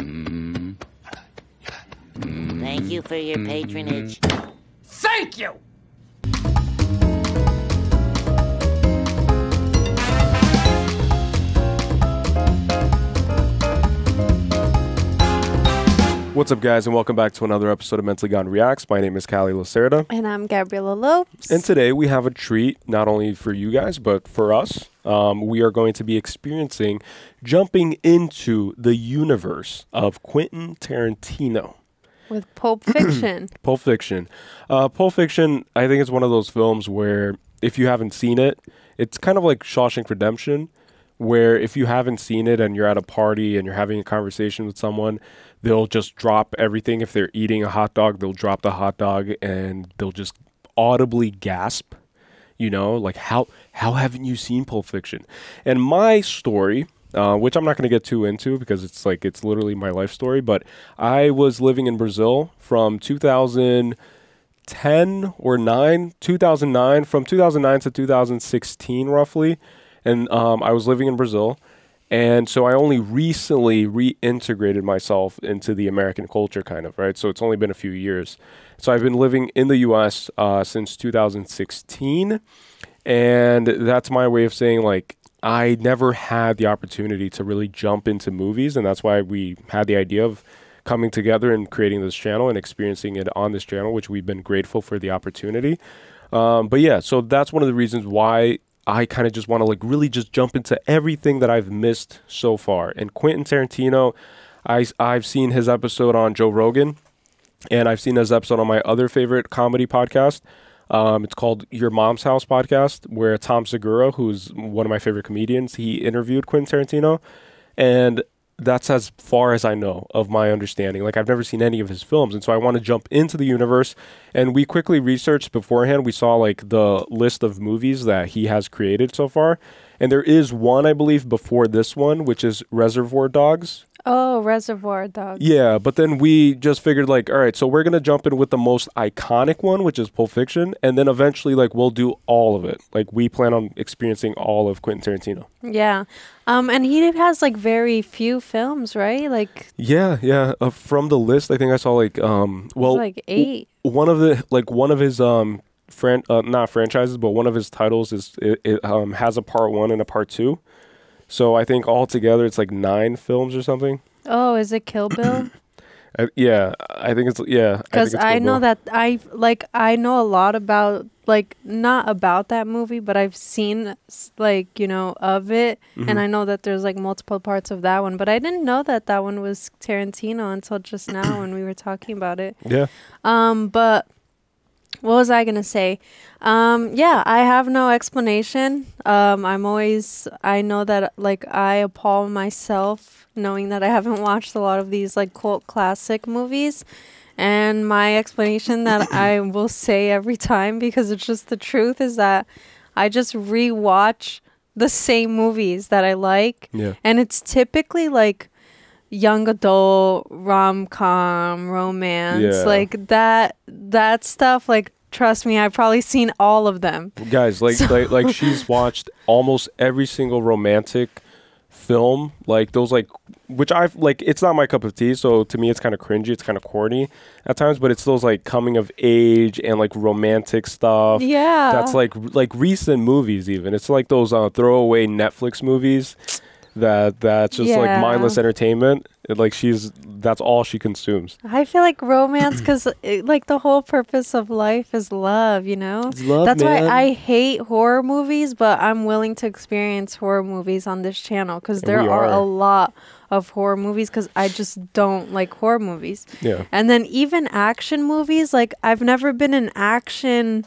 Thank you for your patronage. Thank you! What's up, guys, and welcome back to another episode of Mentally Gone Reacts. My name is Callie Lacerda. And I'm Gabriela Lopes. And today we have a treat, not only for you guys, but for us. We are going to be experiencing jumping into the universe of Quentin Tarantino. With Pulp Fiction. Pulp Fiction. Pulp Fiction, I think, is one of those films where if you haven't seen it, it's kind of like Shawshank Redemption, where if you haven't seen it and you're at a party and you're having a conversation with someone, they'll just drop everything. If they're eating a hot dog, they'll drop the hot dog and they'll just audibly gasp, you know, like, how haven't you seen Pulp Fiction? And my story, which I'm not going to get too into because it's literally my life story, but I was living in Brazil from 2010 or 2009, from 2009 to 2016 roughly. And I was living in Brazil. And so I only recently reintegrated myself into the American culture, kind of, right? So it's only been a few years. So I've been living in the U.S. Since 2016. And that's my way of saying, like, I never had the opportunity to really jump into movies. And that's why we had the idea of coming together and creating this channel and experiencing it on this channel, which we've been grateful for the opportunity. But yeah, so that's one of the reasons why I kind of just want to like really just jump into everything that I've missed so far. And Quentin Tarantino, I've seen his episode on Joe Rogan, and I've seen his episode on my other favorite comedy podcast. It's called Your Mom's House Podcast, where Tom Segura, who's one of my favorite comedians, he interviewed Quentin Tarantino. And that's as far as I know of my understanding. Like, I've never seen any of his films, and so I want to jump into the universe. And we quickly researched beforehand. We saw like the list of movies that he has created so far, and there is one, I believe, before this one, which is Reservoir Dogs. Oh, Reservoir Dogs. Yeah, but then we just figured, like, all right, so we're going to jump in with the most iconic one, which is Pulp Fiction, and then eventually, like, we'll do all of it. Like, we plan on experiencing all of Quentin Tarantino. Yeah. And he has, like, very few films, right? Like... Yeah. From the list, I think I saw, like, like 8. One of his, not franchises, but one of his titles is, it has a part 1 and a part 2. So I think altogether it's like 9 films or something. Oh, is it Kill Bill? Yeah, I think it's, yeah. Because I know that I know a lot about, like, not about that movie, but I've seen, like, you know, of it. Mm-hmm. And I know that there's, like, multiple parts of that one. But I didn't know that one was Tarantino until just now when we were talking about it. Yeah. But... what was I going to say? Yeah, I have no explanation. I know that, like, I appall myself knowing that I haven't watched a lot of these, like, cult classic movies. And my explanation that I will say every time, because it's just the truth, is that I just rewatch the same movies that I like. Yeah. And it's typically, like, young adult, rom-com, romance, like that stuff. Like, trust me, I've probably seen all of them. Guys, like, like she's watched almost every single romantic film, like those, like, which I've, like, it's not my cup of tea, so to me it's kind of cringy, it's kind of corny at times, but it's those, like, coming of age and, like, romantic stuff. Yeah, that's like recent movies. Even it's like those throwaway Netflix movies that's just like mindless entertainment. Like, that's all she consumes. I feel like romance, because like the whole purpose of life is love, you know. It's love, that's man. why I hate horror movies, but I'm willing to experience horror movies on this channel, because there are a lot of horror movies, because I just don't like horror movies. Yeah. And then even action movies, like, I've never been an action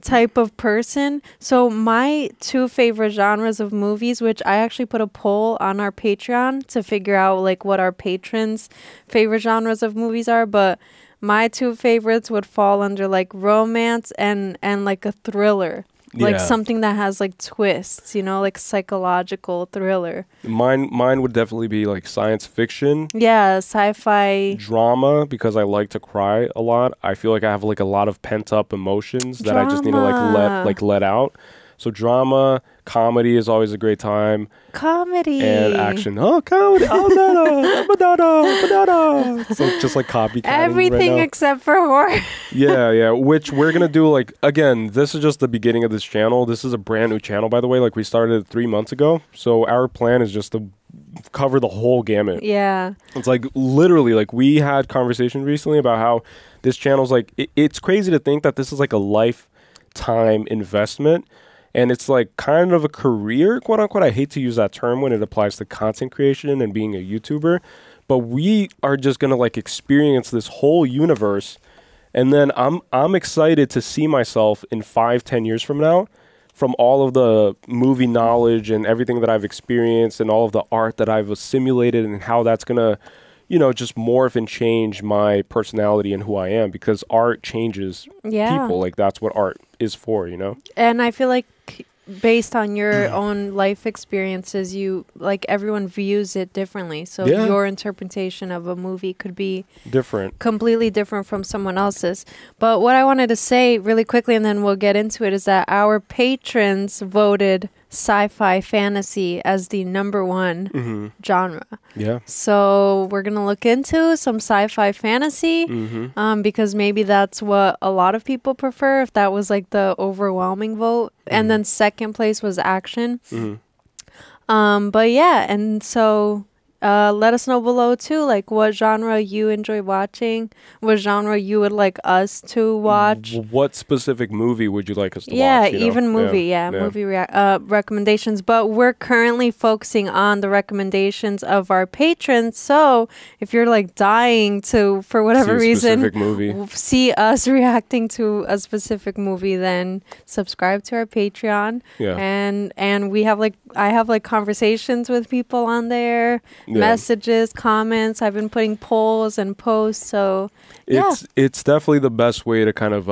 type of person. So my 2 favorite genres of movies, which I actually put a poll on our Patreon to figure out, like, what our patrons' favorite genres of movies are, but my 2 favorites would fall under, like, romance and like a thriller. Like something that has, like, twists, you know, like psychological thriller. Mine would definitely be like science fiction. Yeah, sci-fi. Drama, because I like to cry a lot. I feel like I have, like, a lot of pent up emotions that I just need to, like, let out. So drama, comedy is always a great time. Comedy. And action. Oh, comedy. Oh, no. It's like, just like copycat. Everything right except for horror. Yeah. Which we're going to do, like, again, this is just the beginning of this channel. This is a brand new channel, by the way. Like, we started it 3 months ago. So our plan is just to cover the whole gamut. Yeah. It's like literally, like, we had conversation recently about how this channel's like, it's crazy to think that this is like a lifetime investment. And it's like kind of a career, quote unquote. I hate to use that term when it applies to content creation and being a YouTuber, but we are just gonna like experience this whole universe. And then I'm excited to see myself in 5-10 years from now, from all of the movie knowledge and everything that I've experienced and all of the art that I've assimilated, and how that's gonna, you know, just morph and change my personality and who I am, because art changes people. Like, that's what art is for, you know? And I feel like based on your own life experiences, you, like, everyone views it differently. So your interpretation of a movie could be completely different from someone else's. But what I wanted to say really quickly, and then we'll get into it, is that our patrons voted sci-fi fantasy as the #1 genre. Yeah. So we're gonna look into some sci-fi fantasy, because maybe that's what a lot of people prefer, if that was like the overwhelming vote. And then second place was action. But yeah, and so let us know below too, like, what genre you enjoy watching, what genre you would like us to watch. What specific movie would you like us to watch? Yeah, even movie, movie recommendations. But we're currently focusing on the recommendations of our patrons. So if you're like dying to, for whatever reason, see us reacting to a specific movie, then subscribe to our Patreon. And we have like, I have like conversations with people on there. Messages, comments. I've been putting polls and posts, so it's definitely the best way to kind of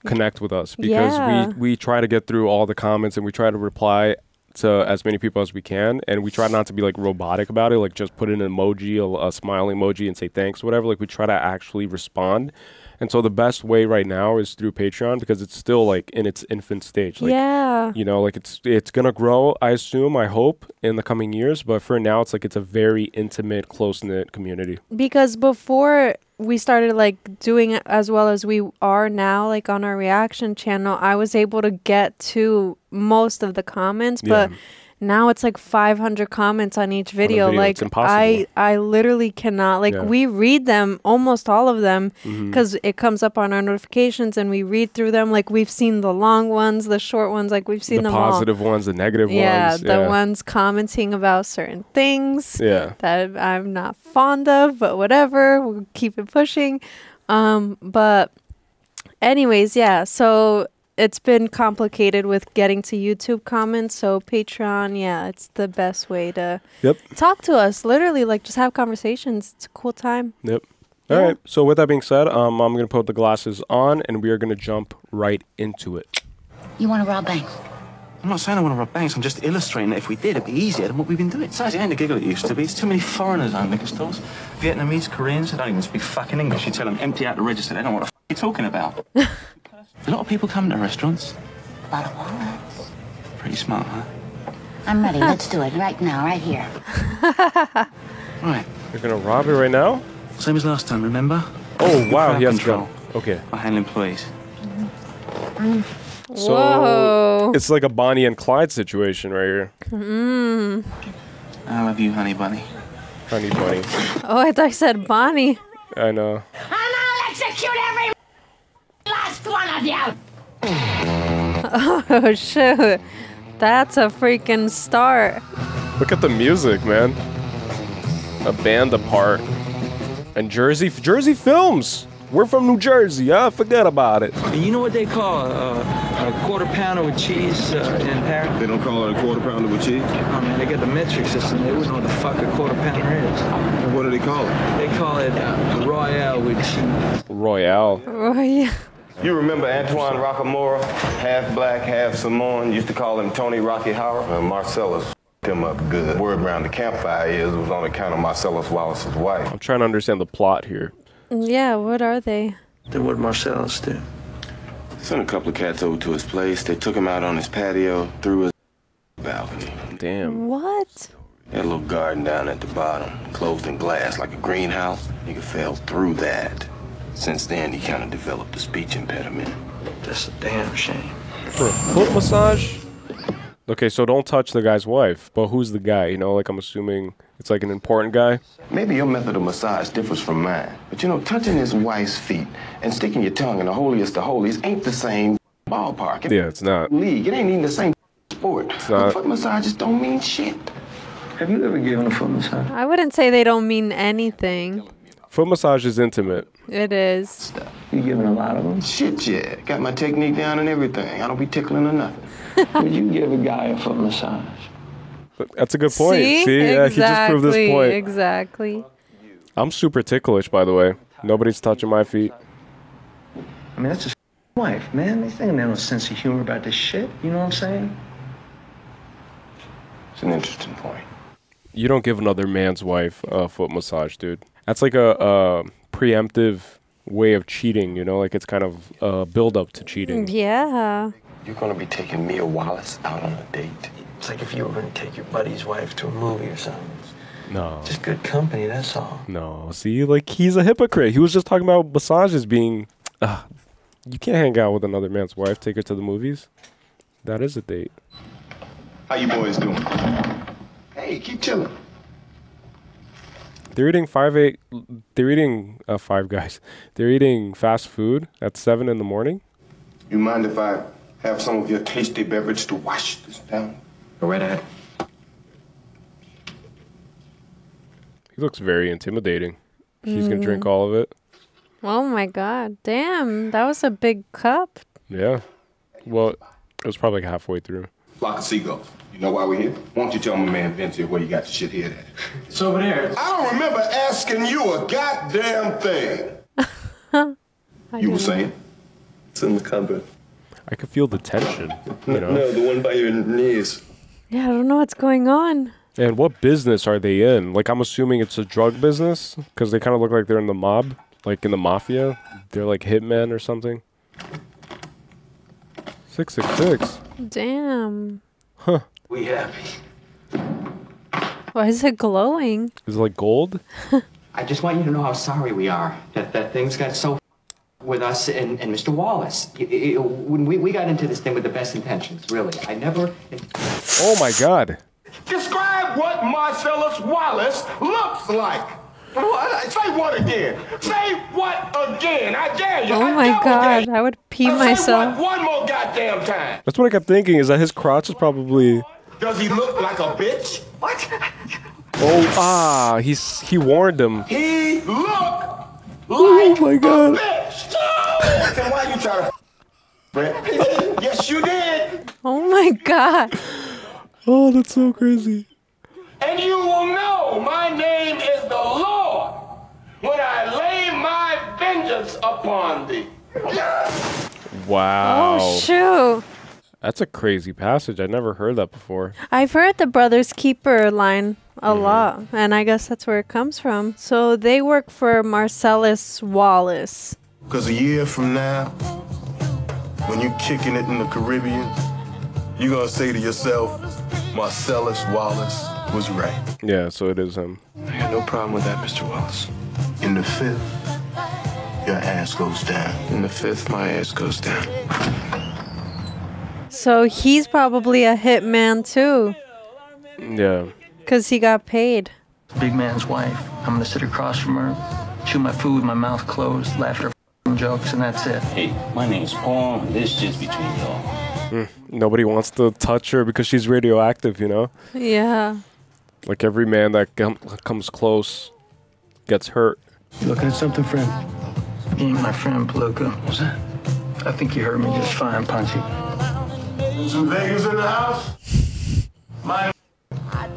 connect with us, because we try to get through all the comments, and we try to reply to as many people as we can, and we try not to be like robotic about it, like just put an emoji, a smiling emoji, and say thanks, whatever. Like, we try to actually respond. And so the best way right now is through Patreon, because it's still like in its infant stage. Like, you know, like it's going to grow, I assume, I hope, in the coming years. But for now, it's like it's a very intimate, close-knit community. Because before we started like doing it as well as we are now, like on our reaction channel, I was able to get to most of the comments, but now it's like 500 comments on each video. Like, it's impossible. I literally cannot. Like, we read them, almost all of them, because it comes up on our notifications, and we read through them. Like, we've seen the long ones, the short ones. Like, we've seen them all. The positive ones, the negative ones. Yeah, the ones commenting about certain things that I'm not fond of, but whatever. We'll keep it pushing. But anyways, so it's been complicated with getting to YouTube comments, so Patreon, it's the best way to talk to us. Literally, like, just have conversations. It's a cool time. All right. So with that being said, I'm going to put the glasses on, and we are going to jump right into it. You want to rob banks? I'm not saying I want to rob banks. I'm just illustrating that if we did, it'd be easier than what we've been doing. Besides, it ain't the giggle it used to be. It's too many foreigners on liquor stores. Vietnamese, Koreans, they don't even speak fucking English. You tell them empty out the register, they don't know what the fuck you're talking about. A lot of people come to restaurants. A lot of walnuts. Pretty smart, huh? I'm ready. Let's do it right now, right here. Right. You're gonna rob it right now? Same as last time, remember? Oh, wow, he has control. Okay. I handle employees. So it's like a Bonnie and Clyde situation right here. I love you, honey bunny. Honey bunny. Oh, I thought I said Bonnie. I know. And I'll execute every last one of you. Oh, shoot. That's a freaking start. Look at the music, man. A band apart. And Jersey Films. We're from New Jersey, huh? Forget about it. And you know what they call a quarter pounder with cheese in Paris? They don't call it a quarter pounder with cheese? Oh, man, they got the metric system. They wouldn't know what the fuck a quarter pounder is. And what do they call it? They call it Royale with cheese. Royale. Royale. You remember Antoine Rockamora, half black, half Samoan, used to call him Tony Rocky Howard? Marcellus him up good. Word around the campfire is it was on account of Marcellus Wallace's wife. I'm trying to understand the plot here. Yeah, what are they? Then what Marcellus do? Sent a couple of cats over to his place. They took him out on his patio, through his balcony. Damn. What? Had a little garden down at the bottom, closed in glass like a greenhouse. Nigga fell through that. Since then, he kind of developed a speech impediment. That's a damn shame. For a foot massage? Okay, so don't touch the guy's wife. But who's the guy? You know, like I'm assuming it's like an important guy. Maybe your method of massage differs from mine. But you know, touching his wife's feet and sticking your tongue in the holiest of holies ain't the same ballpark. Yeah, it's not. League. It ain't even the same sport. It's not. Foot massages don't mean shit. Have you ever given a foot massage? I wouldn't say they don't mean anything. Foot massage is intimate. It is. You giving a lot of them? Shit, yeah. Got my technique down and everything. I don't be tickling or nothing. Would you give a guy a foot massage? That's a good point. See? Exactly. Yeah, he just proved this point. Exactly. I'm super ticklish, by the way. Nobody's touching my feet. I mean, that's his wife, man. They think they have no sense of humor about this shit. You know what I'm saying? It's an interesting point. You don't give another man's wife a foot massage, dude. That's like a preemptive way of cheating, you know? Like it's kind of a build-up to cheating. Yeah. You're gonna be taking Mia Wallace out on a date? It's like if you were going to take your buddy's wife to a movie or something. No. Just good company, that's all. No. See, like he's a hypocrite. He was just talking about massages being... you can't hang out with another man's wife, take her to the movies. That is a date. How you boys doing? Hey, keep chilling. They're eating Five Guys. They're eating fast food at 7 in the morning. You mind if I have some of your tasty beverage to wash this down? Go right ahead. He looks very intimidating. He's gonna drink all of it. Oh my God. Damn. That was a big cup. Yeah. Well, it was probably like halfway through. Flock of seagulls. You know why we're here? Why don't you tell my man Vince here where you got the shit here at? It's over there. I don't remember asking you a goddamn thing. You were saying? It's in the cupboard. I could feel the tension, you know? No, the one by your knees. Yeah, I don't know what's going on. And what business are they in? Like, I'm assuming it's a drug business? Because they kind of look like they're in the mob. Like, in the mafia. They're like hitmen or something. 666. Damn. Huh. We happy. Why is it glowing? Is it like gold? I just want you to know how sorry we are that things got so with us and Mr. Wallace. When we got into this thing with the best intentions, really. I never... Oh, my God. Describe what Marcellus Wallace looks like. What? Say what again? Say what again? I dare you. Oh my God. I would pee myself. Say what one more goddamn time. That's what I kept thinking, is that his crotch is probably... Does he look like a bitch? What? Oh, he warned him. He look Oh, like my God. a bitch. Then why you try to Brett? Yes, you did. Oh my God. Oh, that's so crazy. And you will know my name is the Lord when I lay my vengeance upon thee. Wow. Oh, shoot. That's a crazy passage. I never heard that before. I've heard the Brothers Keeper line a lot, and I guess that's where it comes from. So they work for Marcellus Wallace. Because a year from now, when you kicking it in the Caribbean, you're going to say to yourself, Marcellus Wallace was right. Yeah, so it is him. I got no problem with that, Mr. Wallace. In the fifth, your ass goes down. In the fifth, my ass goes down. So he's probably a hitman too, Yeah. because he got paid. Big man's wife. I'm gonna sit across from her, chew my food with my mouth closed, laugh at her jokes, and that's it. Hey, my name's Paul, and this is just between y'all. Nobody wants to touch her because she's radioactive, you know? Yeah. Like every man that comes close gets hurt. You looking at something, friend? You ain't my friend, Palooka. What's that? I think you heard me just fine, Punchy. Some Vegas in the house? My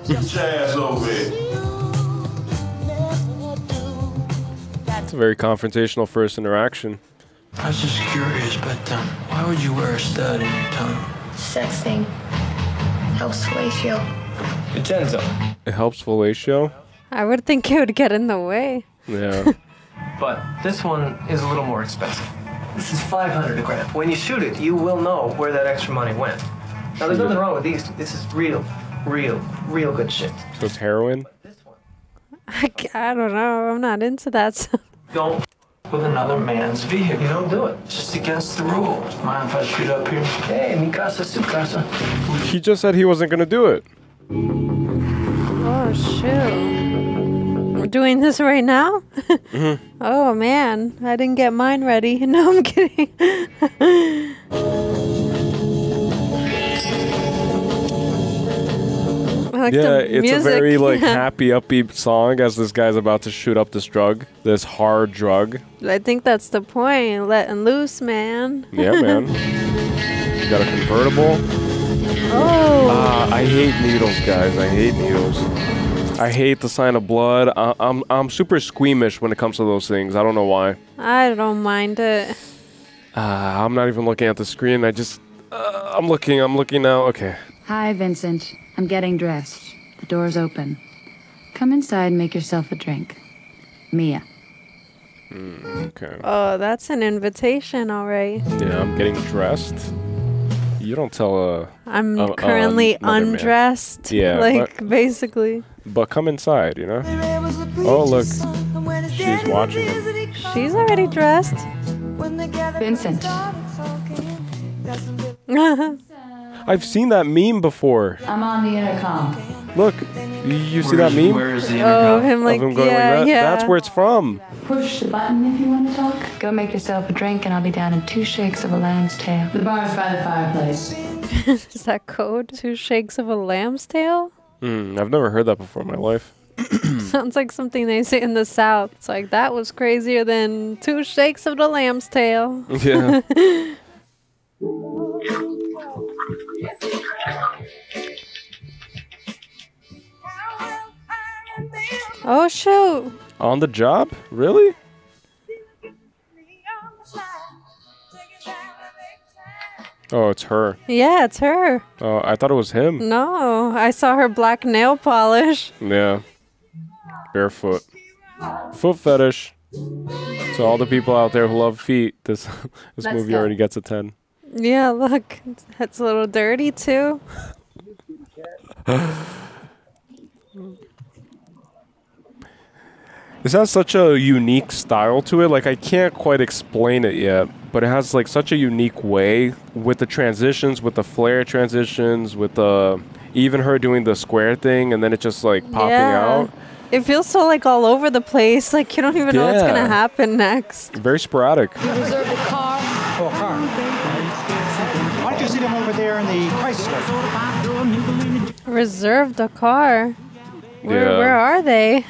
get your ass over here. It's a very confrontational first interaction. I was just curious, but why would you wear a stud in your tongue? Sexting. Helps fellatio. Vincenzo. It helps fellatio. I would think it would get in the way. Yeah. But this one is a little more expensive. This is 500 a gram. When you shoot it, you will know where that extra money went. Now, there's nothing wrong with these two. This is real good shit. So it's heroin? I don't know. I'm not into that stuff. Don't with another man's vehicle. You don't do it. It's just against the rules. Mind if I shoot up here? Hey, mi casa, su casa. He just said he wasn't gonna do it. Oh, shoot. We're doing this right now? Oh, man. I didn't get mine ready. No, I'm kidding. Like yeah, it's music. a very like happy, upbeat song as this guy's about to shoot up this drug, this hard drug. I think that's the point. Letting loose, man. Yeah, man. You got a convertible. Oh. I hate needles, guys. I hate needles. I hate the sign of blood. I'm super squeamish when it comes to those things. I don't know why. I don't mind it. I'm not even looking at the screen. I'm looking now. Okay. Hi, Vincent. I'm getting dressed. The door's open. Come inside and make yourself a drink. Mia. Okay. Oh, that's an invitation, all right. Yeah, I'm getting dressed. You don't tell I'm currently undressed. Yeah. Like, basically. But come inside, you know? Oh, look. She's watching him. She's already dressed. Vincent. I've seen that meme before. I'm on the intercom. Look. You see that meme? Where is the Oh, intercom? him like, Of him going yeah, like that? yeah. That's where it's from. Push the button if you want to talk. Go make yourself a drink and I'll be down in 2 shakes of a lamb's tail. The bar's by the fireplace. Is that code? 2 shakes of a lamb's tail? I've never heard that before in my life. Sounds like something they say in the South. It's like, that was crazier than 2 shakes of the lamb's tail. Yeah. Oh, shoot. On the job? Really? Oh, it's her. Yeah, it's her. Oh, I thought it was him. No, I saw her black nail polish. Yeah. Barefoot. Foot fetish. So all the people out there who love feet, this movie already gets a 10. Yeah, look. It's a little dirty, too. This has such a unique style to it. Like, I can't quite explain it yet, but it has like such a unique way with the transitions, with the flare transitions, with the even her doing the square thing and then it just like popping out. It feels so like all over the place. Like you don't even know what's gonna happen next. Very sporadic. You reserved a car? Oh, a car. Why don't you see them over there in the Chrysler? Reserved a car. Yeah. Where are they?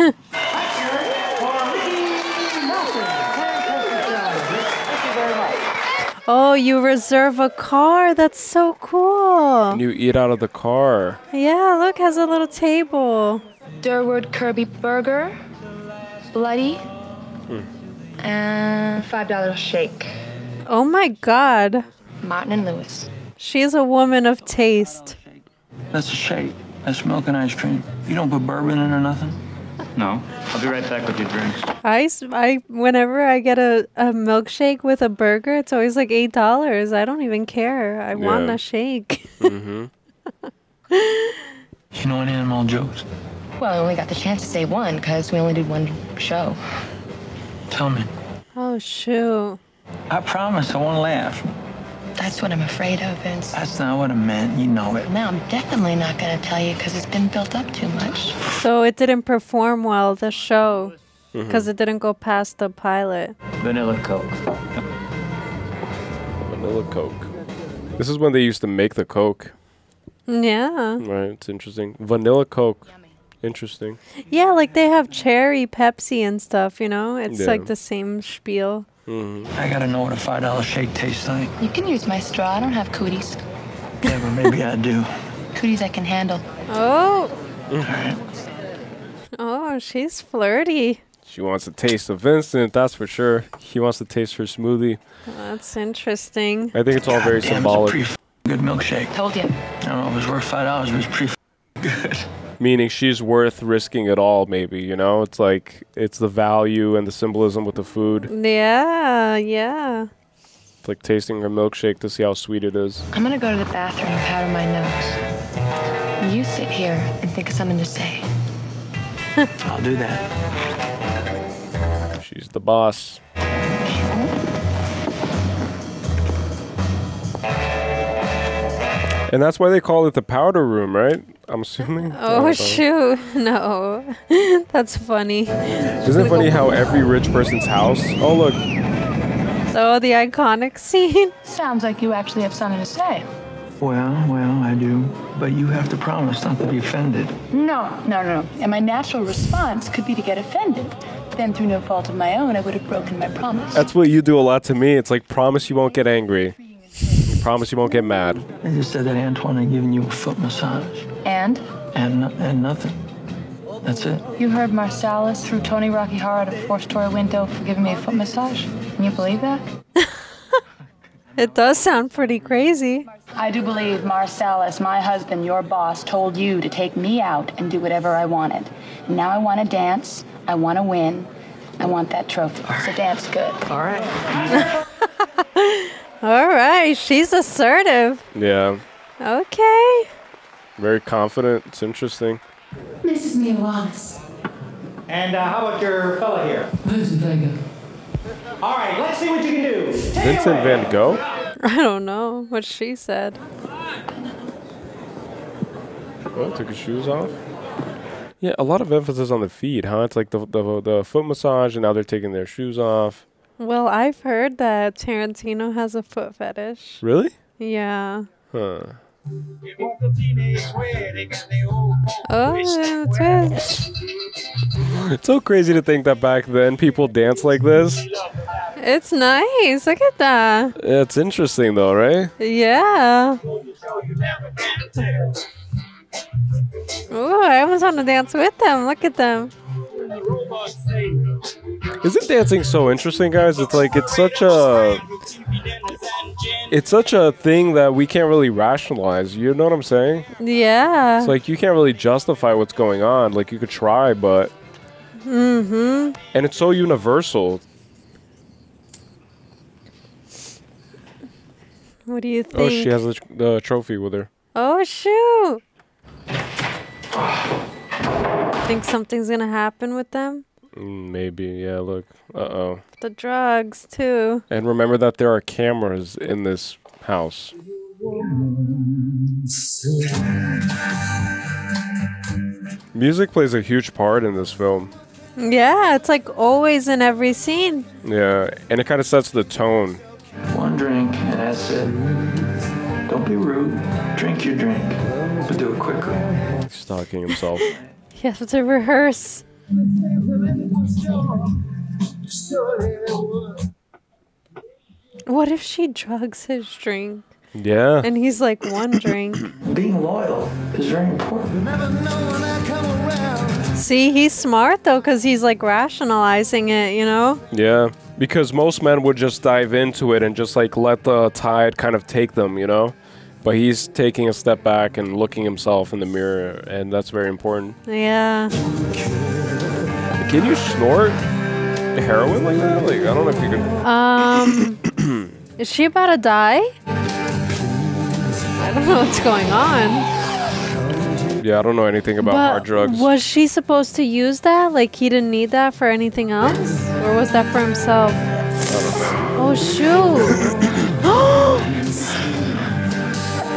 Oh, you reserve a car. That's so cool. And you eat out of the car. Yeah, look, has a little table. Durwood Kirby burger, bloody, and $5 shake. Oh my God. Martin and Lewis. She's a woman of taste. That's a shake. That's milk and ice cream. You don't put bourbon in or nothing? No. I'll be right back with your drinks. Whenever I get a milkshake with a burger, it's always like $8. I don't even care. I want a shake. You know any animal jokes? Well, I only got the chance to say one because we only did one show. Tell me. Oh, shoot. I promise I won't laugh. That's what I'm afraid of, Vince. That's not what I meant. You know it. Now, I'm definitely not going to tell you because it's been built up too much. So it didn't perform well, the show, because it didn't go past the pilot. Vanilla Coke. Vanilla Coke. This is when they used to make the Coke. Yeah. Right, it's interesting. Vanilla Coke. Interesting. Yeah, like they have cherry Pepsi and stuff, you know? It's Yeah. like the same spiel. I gotta know what a $5 shake tastes like. You can use my straw. I don't have cooties. Yeah, but maybe I do. Cooties I can handle. Oh. All right. Oh, she's flirty. She wants a taste of Vincent, that's for sure. He wants to taste her smoothie. That's interesting. I think it's all very Damn, symbolic. it's a pretty good milkshake. Told you. I don't know if it was worth $5, but it was pretty good. Meaning she's worth risking it all, maybe, you know? It's like, it's the value and the symbolism with the food. Yeah, yeah. It's like tasting her milkshake to see how sweet it is. I'm gonna go to the bathroom and powder my nose. You sit here and think of something to say. I'll do that. She's the boss. And that's why they call it the powder room, right? I'm assuming. Oh, shoot. No. That's funny. Isn't it funny how every rich person's house... Oh, look. Oh, the iconic scene. Sounds like you actually have something to say. Well, I do. But you have to promise not to be offended. No. And my natural response could be to get offended. Then, through no fault of my own, I would have broken my promise. That's what you do a lot to me. It's like, promise you won't get angry. You promise you won't get mad. I just said that Antoine had given you a foot massage. And? And nothing. That's it. You heard Marsalis threw Tony Rocky Horror out a four-story window for giving me a foot massage? Can you believe that? It does sound pretty crazy. I do believe Marsalis, my husband, your boss, told you to take me out and do whatever I wanted. And now I want to dance. I want to win. I want that trophy. So dance good. All right. All right. She's assertive. Yeah. Okay. Very confident. It's interesting. Mrs. Mia Wallace. And how about your fella here? Vincent Vega. All right, let's see what you can do. Vincent Van Gogh? I don't know what she said. Oh, took his shoes off? Yeah, a lot of emphasis on the feet, huh? It's like the foot massage, and now they're taking their shoes off. Well, I've heard that Tarantino has a foot fetish. Really? Yeah. Huh. Oh, twist. It's so crazy to think that back then people danced like this. It's nice. Look at that. It's interesting though, right? Yeah. Ooh, I almost want to dance with them. Look at them. Isn't dancing so interesting, guys? It's like it's such a thing that we can't really rationalize. You know what I'm saying? Yeah. It's like you can't really justify what's going on. Like you could try, but and it's so universal. What do you think? Oh, she has the trophy with her. Oh, shoot. Think something's gonna happen with them? Maybe, yeah, look. Uh-oh. The drugs, too. And remember that there are cameras in this house. Music plays a huge part in this film. Yeah, it's like always in every scene. Yeah, and it kind of sets the tone. One drink, and that's it. Don't be rude. Drink your drink, but do it quickly. He's stalking himself. You have to rehearse. What if she drugs his drink? Yeah. And he's like, one drink. Being loyal is very important. See, he's smart though, because he's like rationalizing it, you know? Yeah, because most men would just dive into it and just like let the tide kind of take them, you know? But he's taking a step back and looking himself in the mirror, and that's very important. Yeah. Can you snort heroin like that? Like, I don't know if you can. Is she about to die? I don't know what's going on. Yeah, I don't know anything about hard drugs. Was she supposed to use that? Like he didn't need that for anything else? Or was that for himself? I don't know. Oh, shoot.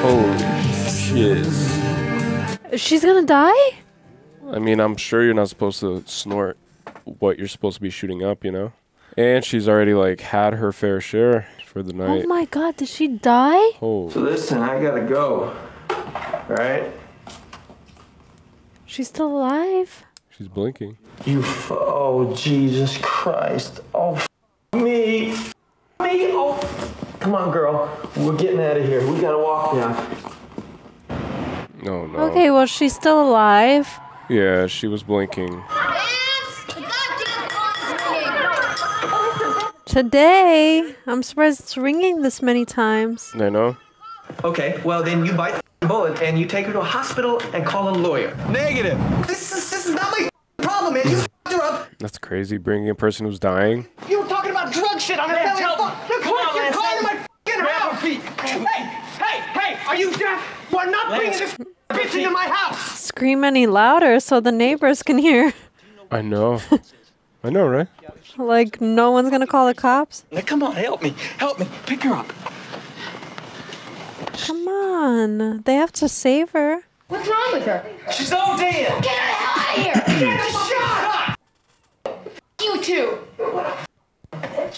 Holy shit. She's gonna die? I mean, I'm sure you're not supposed to snort what you're supposed to be shooting up, you know? And she's already, like, had her fair share for the night. Oh my god, did she die? Oh. So listen, I gotta go. Right? She's still alive? She's blinking. Oh, Jesus Christ. Oh, me. Me. Oh. Come on, girl. We're getting out of here. We gotta walk now. No, no. Okay, well, she's still alive. Yeah, she was blinking. Today, I'm surprised it's ringing this many times. I know. Okay, well then you bite the bullet and you take her to a hospital and call a lawyer. Negative. This is not my problem, man. You f***ed her up. That's crazy, bringing a person who's dying. You were talking about drugs. dog shit on her belly. Look, put your car in my f***ing house. Hey, are you deaf? You are not bringing this bitch into my house. Scream any louder so the neighbors can hear. I know. I know, right? Like, no one's gonna call the cops? Now, come on, help me. Pick her up. Come on. They have to save her. What's wrong with her? She's all dead. Get her the hell out of here! Shut up! You two!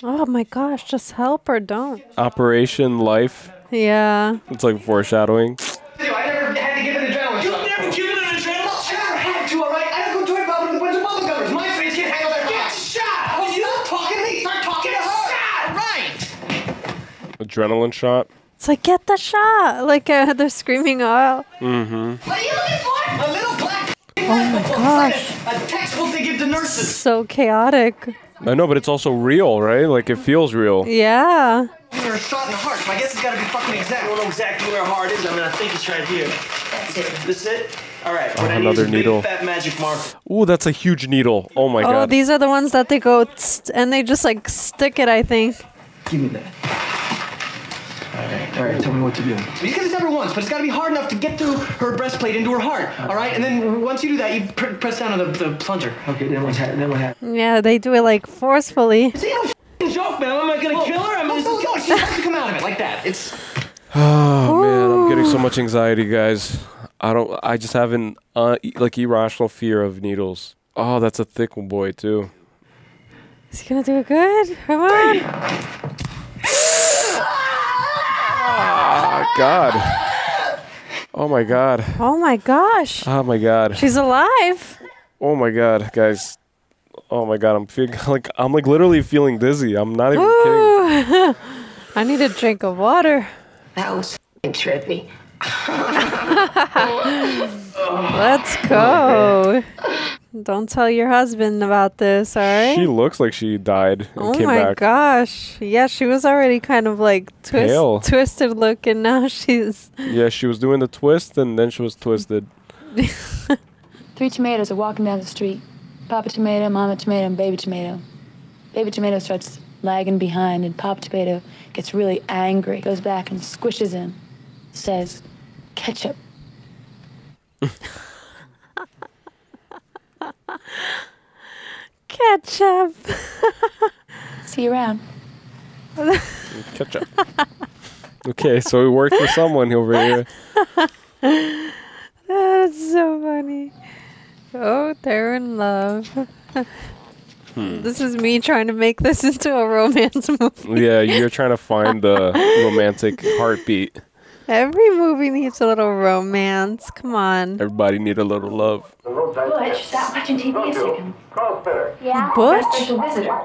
Oh my gosh, just help her, don't. Operation Life. Yeah. It's like foreshadowing. I never had to give an adrenaline shot. You've never given an adrenaline shot? I never had to, all right? I had to go to a bar with a bunch of bubble gummers. My face can't handle that. Get shot! Oh, you're not talking to me. Start talking to her. Shot, right. Adrenaline shot. It's like, get the shot. Like, they're screaming out. Mm-hmm. What are you looking for? A little black. Oh my gosh. A textbook they give to nurses. So chaotic. I know, but it's also real, right? Like, it feels real. Yeah. You're shot in the heart. My guess it's got to be fucking exact. I don't know exactly where her heart is. I mean, I think it's right here. That's it. This it? All right. Oh, What I need another is a big needle. fat magic marker. Ooh, that's a huge needle. Oh my Oh, god. these are the ones that they go tst, and they just like stick it, I think. Give me that. All right, tell me what to do. You can never once, but it's got to be hard enough to get through her breastplate into her heart. All right, and then once you do that, you press down on the plunger. Okay, then what happens? Yeah, they do it like forcefully. It's no f***ing joke, man. I'm not gonna kill her. I'm gonna kill her. She has to come out of it like that. It's. Oh man, I'm getting so much anxiety, guys. I just have an like irrational fear of needles. Oh, that's a thick one, boy, too. Is he gonna do it good? Come on. Ah, God. Oh my God. Oh my gosh. Oh my God. She's alive. Oh my God, guys. Oh my God, I'm like literally feeling dizzy. I'm not even kidding. I need a drink of water. That was trippy. Let's go. Don't tell your husband about this, all right? She looks like she died and came my back. gosh. Yeah, she was already kind of like Pale. twisted looking. Now she's... Yeah, she was doing the twist and then she was twisted. 3 tomatoes are walking down the street. Papa tomato, mama tomato, and baby tomato. Baby tomato starts lagging behind, and Papa tomato gets really angry, goes back and squishes him, says, ketchup. Ketchup. See you around. Ketchup. Okay, so we worked for someone over here. That's so funny. Oh, they're in love. This is me trying to make this into a romance movie. Yeah, you're trying to find the romantic heartbeat. Every movie needs a little romance. Come on. Everybody need a little love. Butch, stop watching TV a second. Yeah? Butch? Special visitor.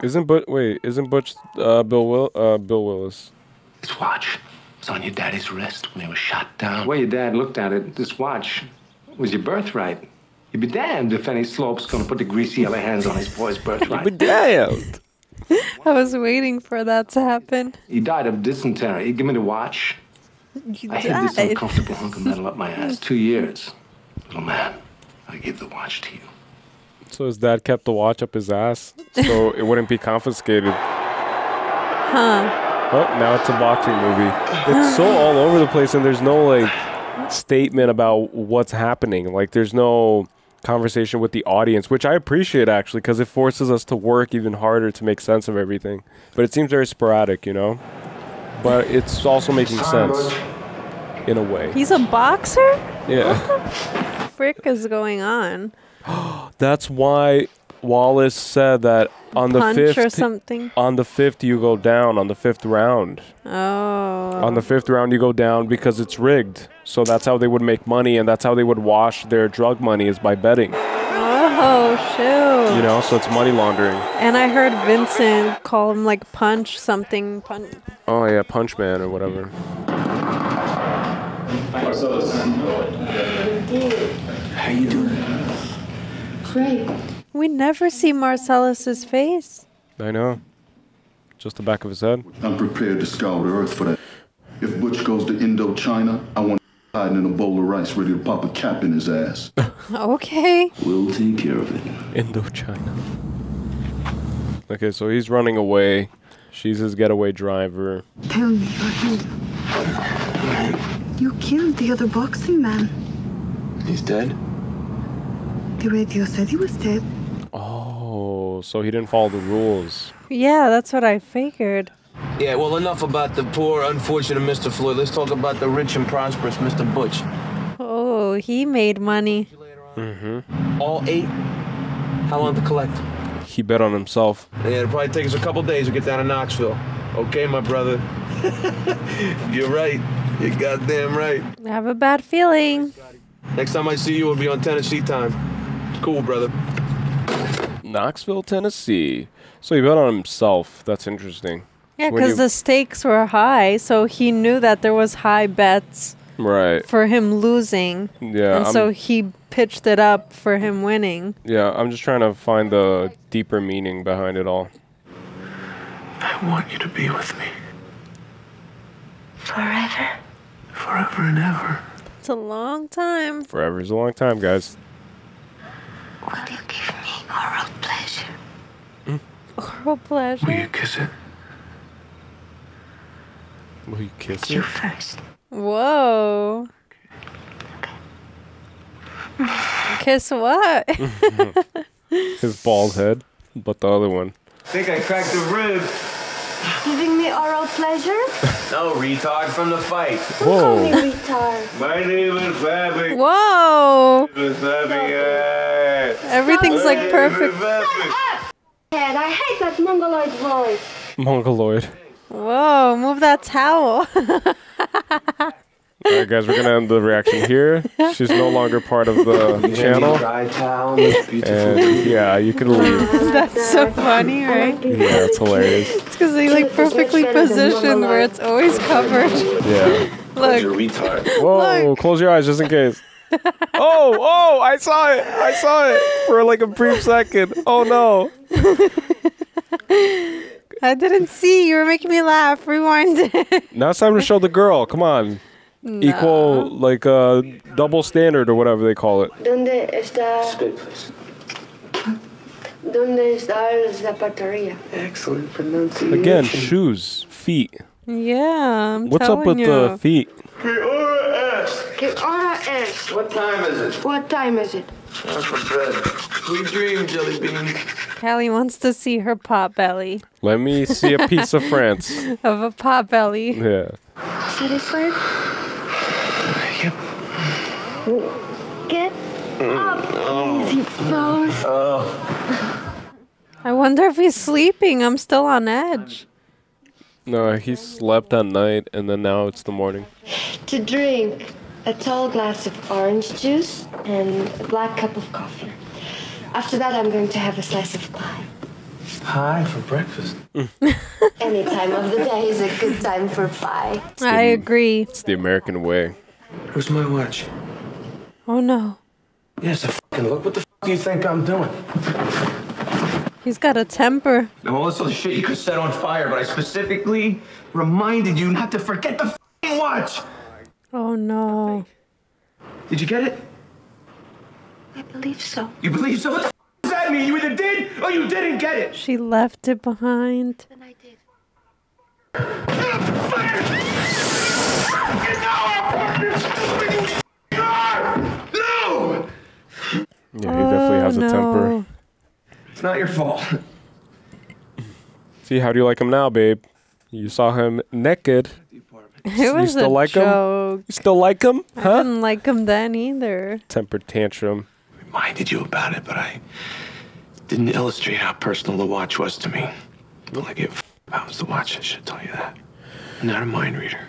Isn't Butch Bill Willis? This watch was on your daddy's wrist when he was shot down. The way your dad looked at it, this watch was your birthright. You'd be damned if any slope's gonna put the greasy yellow hands on his boy's birthright. You'd be damned. I was waiting for that to happen. He died of dysentery. He gave me the watch. You I hid this uncomfortable hunk of metal up my ass. 2 years. Little man, I gave the watch to you. So his dad kept the watch up his ass so it wouldn't be confiscated. Huh. Oh, now it's a boxing movie. It's so all over the place and there's no like statement about what's happening. Like there's no conversation with the audience, which I appreciate actually because it forces us to work even harder to make sense of everything. But it seems very sporadic, you know? But it's also making sense in a way. He's a boxer? Yeah. What the frick is going on? That's why Wallace said that on the Punch fifth or something? On the fifth you go down on the 5th round. Oh. On the 5th round you go down because it's rigged. So that's how they would make money and that's how they would wash their drug money is by betting. Oh, shoot. You know, so it's money laundering. And I heard Vincent call him like Punch something. Oh yeah, Punch Man or whatever. How you doing? Great. We never see Marcellus's face. I know. Just the back of his head. I'm prepared to scour the earth for that. If Butch goes to Indochina, I want hiding in a bowl of rice ready to pop a cap in his ass. Okay. We'll take care of it. Indochina. Okay, so he's running away. She's his getaway driver. Tell me what happened. You killed the other boxing man. He's dead? The radio said he was dead. Oh, so he didn't follow the rules. Yeah, that's what I figured. Yeah, well, enough about the poor, unfortunate Mr. Floyd. Let's talk about the rich and prosperous Mr. Butch. Oh, he made money. Mm-hmm. All 8? How long to collect? He bet on himself. Yeah, it'll probably take us a couple days to get down to Knoxville. Okay, my brother. You're right. You're goddamn right. I have a bad feeling. Next time I see you, it'll be on Tennessee time. Cool, brother. Knoxville, Tennessee. So he bet on himself. That's interesting. Yeah, When because the stakes were high, so he knew that there was high bets Right. for him losing. Yeah. And so he pitched it up for him winning. Yeah, I'm just trying to find the deeper meaning behind it all. I want you to be with me. Forever. Forever and ever. It's a long time. Forever is a long time, guys. Will you give me oral pleasure? Oral pleasure? Will you kiss it? Will you kiss You it? first. Whoa. Kiss what? His bald head, but the other one. I think I cracked a rib. Giving me oral pleasure? No, retard from the fight. Call me Whoa. retard. My name is Fabi. Whoa. Everything's like perfect. Ed, I hate that mongoloid voice. Mongoloid. Whoa, move that towel. Alright, guys, we're gonna end the reaction here. She's no longer part of the channel. Dry towel, Miss Beautiful. And yeah, you can leave. That's so funny, right? Yeah, it's hilarious. It's because they like perfectly positioned where it's always covered. Yeah. Look. You're a retard. Whoa, close your eyes just in case. Oh, I saw it. I saw it for like a brief second. Oh no. I didn't see. You were making me laugh. Rewind it. Now it's time to show the girl. Come on. No. Equal, like, double standard or whatever they call it. ¿Dónde está? Spit, please. ¿Dónde está la zapatería? Excellent pronunciation. Again, shoes, feet. Yeah, I'm What's up with telling the you. feet? ¿Qué hora es? What time is it? What time is it? Time for bed. Sweet dream, Jelly Bean. Callie wants to see her pot belly. Let me see a piece of France. Of a pot belly. Yeah. Satisfied? Yep. Get up, easy fellas. I wonder if he's sleeping. I'm still on edge. No, he slept at night and then now it's the morning. To drink, a tall glass of orange juice and a black cup of coffee. After that, I'm going to have a slice of pie. Hi for breakfast. Any time of the day is a good time for pie. I agree. It's the American way. Where's my watch? Oh no. Yes, fucking look. What the do you think I'm doing? He's got a temper. Now, all this other shit you could set on fire, but I specifically reminded you not to forget the fucking watch. Oh no. Did you get it? I believe so. You believe so? What the does that mean? You either did or you didn't get it. She left it behind. Then I did. No! Yeah, he definitely has a temper. It's not your fault. See, how do you like him now, babe? You saw him naked. It You was still a like him? joke. You still like him? I Huh? didn't like him then either. Temper tantrum. Reminded you about it, but I didn't illustrate how personal the watch was to me. All I gave a about was the watch. I should tell you that. I'm not a mind reader.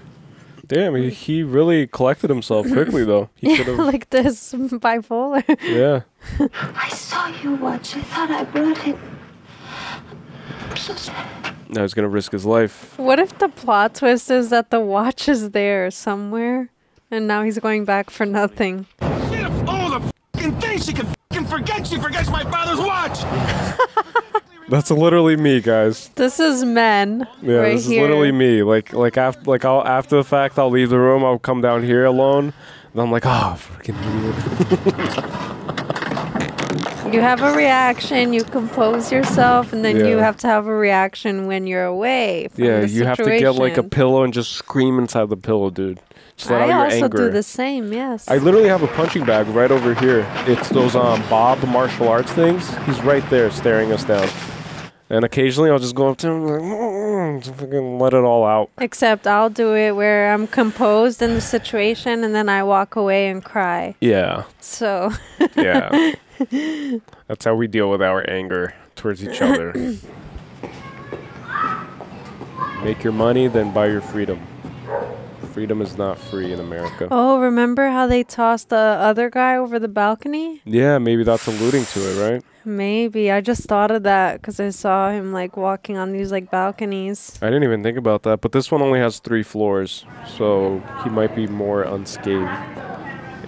Damn, he really collected himself quickly, though. He could have. Like this bipolar. Yeah. I saw your watch. I thought I brought it. I'm so sorry. Now he's gonna risk his life. What if the plot twist is that the watch is there somewhere and now he's going back for nothing? All the fucking things she can fucking forget. She forgets my father's watch. That's literally me, guys. This is men. Yeah, right this is here. literally me. After the fact, I'll leave the room. I'll come down here alone, and I'm like, oh, freaking idiot. You have a reaction, you compose yourself, and then you have to have a reaction when you're away from the you have to get like a pillow and just scream inside the pillow, dude. Just let out your anger. I also do the same, yes. I literally have a punching bag right over here. It's those Bob martial arts things. He's right there staring us down. And occasionally I'll just go up to him and just fucking let it all out. Except I'll do it where I'm composed in the situation and then I walk away and cry. Yeah. So. Yeah. That's how we deal with our anger towards each other. Make your money, then buy your freedom. Freedom is not free in America. Oh, remember how they tossed the other guy over the balcony? Yeah, maybe that's alluding to it, right? Maybe. I just thought of that because I saw him like walking on these like balconies. I didn't even think about that, but this one only has 3 floors, so he might be more unscathed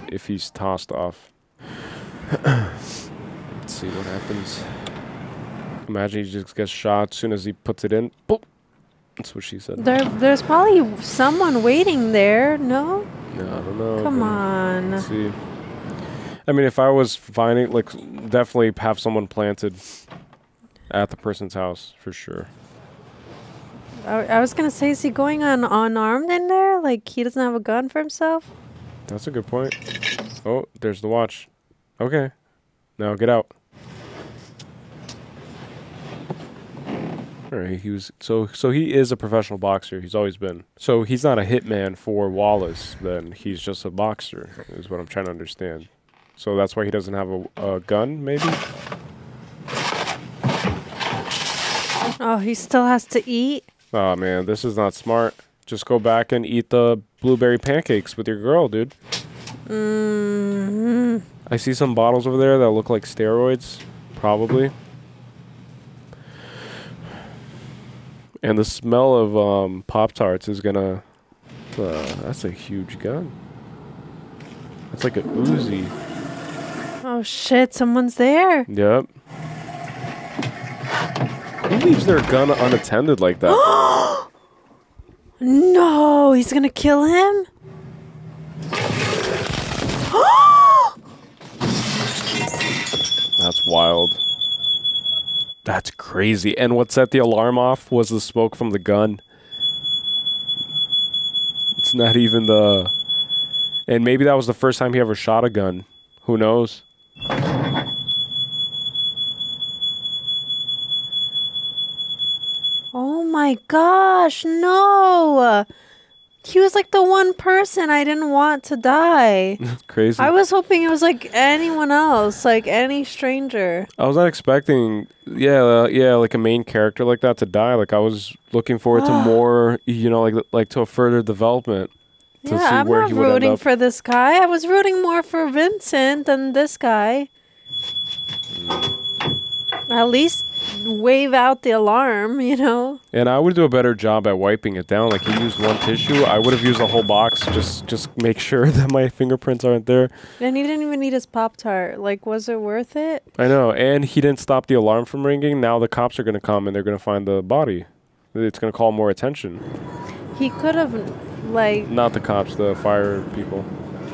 if he's tossed off. Let's see what happens. Imagine he just gets shot as soon as he puts it in. Boop. That's what she said. There's probably someone waiting there, no? No, I don't know. Come on. Let's see. I mean, if I was finding, like, definitely have someone planted at the person's house, for sure. I was going to say, is he going unarmed in there? Like, he doesn't have a gun for himself? That's a good point. Oh, there's the watch. Okay. Now get out. All right, he was so he is a professional boxer. He's always been. So he's not a hitman for Wallace. Then he's just a boxer, is what I'm trying to understand. So that's why he doesn't have a gun, maybe. Oh, he still has to eat. Oh man, this is not smart. Just go back and eat the blueberry pancakes with your girl, dude. I see some bottles over there that look like steroids, probably. And the smell of Pop-Tarts is gonna... that's a huge gun. That's like a Uzi. Oh shit, someone's there. Yep. Who leaves their gun unattended like that? No, he's gonna kill him? That's wild. That's crazy. And what set the alarm off was the smoke from the gun. It's not even the... And maybe that was the first time he ever shot a gun. Who knows? Oh my gosh, no! He was like the one person I didn't want to die. That's crazy. I was hoping it was like anyone else, like any stranger. I was not expecting, like a main character like that to die. Like I was looking forward to more, you know, like to a further development. To see I'm where not he would end rooting up. for this guy. I was rooting more for Vincent than this guy. At least wave out the alarm, you know. And I would do a better job at wiping it down. Like he used one tissue, I would have used the whole box. Just make sure that my fingerprints aren't there. And he didn't even need his Pop-Tart. Like, was it worth it? I know. And he didn't stop the alarm from ringing. Now the cops are going to come and they're going to find the body. It's going to call more attention. He could have, like... Not the cops, the fire people.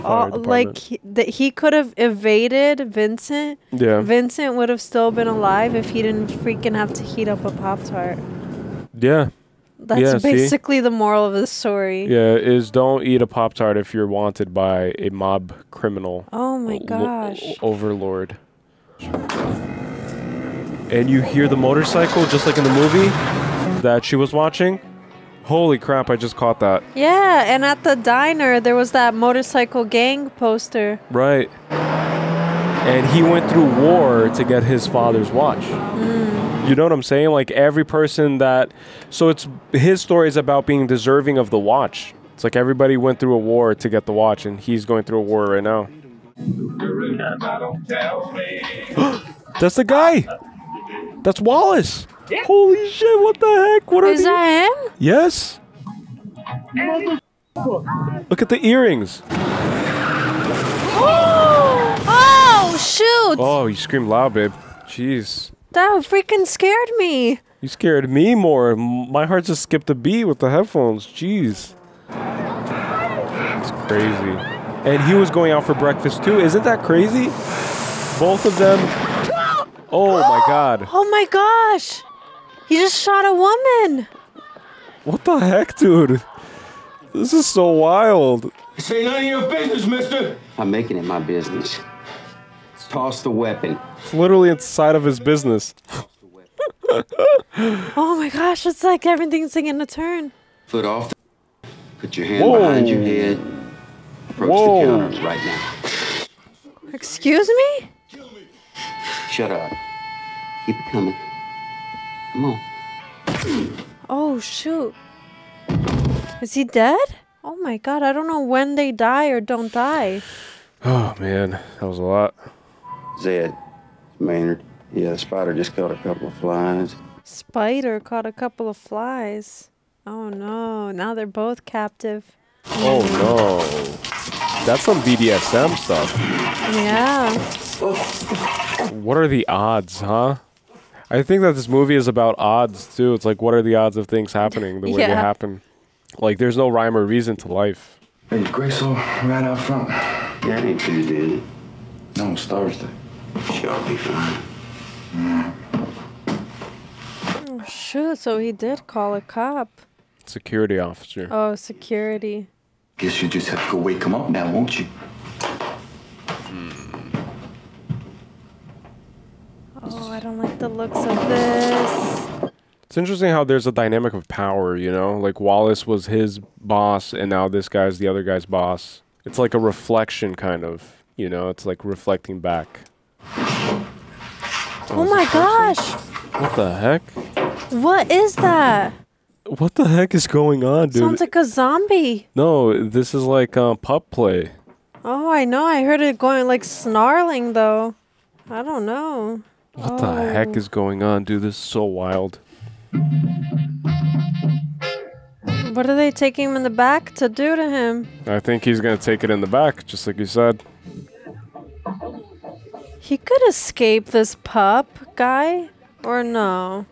Like he could have evaded Vincent. Yeah. Vincent would have still been alive if he didn't freaking have to heat up a Pop-Tart. Yeah. That's basically the moral of the story. Yeah, is don't eat a Pop-Tart if you're wanted by a mob criminal. Oh my gosh. Overlord. And you hear the motorcycle just like in the movie that she was watching. Holy crap, I just caught that. Yeah, and at the diner, there was that motorcycle gang poster. Right. And he went through war to get his father's watch. You know what I'm saying? Like every person that... So it's his story is about being deserving of the watch. It's like everybody went through a war to get the watch, and he's going through a war right now. That's the guy! That's Wallace! Holy shit, what the heck? What are Is that him? Yes. Look at the earrings. Oh, shoot. Oh, you screamed loud, babe. Jeez. That freaking scared me. You scared me more. My heart just skipped a beat with the headphones. Jeez. It's crazy. And he was going out for breakfast too. Isn't that crazy? Both of them. Oh my god. Oh my gosh! He just shot a woman! What the heck, dude? This is so wild. This ain't none of your business, mister. I'm making it my business. Toss the weapon. It's literally inside of his business. Oh my gosh, it's like everything's taking a turn. Foot off. Put your hand behind your head. Approach the counters right now. Excuse me? Shut up. Keep it coming. Come on. Oh shoot. Is he dead? Oh my god, I don't know when they die or don't die. Oh man, that was a lot. Zed, Maynard. Yeah, the spider just caught a couple of flies. Spider caught a couple of flies. Oh no, now they're both captive. Oh no. That's some BDSM stuff. Yeah. What are the odds, huh? I think that this movie is about odds too. It's like, what are the odds of things happening the way they happen? Like, there's no rhyme or reason to life. Hey, Grace all right out front. Yeah, it ain't Tuesday, is it? No, it's Thursday. She'll be fine. Oh shoot, so he did call a cop. Security officer. Oh, security. Guess you just have to go wake him up now, won't you? Oh, I don't like the looks of this. It's interesting how there's a dynamic of power, you know? Like, Wallace was his boss, and now this guy's the other guy's boss. It's like a reflection, kind of. You know? It's like reflecting back. Oh my gosh! What the heck? What is that? What the heck is going on, dude? Sounds like a zombie. No, this is like pup play. Oh, I know. I heard it going like snarling, though. I don't know. What the heck is going on, dude? This is so wild. What are they taking him in the back to do to him? I think he's gonna take it in the back, just like you said. He could escape this pup guy, or no?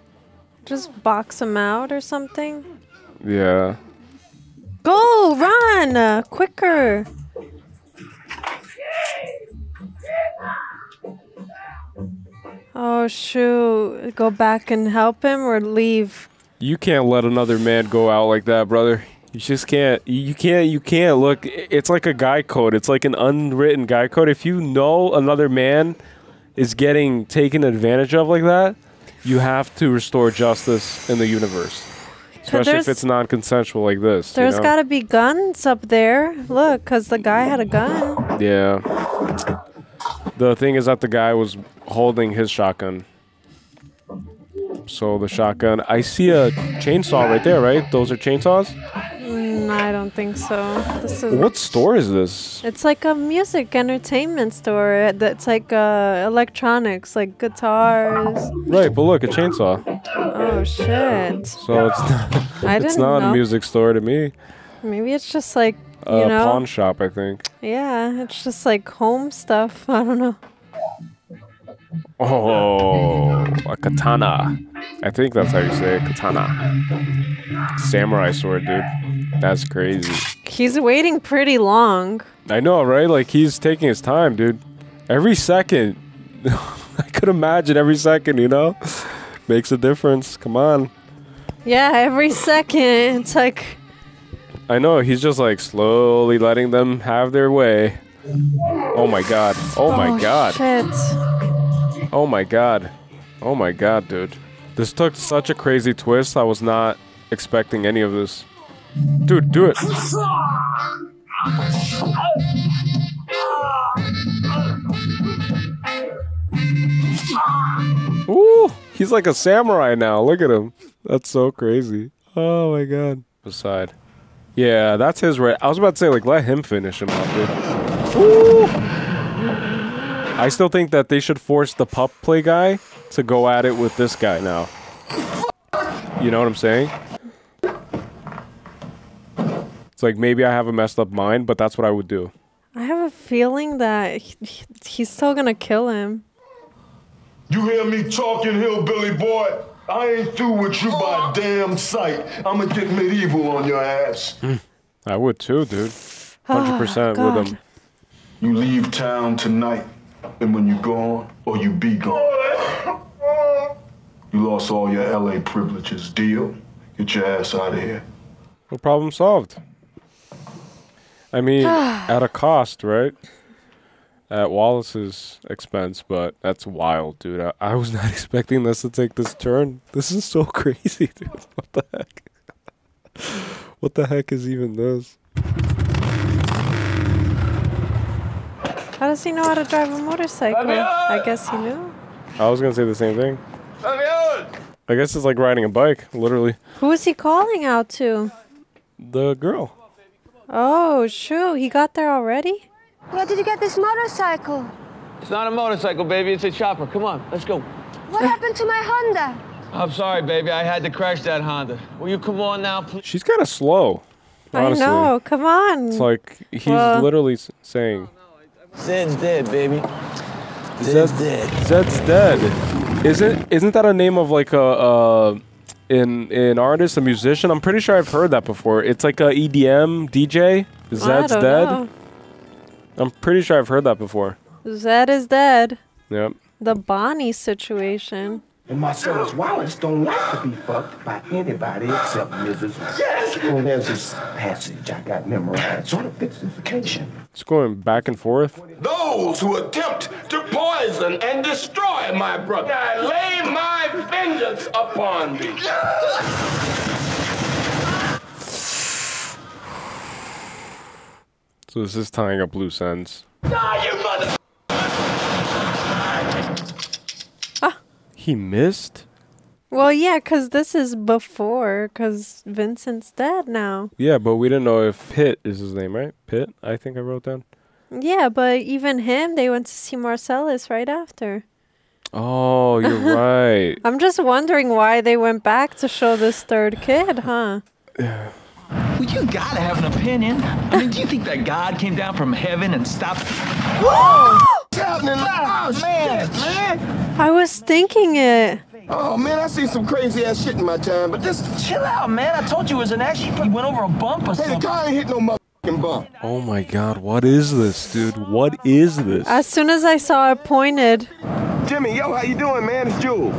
Just box him out or something? Yeah. Go! Run! Quicker! Oh shoot. Go back and help him or leave? You can't let another man go out like that, brother. You just can't. You can't. Look, it's like a guy code. It's like an unwritten guy code. If you know another man is getting taken advantage of like that, you have to restore justice in the universe. Especially if it's non-consensual like this. There's gotta be guns up there. Look, because the guy had a gun. Yeah. The thing is that the guy was holding his shotgun. So the shotgun... I see a chainsaw right there, right? Those are chainsaws? I don't think so. This is... What store is this? It's like a music entertainment store. That's like electronics, like guitars. Right, but look, a chainsaw. Oh, shit. So it's not, it's not a music store to me. Maybe it's just like, you a know. pawn shop, I think. Yeah, it's just like home stuff. I don't know. Oh, a katana. I think that's how you say it, katana. Samurai sword, dude. That's crazy. He's waiting pretty long. I know, right? Like, he's taking his time, dude. Every second. I could imagine every second, you know? Makes a difference. Come on. Yeah, every second. It's like... I know, he's just like slowly letting them have their way. Oh my god. Oh my god. Shit. Oh my god. Oh my god, dude. This took such a crazy twist. I was not expecting any of this. Dude, do it. Ooh, he's like a samurai now. Look at him. That's so crazy. Oh my god. Beside. Yeah, that's his right. I was about to say, like, let him finish him off, dude. Ooh. I still think that they should force the pup play guy to go at it with this guy now. You know what I'm saying? It's like, maybe I have a messed up mind, but that's what I would do. I have a feeling that he's still gonna kill him. You hear me talking, hillbilly boy? I ain't through with you by damn sight. I'ma get medieval on your ass. I would too, dude. 100% with him. You leave town tonight, and when you gone, or you be gone, You lost all your LA privileges. Deal? Get your ass out of here. No problem solved. I mean, at a cost, right? At Wallace's expense, but that's wild, dude. I was not expecting this to take this turn. This is so crazy, dude. What the heck? What the heck is even this? How does he know how to drive a motorcycle? I guess he knew. I was gonna say the same thing. I guess it's like riding a bike, literally. Who is he calling out to? The girl. Oh, shoot. He got there already? Where did you get this motorcycle? It's not a motorcycle, baby. It's a chopper. Come on, let's go. What happened to my Honda? I'm sorry, baby. I had to crash that Honda. Will you come on now, please? She's kind of slow, honestly. I know. Come on. It's like he's literally saying... Zed's dead, baby. Zed's dead. Zed's dead. Isn't that a name of like an artist, a musician? I'm pretty sure I've heard that before. It's like a EDM DJ. Zed's dead. Know. I'm pretty sure I've heard that before. Zed is dead. Yep. The Bonnie situation. And Marcellus Wallace don't like to be fucked by anybody except Mrs. Yes! Well, there's this passage I got memorized, sort of fits this occasion. It's going back and forth. Those who attempt to poison and destroy my brother, I lay my vengeance upon thee. So this is tying up loose ends. Die, you mother... He missed? Well, yeah, because this is before, because Vincent's dead now. Yeah, but we didn't know if Pitt is his name, right? Pitt, I think I wrote down. Yeah, but even him, they went to see Marcellus right after. Oh, you're right. I'm just wondering why they went back to show this third kid, huh? Well, you gotta have an opinion. I mean, do you think that God came down from heaven and stopped... What's happening? Oh, man, man. I was thinking it. Oh, man, I seen some crazy-ass shit in my time, but this... Chill out, man. I told you it was an accident. He went over a bump or something. Hey, the car ain't hit no motherfucking bump. Oh, my God. What is this, dude? What is this? As soon as I saw it pointed. Jimmy, yo, how you doing, man? It's Jules.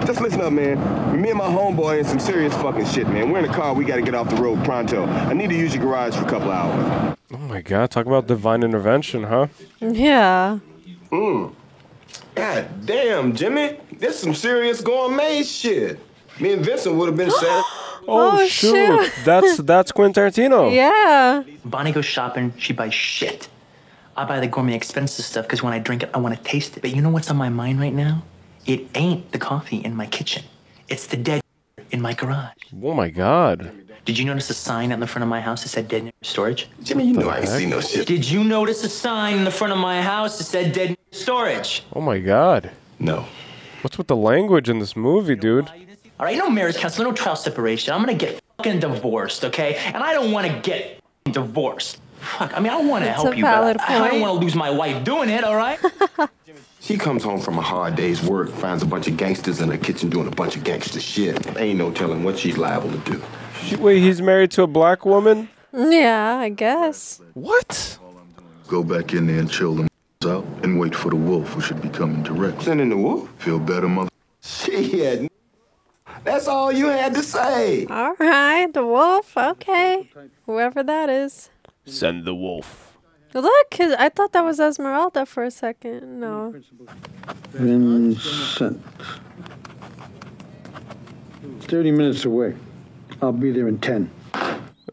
Just listen up, man. Me and my homeboy in some serious fucking shit, man. We're in a car. We gotta get off the road pronto. I need to use your garage for a couple hours. Oh, my God. Talk about divine intervention, huh? Yeah. God damn, Jimmy. This some serious gourmet shit. Me and Vincent would have been sad. Oh, shoot. That's Quentin Tarantino. Yeah. Bonnie goes shopping. She buys shit. I buy the gourmet expensive stuff because when I drink it, I want to taste it. But you know what's on my mind right now? It ain't the coffee in my kitchen. It's the dead in my garage. Oh, my God. Did you notice a sign on the front of my house that said dead storage? Jimmy, you know I ain't seen no shit. Did you notice a sign in the front of my house that said dead storage? Oh, my God. No. What's with the language in this movie, dude? All right, no marriage counseling, no trial separation. I'm going to get fucking divorced, okay? And I don't want to get divorced. Fuck, I mean, I want to help you, but I don't want to lose my wife doing it, all right? She comes home from a hard day's work, finds a bunch of gangsters in her kitchen doing a bunch of gangster shit. Ain't no telling what she's liable to do. Wait, he's married to a black woman? Yeah, I guess. What? Go back in there and chill them out and wait for the wolf, who should be coming direct. Sending the wolf? Feel better, mother? Shit. That's all you had to say. All right, the wolf. Okay. Whoever that is. Send the wolf. Look, I thought that was Esmeralda for a second. No. Vincent. 30 minutes away. I'll be there in 10.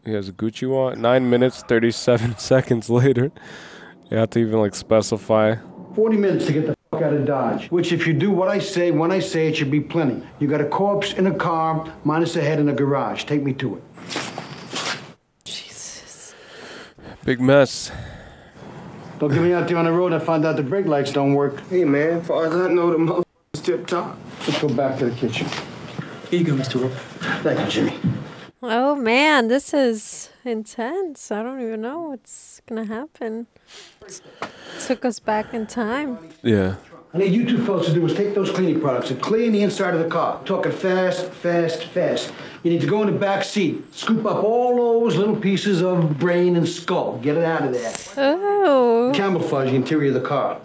He has a Gucci watch. 9 minutes, 37 seconds later. You have to even, like, specify. 40 minutes to get the fuck out of Dodge. Which, if you do what I say, when I say it, should be plenty. You got a corpse in a car, minus a head in a garage. Take me to it. Jesus. Big mess. Don't get me out there on the road and find out the brake lights don't work. Hey, man, as far as I know, the motherfucker's tip-top. Let's go back to the kitchen. Here you go, Mr. Rope. Thank you, Jimmy. Oh, man, this is intense. I don't even know what's going to happen. Took us back in time. Yeah. I need you two folks to do is take those cleaning products and clean the inside of the car. Talking fast, fast, fast. You need to go in the back seat. Scoop up all those little pieces of brain and skull. Get it out of there. Oh. Camouflage the interior of the car.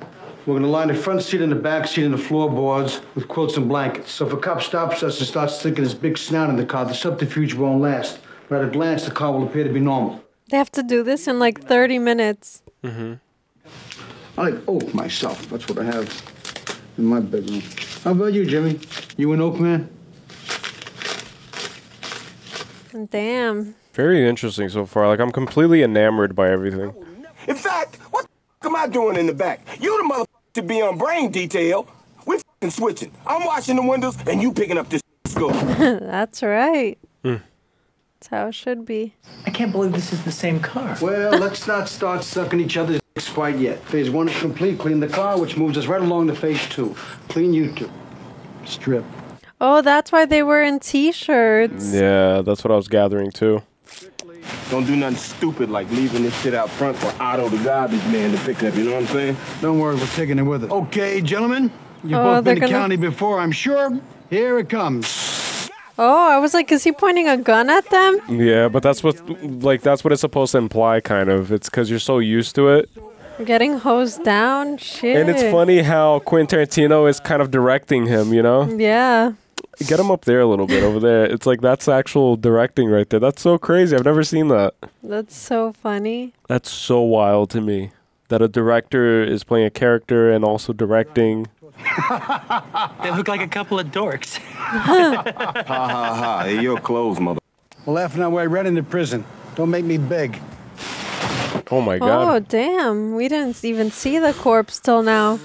We're gonna line the front seat and the back seat and the floorboards with quilts and blankets. So if a cop stops us and starts sticking his big snout in the car, the subterfuge won't last. But at a glance, the car will appear to be normal. They have to do this in like 30 minutes. I like oak myself. That's what I have in my bedroom. How about you, Jimmy? You an oak man? Damn. Very interesting so far. Like, I'm completely enamored by everything. In fact, what the am I doing in the back? You the mother to be on brain detail. We're switching. I'm washing the windows and you picking up this score. That's right. That's how it should be. I can't believe this is the same car. Well, let's not start sucking each other's dicks quite yet. Phase 1 is complete. Clean the car, which moves us right along to phase 2. Clean you two. Strip. Oh, that's why they were in t-shirts. Yeah, that's what I was gathering too. Don't do nothing stupid like leaving this shit out front for Otto the garbage man to pick up, you know what I'm saying? Don't worry, we're taking it with us. Okay, gentlemen. You've Oh, both been they're to gonna- county before, I'm sure. Here it comes. Oh, I was like, is he pointing a gun at them? Yeah, but that's what it's supposed to imply, kind of. It's because you're so used to it. Getting hosed down? Shit. And it's funny how Quentin Tarantino is kind of directing him, you know? Yeah. Get him up there a little bit over there. It's like, that's actual directing right there. That's so crazy. I've never seen that. That's so funny. That's so wild to me. That a director is playing a character and also directing. They look like a couple of dorks. Ha ha ha. Hey, you're closed, mother. We're laughing our way right into prison. Don't make me beg. Oh my Oh, god. damn. We didn't even see the corpse till now.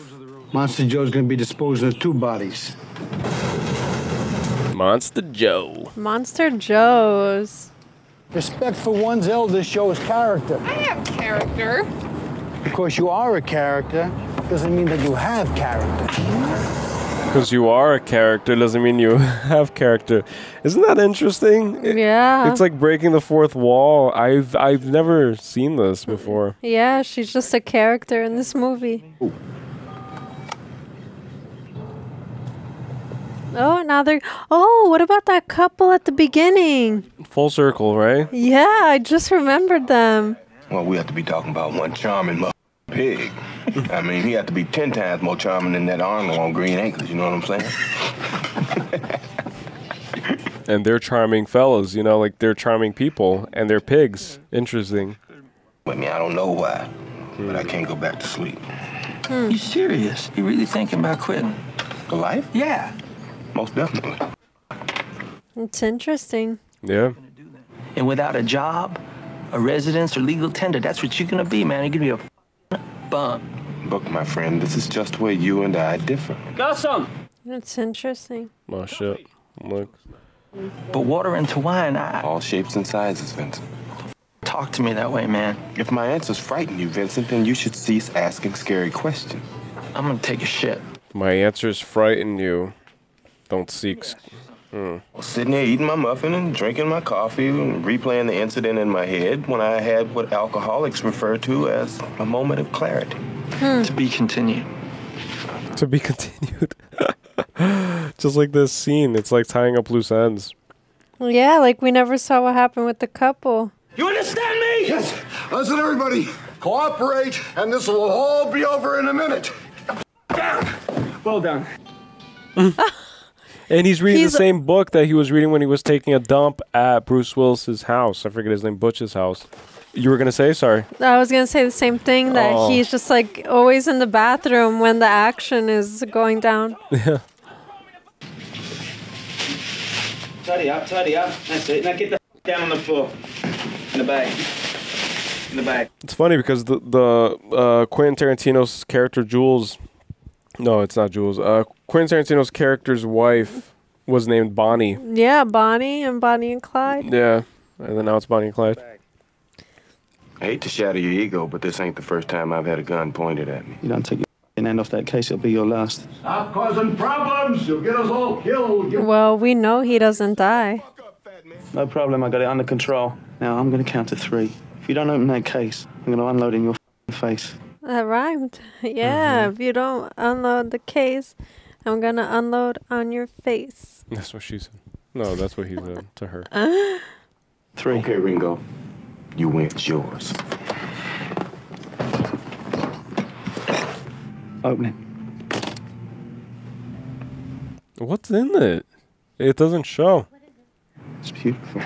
Monster Joe's gonna be disposing of 2 bodies. Monster Joe. Monster Joe's. Respect for one's elders shows character. I have character. Because you are a character doesn't mean that you have character. Because you are a character doesn't mean you have character. Isn't that interesting? Yeah. It's like breaking the fourth wall. I've never seen this before. Yeah, she's just a character in this movie. Ooh. Oh, now they're... Oh, what about that couple at the beginning? Full circle, right? Yeah, I just remembered them. Well, we have to be talking about one charming pig. I mean, he had to be 10 times more charming than that Arnold on Green Acres, you know what I'm saying? And they're charming fellas, you know, like they're charming people, and they're pigs. Interesting. I mean, I don't know why, but I can't go back to sleep. You serious? You really thinking about quitting? The life? Yeah. Most definitely. It's interesting. Yeah. And without a job, a residence, or legal tender, that's what you're gonna be, man. You're gonna be a bum. Look, my friend, this is just where you and I differ. Got some. It's interesting. Oh, shit. Look. But water into wine, All shapes and sizes, Vincent. Talk to me that way, man. If my answers frighten you, Vincent, then you should cease asking scary questions. I'm gonna take a shit. My answers frighten you. Don't seek. Sitting here eating my muffin and drinking my coffee and replaying the incident in my head when I had what alcoholics refer to as a moment of clarity. To be continued. To be continued. Just like this scene. It's like tying up loose ends. Yeah, like we never saw what happened with the couple. You understand me? Yes. Listen, everybody. Cooperate, and this will all be over in a minute. Down. Well done. And he's reading the same book that he was reading when he was taking a dump at Bruce Willis's house. I forget his name, Butch's house. You were going to say? Sorry. I was going to say the same thing, that Oh. he's just like always in the bathroom when the action is going down. Yeah. Tidy up, tidy up. That's it. Now get the down on the floor. In the bag. In the bag. It's funny because the Quentin Tarantino's character, Jules... No, it's not Jules. Quentin Tarantino's character's wife was named Bonnie. Yeah, Bonnie and Clyde. Yeah. And then now it's Bonnie and Clyde. I hate to shatter your ego, but this ain't the first time I've had a gun pointed at me. You don't take your hand off that case, it'll be your last. Stop causing problems. You'll get us all killed. Well, we know he doesn't die. No problem, I got it under control. Now I'm gonna count to 3. If you don't open that case, I'm gonna unload in your face. That rhymed. Yeah, if you don't unload the case, I'm going to unload on your face. That's what she said. No, that's what he said to her. 3. Okay, Ringo. You win. It's yours. Open it. What's in it? It doesn't show. It's beautiful.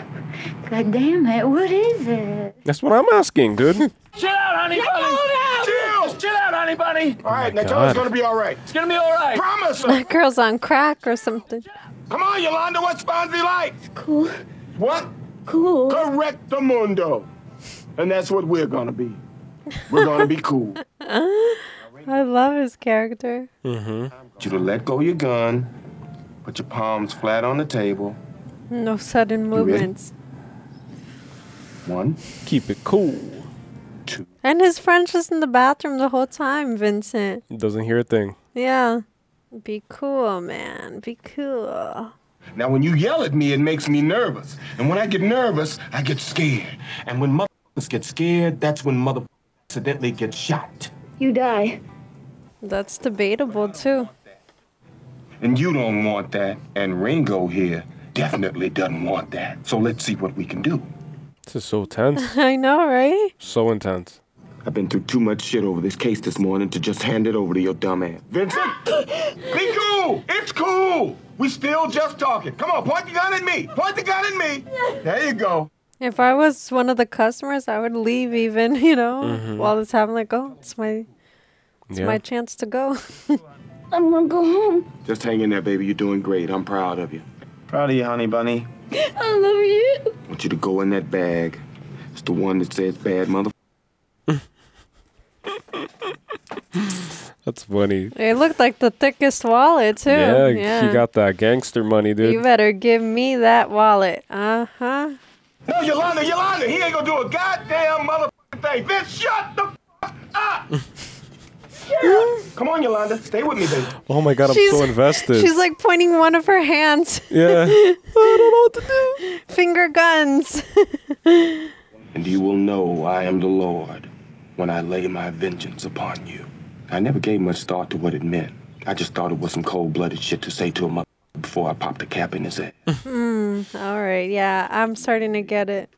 God damn it, what is it? That's what I'm asking, dude. Chill out, honey bunny. Chill! Just chill out, honey bunny. All right, now tell God. us it's gonna be all right. It's gonna be all right. Promise That us. girl's on crack or something. Come on, Yolanda, what's Fonzie like? Cool. What? Cool. Correctamundo. And that's what we're gonna be. We're gonna be cool. I love his character. Mm-hmm. You to let go of your gun, put your palms flat on the table. No sudden ready? movements. 1, Keep it cool. 2. And his friend's just in the bathroom the whole time, Vincent. Doesn't hear a thing. Yeah. Be cool, man. Be cool. Now, when you yell at me, it makes me nervous. And when I get nervous, I get scared. And when motherfuckers get scared, that's when motherfuckers accidentally get shot. You die. That's debatable, too. And you don't want that. And Ringo here definitely doesn't want that. So let's see what we can do. This is so tense. I know, right? So intense. I've been through too much shit over this case this morning to just hand it over to your dumb ass. Vincent! Be cool! It's cool! We still just talking. Come on, point the gun at me! Point the gun at me! There you go. If I was one of the customers, I would leave even, while it's happening. Like, oh, it's my chance to go. I'm gonna go home. Just hang in there, baby. You're doing great. I'm proud of you. Proud of you, honey bunny. I love you. I want you to go in that bag. It's the one that says bad mother. That's funny. It looked like the thickest wallet, too. Yeah, he got that gangster money, dude. You better give me that wallet. Uh-huh. No, Yolanda, he ain't gonna do a goddamn motherfucking thing. Vince, shut the fuck up! Come on, Yolanda. Stay with me, baby. Oh my God, I'm so invested. She's like pointing one of her hands. Yeah. I don't know what to do. Finger guns. And you will know I am the Lord when I lay my vengeance upon you. I never gave much thought to what it meant. I just thought it was some cold-blooded shit to say to a mother before I popped a cap in his head. All right, yeah, I'm starting to get it.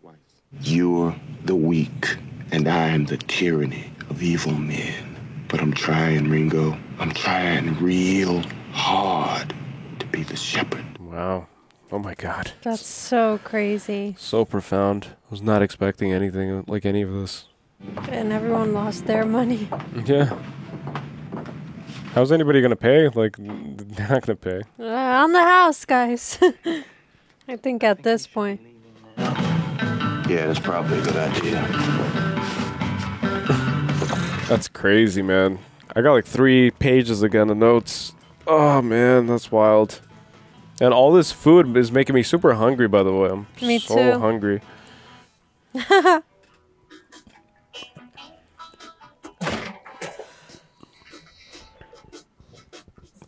You're the weak, and I am the tyranny of evil men. But I'm trying, Ringo. I'm trying real hard to be the shepherd. Wow. Oh my God. That's so crazy. So profound. I was not expecting anything like any of this. And everyone lost their money. Yeah. How's anybody gonna pay? Like, they're not gonna pay. On the house, guys. I think at this point. Yeah, that's probably a good idea. That's crazy, man. I got like 3 pages again of notes. Oh man, that's wild. And all this food is making me super hungry, by the way. I'm Me so too. hungry.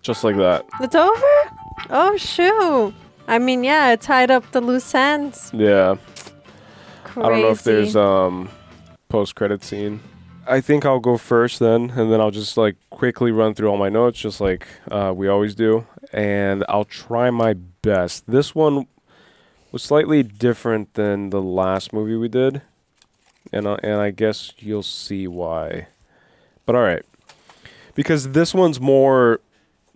Just like that. It's over? Oh, shoot. I mean, yeah, it tied up the loose ends. Yeah. Crazy. I don't know if there's post-credit scene. I think I'll go first then, and then I'll just like quickly run through all my notes, just like we always do, and I'll try my best. This one was slightly different than the last movie we did, and I guess you'll see why. But all right, because this one's more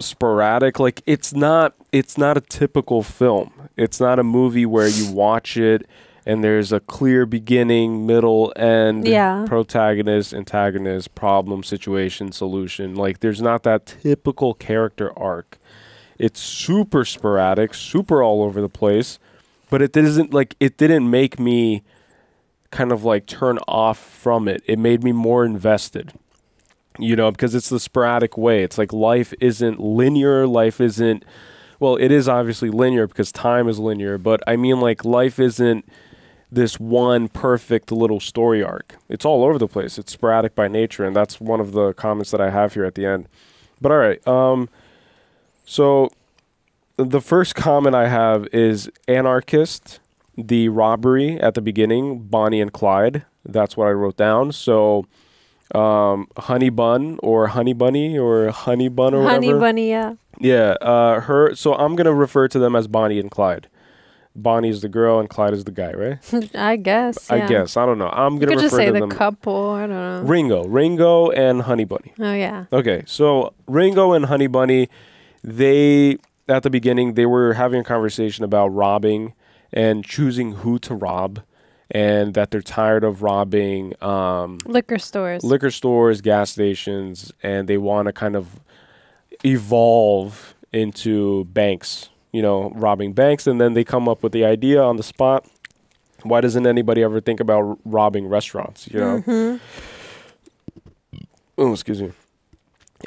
sporadic. Like it's not a typical film. It's not a movie where you watch it and there's a clear beginning, middle, end, protagonist, antagonist, problem, situation, solution. Like there's not that typical character arc. It's super sporadic, super all over the place, but it didn't make me kind of like turn off from it. It made me more invested. You know, because it's the sporadic way. It's like life isn't linear. Life isn't, well, it is obviously linear because time is linear, but I mean like life isn't this one perfect little story arc. It's all over the place. It's sporadic by nature, and that's one of the comments that I have here at the end. But all right, so the first comment I have is anarchist, the robbery at the beginning, Bonnie and Clyde. That's what I wrote down. So Honey Bun or Honey Bunny or Honey Bun or whatever. Honey Bunny, yeah. Yeah, her. So I'm gonna refer to them as Bonnie and Clyde. Bonnie is the girl and Clyde is the guy, right? I guess. I guess. I don't know. I'm You gonna could just refer say to the them. couple. I don't know. Ringo and Honey Bunny. Oh yeah. Okay, so Ringo and Honey Bunny, they at the beginning they were having a conversation about robbing and choosing who to rob, and that they're tired of robbing liquor stores, gas stations, and they want to kind of evolve into banks, you know, robbing banks. And then they come up with the idea on the spot. Why doesn't anybody ever think about robbing restaurants, you know? Oh, excuse me.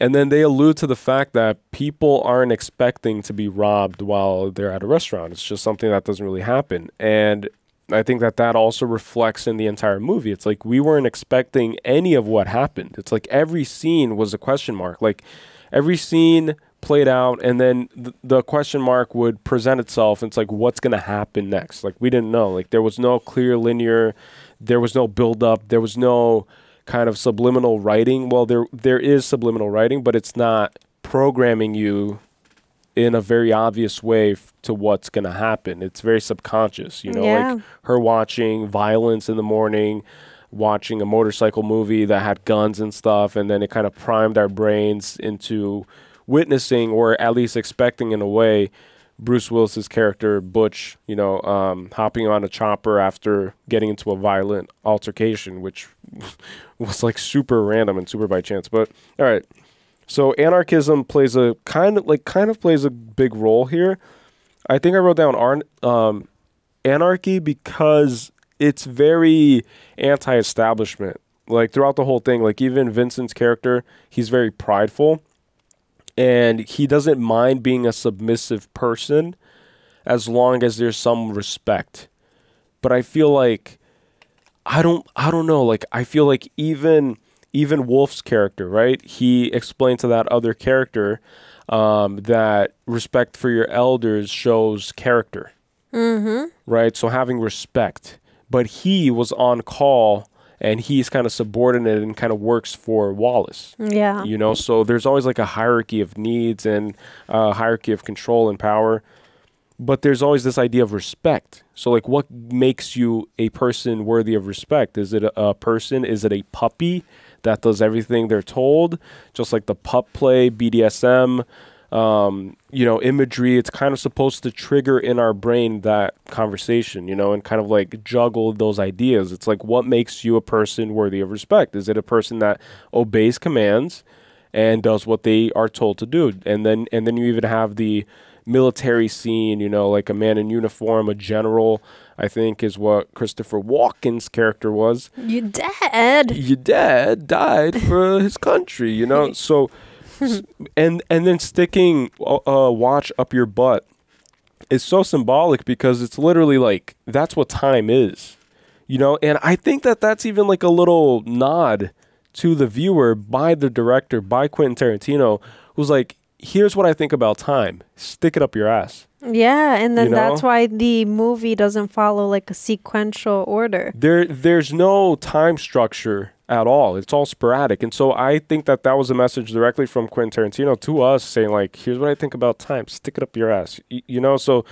And then they allude to the fact that people aren't expecting to be robbed while they're at a restaurant. It's just something that doesn't really happen. And I think that that also reflects in the entire movie. It's like we weren't expecting any of what happened. It's like every scene was a question mark. Like every scene played out, and then the question mark would present itself. And it's like, what's going to happen next? Like we didn't know. Like there was no clear linear, there was no build up, there was no kind of subliminal writing. Well, there is subliminal writing, but it's not programming you in a very obvious way to what's going to happen. It's very subconscious, you know, like her watching violence in the morning, watching a motorcycle movie that had guns and stuff, and then it kind of primed our brains into witnessing, or at least expecting in a way, Bruce Willis's character Butch, you know, hopping on a chopper after getting into a violent altercation, which was like super random and super by chance. But all right, so anarchism plays a kind of plays a big role here. I think I wrote down anarchy because it's very anti-establishment. Like throughout the whole thing, like even Vincent's character, he's very prideful. And he doesn't mind being a submissive person as long as there's some respect. But I feel like I don't know, like I feel like even Wolf's character, right? He explained to that other character that respect for your elders shows character. Right? So having respect. But he was on call, and he's kind of subordinate and kind of works for Wallace. Yeah. You know, so there's always like a hierarchy of needs and a hierarchy of control and power. But there's always this idea of respect. So like what makes you a person worthy of respect? Is it a person? Is it a puppy that does everything they're told? Just like the pup play, BDSM, you know, imagery, it's kind of supposed to trigger in our brain that conversation, you know, and kind of like juggle those ideas. It's like, what makes you a person worthy of respect? Is it a person that obeys commands and does what they are told to do? And then you even have the military scene, you know, like a man in uniform, a general, I think is what Christopher Walken's character was. Your dad died for his country, you know? So and then sticking a watch up your butt is so symbolic because it's literally like that's what time is, you know. And I think that that's even like a little nod to the viewer by the director, by Quentin Tarantino, who's like, here's what I think about time, stick it up your ass. Yeah, and then you know? That's why the movie doesn't follow like a sequential order. There's no time structure at all. It's all sporadic. And so I think that that was a message directly from Quentin Tarantino to us saying like, here's what I think about time. Stick it up your ass. You know, so,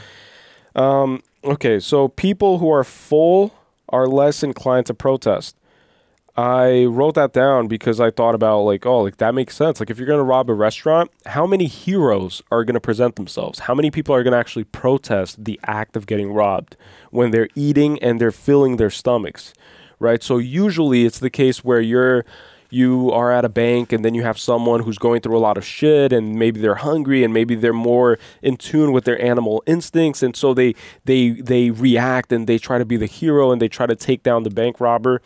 okay. So people who are full are less inclined to protest. I wrote that down because I thought about like, oh, like that makes sense. Like if you're going to rob a restaurant, how many heroes are going to present themselves? How many people are going to actually protest the act of getting robbed when they're eating and they're filling their stomachs? Right. So usually it's the case where you are at a bank and then you have someone who's going through a lot of shit and maybe they're hungry and maybe they're more in tune with their animal instincts. And so they react and they try to be the hero and they try to take down the bank robber.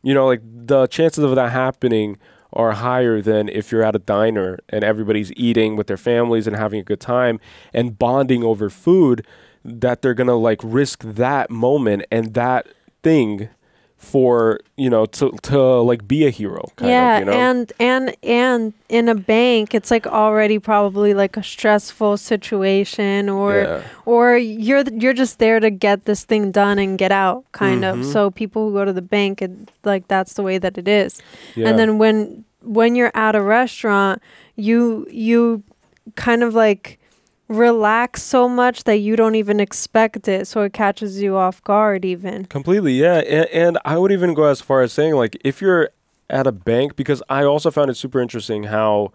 You know, like the chances of that happening are higher than if you're at a diner and everybody's eating with their families and having a good time and bonding over food, that they're going to like risk that moment and that thing for, you know, to like be a hero kind of, you know? and in a bank it's like already probably like a stressful situation or you're just there to get this thing done and get out kind of. So people who go to the bank, like that's the way that it is. And then when you're at a restaurant, you kind of like relax so much that you don't even expect it, so it catches you off guard even. Completely, yeah. And I would even go as far as saying, like, if you're at a bank, because I also found it super interesting how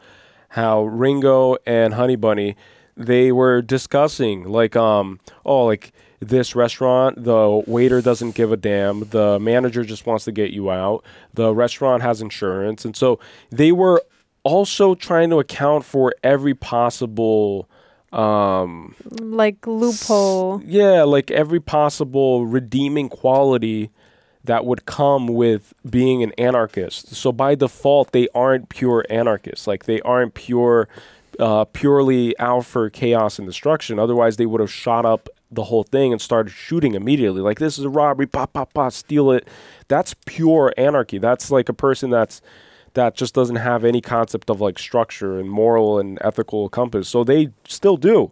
Ringo and Honey Bunny, they were discussing, like, like, this restaurant, the waiter doesn't give a damn, the manager just wants to get you out, the restaurant has insurance. And so they were also trying to account for every possible like loophole. Yeah, like every possible redeeming quality that would come with being an anarchist. So by default, they aren't pure anarchists. Like, they aren't purely out for chaos and destruction. Otherwise, they would have shot up the whole thing and started shooting immediately. Like, this is a robbery, pop, pop, pop, steal it. That's pure anarchy. That's like a person that just doesn't have any concept of like structure and moral and ethical compass. So they still do,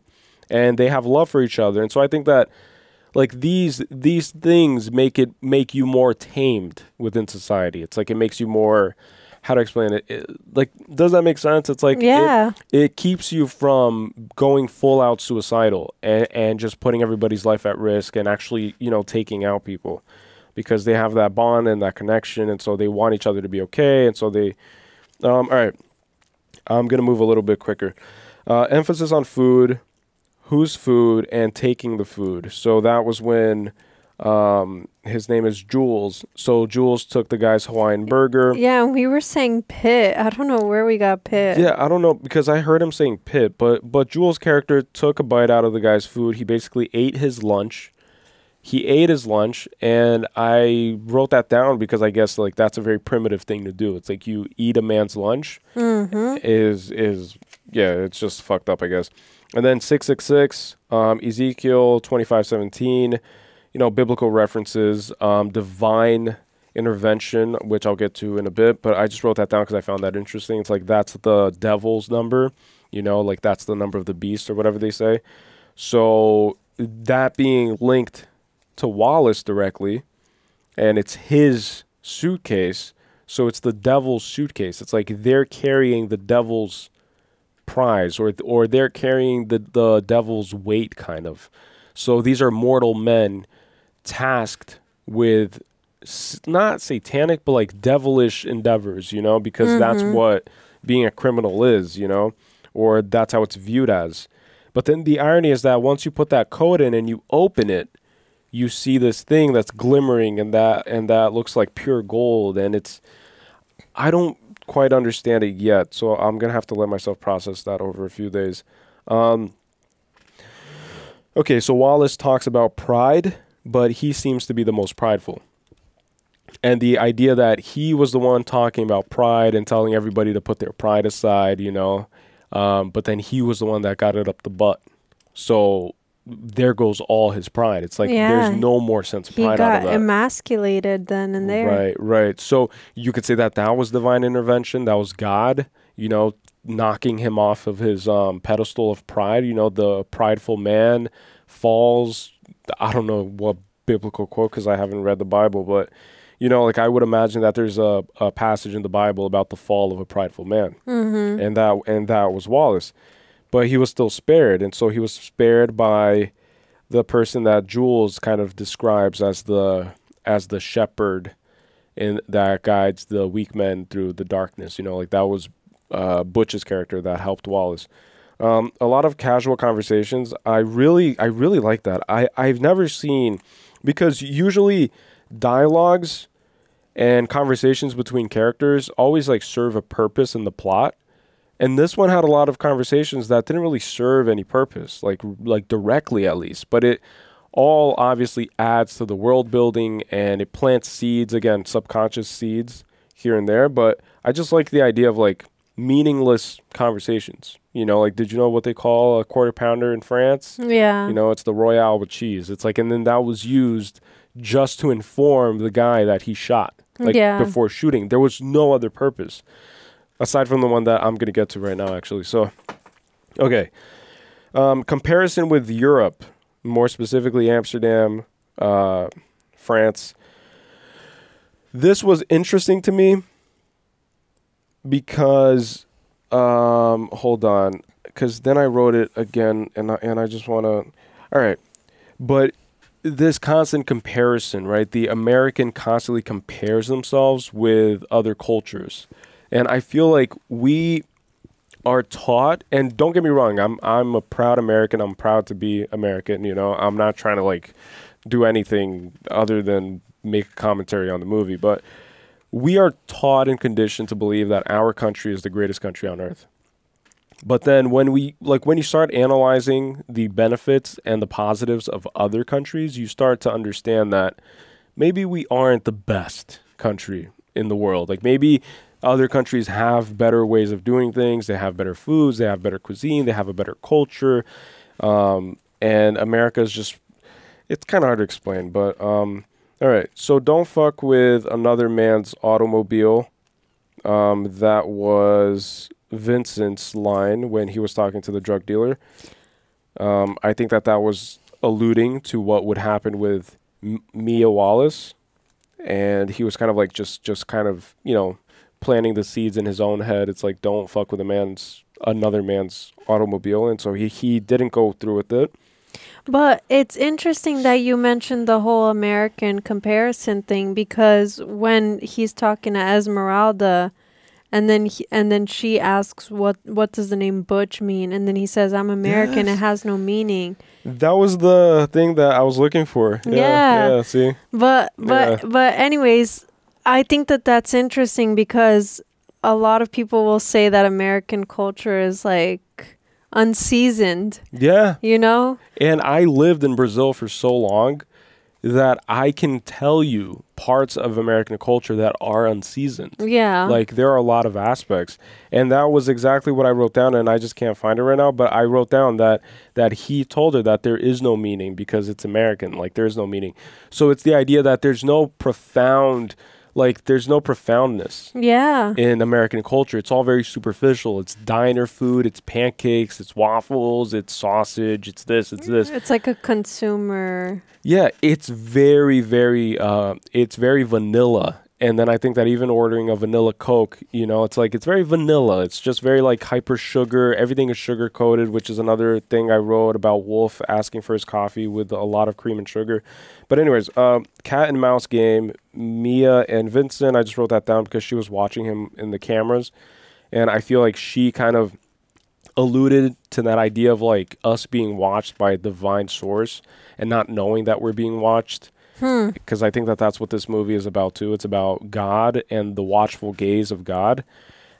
and they have love for each other. And so I think that, like, these things make you more tamed within society. It's like it makes you more, how to explain it? Like, does that make sense? It's like, yeah, it keeps you from going full out suicidal and just putting everybody's life at risk and actually, you know, taking out people, because they have that bond and that connection, and so they want each other to be okay. And so they, all right, I'm gonna move a little bit quicker. Emphasis on food, whose food, and taking the food. So that was when his name is Jules. So Jules took the guy's Hawaiian burger. Yeah, we were saying pit. I don't know where we got pit. Yeah, I don't know, because I heard him saying pit, but Jules' character took a bite out of the guy's food. He basically ate his lunch. He ate his lunch, and I wrote that down because I guess, like, that's a very primitive thing to do. It's like you eat a man's lunch is yeah, it's just fucked up, I guess. And then 666, Ezekiel 25:17, you know, biblical references, divine intervention, which I'll get to in a bit, but I just wrote that down because I found that interesting. It's like that's the devil's number, you know, like that's the number of the beast or whatever they say. So that being linked to Wallace directly, and it's his suitcase, so it's the devil's suitcase. It's like they're carrying the devil's prize, or they're carrying the devil's weight, kind of. So these are mortal men tasked with not satanic, but like devilish endeavors, you know, because that's what being a criminal is, you know, or that's how it's viewed as. But then the irony is that once you put that code in and you open it, you see this thing that's glimmering, and that looks like pure gold, and it's, I don't quite understand it yet, so I'm gonna have to let myself process that over a few days. Okay, so Wallace talks about pride, but he seems to be the most prideful. And the idea that he was the one talking about pride and telling everybody to put their pride aside, you know, but then he was the one that got it up the butt. So there goes all his pride. It's like there's no more sense of pride out of that. He got emasculated then and there. Right. So you could say that was divine intervention. That was God, you know, knocking him off of his pedestal of pride. You know, the prideful man falls. I don't know what biblical quote, because I haven't read the Bible, but, you know, like I would imagine that there's a passage in the Bible about the fall of a prideful man. And that was Wallace. But he was still spared, and so he was spared by the person that Jules kind of describes as the shepherd that guides the weak men through the darkness. You know, like that was Butch's character that helped Wallace. A lot of casual conversations. I really like that. I've never seen, because usually dialogues and conversations between characters always like serve a purpose in the plot. And this one had a lot of conversations that didn't really serve any purpose, like directly at least. But it all obviously adds to the world building, and it plants seeds, again, subconscious seeds here and there. But I just like the idea of like meaningless conversations. You know, like, did you know what they call a quarter pounder in France? Yeah. You know, it's the Royale with cheese. It's like, and then that was used just to inform the guy that he shot, like before shooting. There was no other purpose. Aside from the one that I'm going to get to right now, actually. So, okay. Comparison with Europe, more specifically Amsterdam, France. This was interesting to me because, hold on, because then I wrote it again, and I just want to. All right, but this constant comparison, right? The American constantly compares themselves with other cultures, and I feel like we are taught. And don't get me wrong, I'm a proud American. I'm proud to be American. You know, I'm not trying to like do anything other than make a commentary on the movie, but we are taught and conditioned to believe that our country is the greatest country on earth. But then when you start analyzing the benefits and the positives of other countries, you start to understand that maybe we aren't the best country in the world. Like maybe other countries have better ways of doing things. They have better foods. They have better cuisine. They have a better culture. And America is just, it's kind of hard to explain. But all right. So don't fuck with another man's automobile. That was Vincent's line when he was talking to the drug dealer. I think that was alluding to what would happen with Mia Wallace, and he was kind of like just kind of, you know, planting the seeds in his own head. It's like, don't fuck with another man's automobile, and so he didn't go through with it. But it's interesting that you mentioned the whole American comparison thing, because when he's talking to Esmeralda, and then she asks what does the name Butch mean, and then he says, I'm American. Yes. It has no meaning. That was the thing that I was looking for. Yeah. See. But anyways, I think that's interesting, because a lot of people will say that American culture is like unseasoned. Yeah. You know? And I lived in Brazil for so long that I can tell you parts of American culture that are unseasoned. Yeah. Like there are a lot of aspects. And that was exactly what I wrote down, and I just can't find it right now, but I wrote down that he told her that there is no meaning because it's American. Like there is no meaning. So it's the idea that there's no profoundness in American culture. It's all very superficial. It's diner food, it's pancakes, it's waffles, it's sausage, it's this, it's this. It's like a consumer. Yeah, it's very, very, it's very vanilla. And then I think that even ordering a vanilla Coke, you know, it's like, it's very vanilla. It's just very like hyper sugar. Everything is sugar coated, which is another thing I wrote about Wolf asking for his coffee with a lot of cream and sugar. But anyways, cat and mouse game, Mia and Vincent, I just wrote that down because she was watching him in the cameras. And I feel like she kind of alluded to that idea of like us being watched by a divine source and not knowing that we're being watched. Because I think that's what this movie is about too. It's about God and the watchful gaze of God.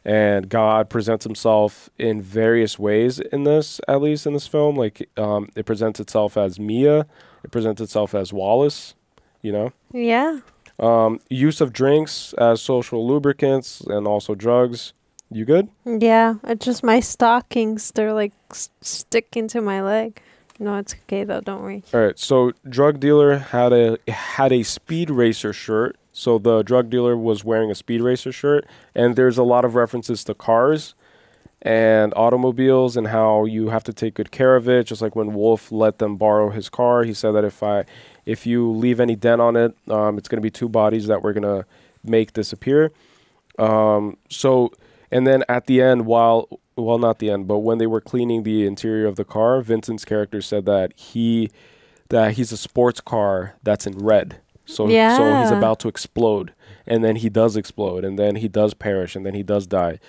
And God presents himself in various ways in this, at least in this film. Like it presents itself as Mia. It presents itself as Wallace, you know? Yeah. Use of drinks as social lubricants and also drugs. You good? Yeah. It's just my stockings. They're like sticking to my leg. No, it's okay though. Don't worry. All right. So drug dealer had a speed racer shirt. So the drug dealer was wearing a speed racer shirt, and there's a lot of references to cars and automobiles and how you have to take good care of it. Just like when Wolf let them borrow his car, he said that if you leave any dent on it, it's going to be 2 bodies that we're going to make disappear. And then at the end, not the end, but when they were cleaning the interior of the car, Vincent's character said that he's a sports car that's in red. So he's about to explode, and then he does explode, and then he does perish, and then he does die.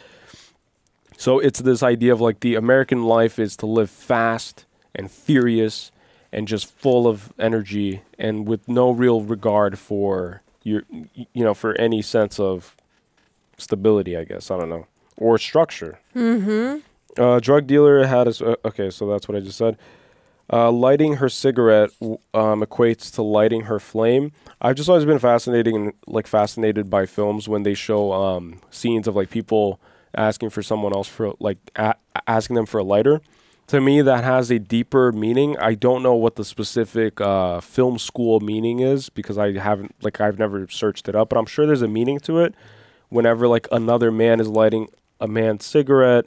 So it's this idea of like the American life is to live fast and furious and just full of energy and with no real regard for for any sense of stability, I guess. I don't know. Or structure. Mm-hmm. Drug dealer had okay, so that's what I just said. Lighting her cigarette equates to lighting her flame. I've just always been fascinated by films when they show scenes of like people asking for someone else for asking them for a lighter. To me, that has a deeper meaning. I don't know what the specific film school meaning is because I've never searched it up, but I'm sure there's a meaning to it. Whenever like another man is lighting a man's cigarette,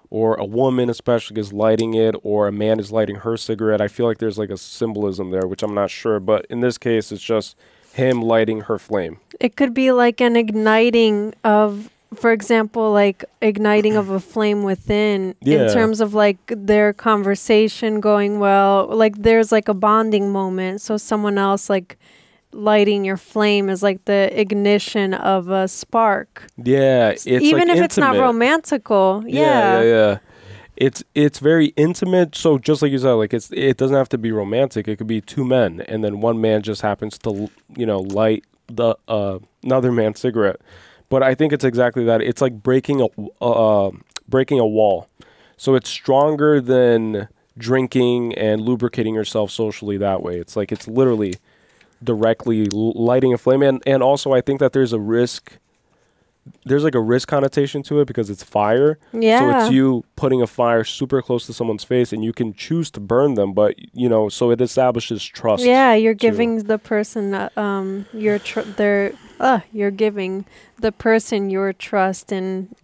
or a woman especially is lighting it, or a man is lighting her cigarette, I feel like there's like a symbolism there, which I'm not sure. But in this case, it's just him lighting her flame. It could be like an igniting of for example, like igniting of a flame within in Yeah. terms of like their conversation going well, like there's like a bonding moment. So someone else like lighting your flame is like the ignition of a spark. Yeah, it's Even like if it's not intimate. romantical. Yeah, yeah. It's very intimate. So just like you said, like it doesn't have to be romantic. It could be two men, and then one man just happens to light the another man's cigarette. But I think it's exactly that. It's like breaking a wall. So it's stronger than drinking and lubricating yourself socially that way. It's like it's literally directly lighting a flame, and also I think that there's a risk. There's like a risk connotation to it because it's fire. Yeah. So it's you putting a fire super close to someone's face, and you can choose to burn them, but so it establishes trust. Yeah, you're giving the person you're giving the person your trust and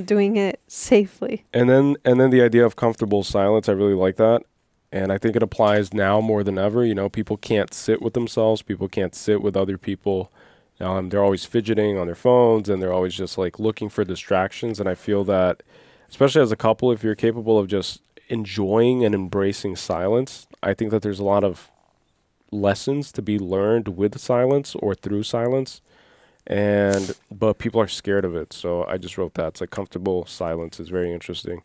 doing it safely. And then the idea of comfortable silence, I really like that. And I think it applies now more than ever. People can't sit with themselves. People can't sit with other people. They're always fidgeting on their phones, and they're always just like looking for distractions. And I feel that, especially as a couple, if you're capable of just enjoying and embracing silence, I think that there's a lot of lessons to be learned with silence or through silence. But people are scared of it. So I just wrote that. It's like comfortable silence is very interesting.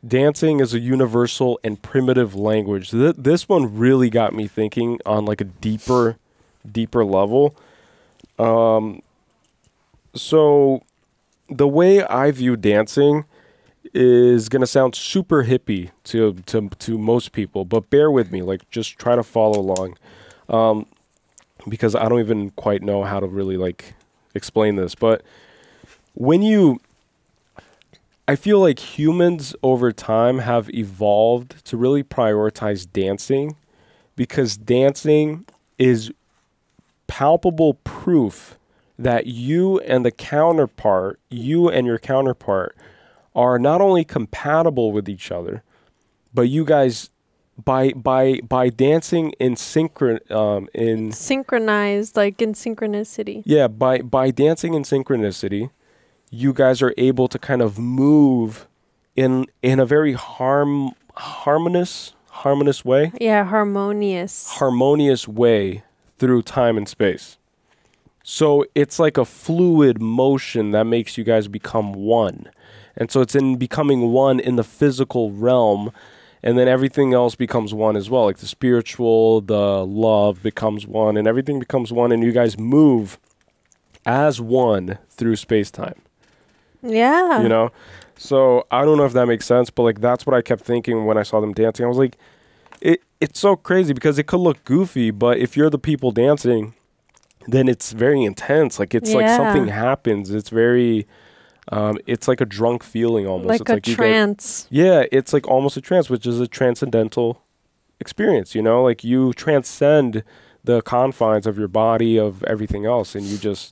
Dancing is a universal and primitive language. This one really got me thinking on like a deeper level. So the way I view dancing is going to sound super hippie to most people, but bear with me, like just try to follow along. Because I don't even quite know how to really like explain this, but I feel like humans over time have evolved to really prioritize dancing because dancing is palpable proof that you and your counterpart are not only compatible with each other, but you guys by dancing in synchronized, like in synchronicity. Yeah, by dancing in synchronicity, you guys are able to kind of move in a very harmonious way. Yeah, harmonious way through time and space. So it's like a fluid motion that makes you guys become one. And so it's in becoming one in the physical realm, and then everything else becomes one as well. Like the spiritual, the love becomes one, and everything becomes one, and you guys move as one through space-time. Yeah. So I don't know if that makes sense, but like that's what I kept thinking when I saw them dancing. I was like, it's so crazy because it could look goofy, but if you're the people dancing, then it's very intense. Like it's like something happens. It's very, it's like a drunk feeling almost. Like it's a like trance. It's like almost a trance, which is a transcendental experience. Like you transcend the confines of your body, of everything else, and you just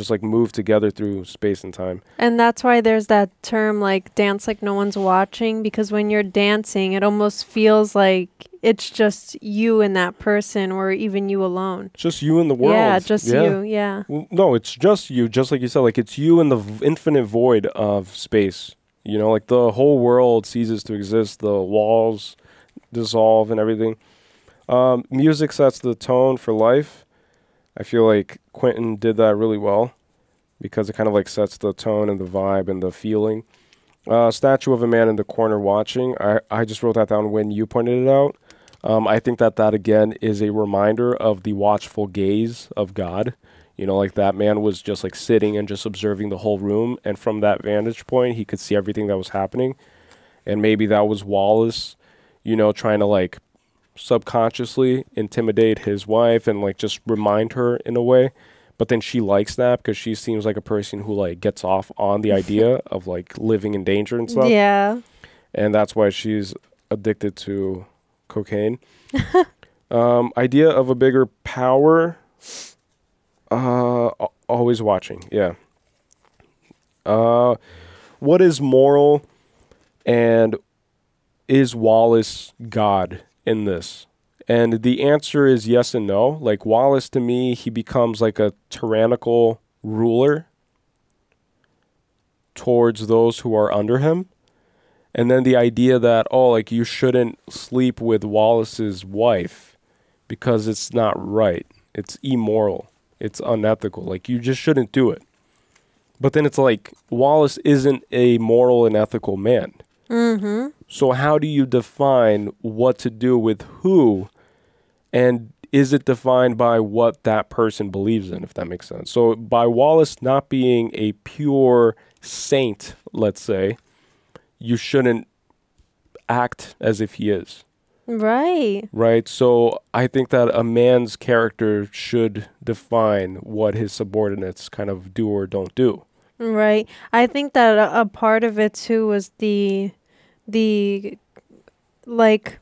like move together through space and time. And that's why there's that term like dance like no one's watching, because when you're dancing, it almost feels like it's just you and that person, or even you alone. Just you in the world. Yeah, just you, yeah. Well, no, it's just you, just like you said. Like it's you in the infinite void of space. Like the whole world ceases to exist. The walls dissolve and everything. Music sets the tone for life. I feel like Quentin did that really well because it kind of like sets the tone and the vibe and the feeling. Statue of a man in the corner watching. I just wrote that down when you pointed it out. I think that again is a reminder of the watchful gaze of God. Like that man was just like sitting and just observing the whole room. And from that vantage point, he could see everything that was happening. And maybe that was Wallace, trying to like subconsciously intimidate his wife and like just remind her in a way, but then she likes that because she seems like a person who like gets off on the idea of like living in danger and stuff. Yeah. And that's why she's addicted to cocaine. Idea of a bigger power, always watching. Yeah. What is moral, and is Wallace God in this? And the answer is yes and no. Like Wallace, to me, he becomes like a tyrannical ruler towards those who are under him. And then the idea that, oh, like you shouldn't sleep with Wallace's wife because it's not right. It's immoral. It's unethical. Like you just shouldn't do it. But then it's like Wallace isn't a moral and ethical man. Mm-hmm. So how do you define what to do with who? And is it defined by what that person believes in, if that makes sense? So by Wallace not being a pure saint, let's say, you shouldn't act as if he is. Right. Right? So I think that a man's character should define what his subordinates kind of do or don't do. Right. I think that a part of it too was the like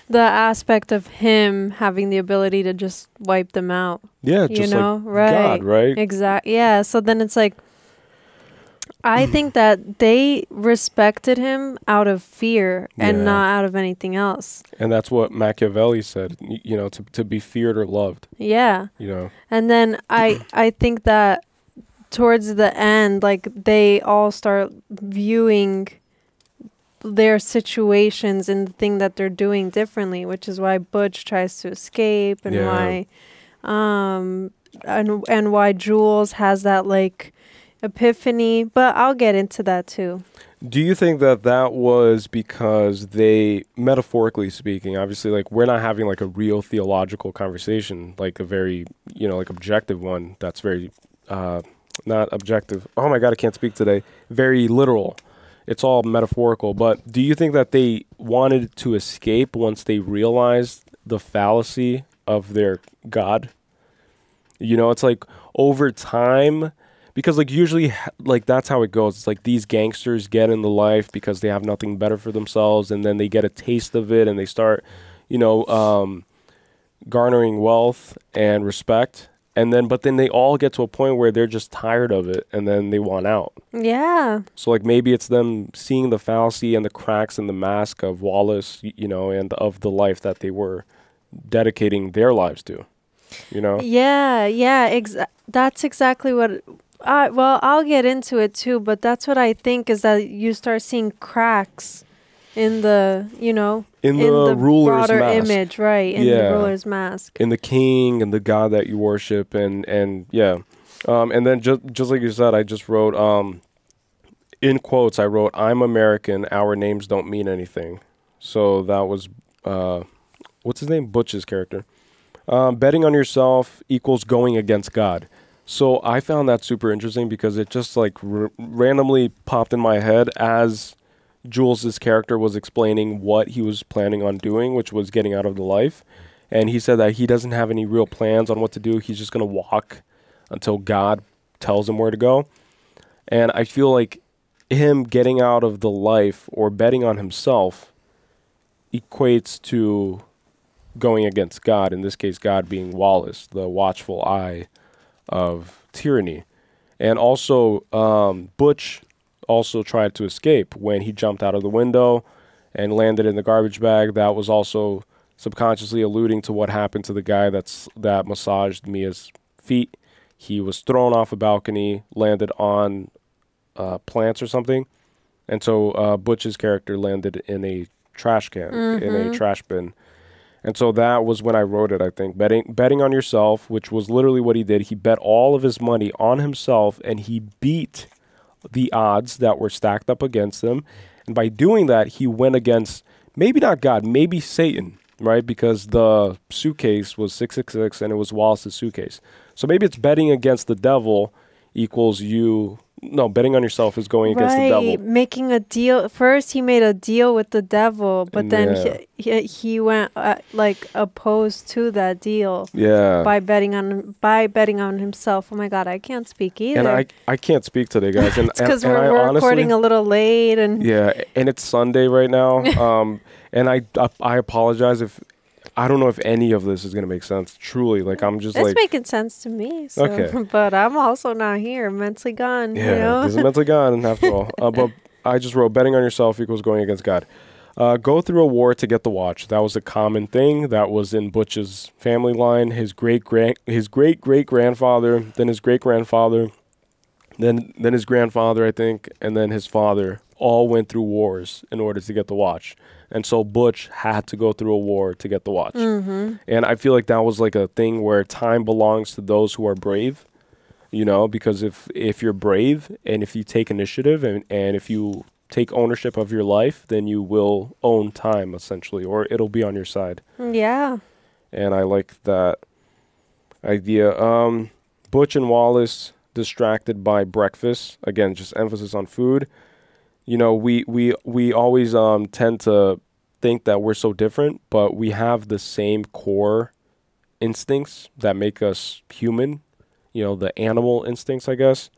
the aspect of him having the ability to just wipe them out. Yeah, you just know? like Right. God, right? Exactly. Yeah. So then it's like, I think that they respected him out of fear and Yeah. not out of anything else. And that's what Machiavelli said, you know, to be feared or loved. Yeah. You know. And then I think that towards the end, like they all start viewing their situations and the thing that they're doing differently, which is why Butch tries to escape and Yeah. and why Jules has that like epiphany, but I'll get into that too. Do you think that that was because they, metaphorically speaking, obviously, like we're not having like a real theological conversation, like a very, you know, like objective one that's very, not objective. Oh my God, I can't speak today. Very literal. It's all metaphorical. But do you think that they wanted to escape once they realized the fallacy of their God? You know, it's like over time, because like usually like that's how it goes. It's like these gangsters get in the life because they have nothing better for themselves, and then they get a taste of it and they start, you know, garnering wealth and respect. And then, but then they all get to a point where they're just tired of it and then they want out. Yeah. So like maybe it's them seeing the fallacy and the cracks in the mask of Wallace, you know, and of the life that they were dedicating their lives to, you know? Yeah, yeah, that's exactly what well, I'll get into it too, but that's what I think is that you start seeing cracks in the, you know, in the ruler's broader mask. image, right? In the ruler's mask. In the king and the God that you worship, and yeah. And then just like you said, I just wrote, in quotes, I wrote, "I'm American, our names don't mean anything." So that was, what's his name? Butch's character. Betting on yourself equals going against God. So I found that super interesting because it just like randomly popped in my head as Jules's character was explaining what he was planning on doing, which was getting out of the life. And he said that he doesn't have any real plans on what to do. He's just going to walk until God tells him where to go. And I feel like him getting out of the life or betting on himself equates to going against God. In this case, God being Wallace, the watchful eye of tyranny. And also, Butch also tried to escape when he jumped out of the window and landed in the garbage bag. That was also subconsciously alluding to what happened to the guy that massaged Mia's feet. He was thrown off a balcony, landed on plants or something. And so Butch's character landed in a trash can, in a trash bin. And so that was when I wrote it, I think. Betting on yourself, which was literally what he did. He bet all of his money on himself, and he beat the odds that were stacked up against him. And by doing that, he went against, maybe not God, maybe Satan, right? Because the suitcase was 666, and it was Wallace's suitcase. So maybe it's betting against the devil equals you... No, betting on yourself is going against the devil. Making a deal. First, he made a deal with the devil, but then he went like opposed to that deal. Yeah. By betting on himself. Oh my God, I can't speak either. And I can't speak today, guys. And it's because and we're honestly, recording a little late, and yeah, and it's Sunday right now. And I apologize if I don't know if any of this is gonna make sense. Truly, like I'm just it's making sense to me. So. Okay. But I'm also not here, mentally gone. Yeah, you know? this is mentally gone after all. But I just wrote betting on yourself equals going against God. Go through a war to get the watch. That was a common thing. That was in Butch's family line. His great great grandfather, then his great grandfather, then his grandfather, I think, and then his father all went through wars in order to get the watch. And so Butch had to go through a war to get the watch. And I feel like that was like a thing where time belongs to those who are brave, you know, because if you're brave and if you take initiative and if you take ownership of your life, then you will own time, essentially, or it'll be on your side. Yeah. And I like that idea. Butch and Wallace distracted by breakfast. Again, just emphasis on food. You know, we always tend to think that we're so different, but we have the same core instincts that make us human. You know, the animal instincts, I guess.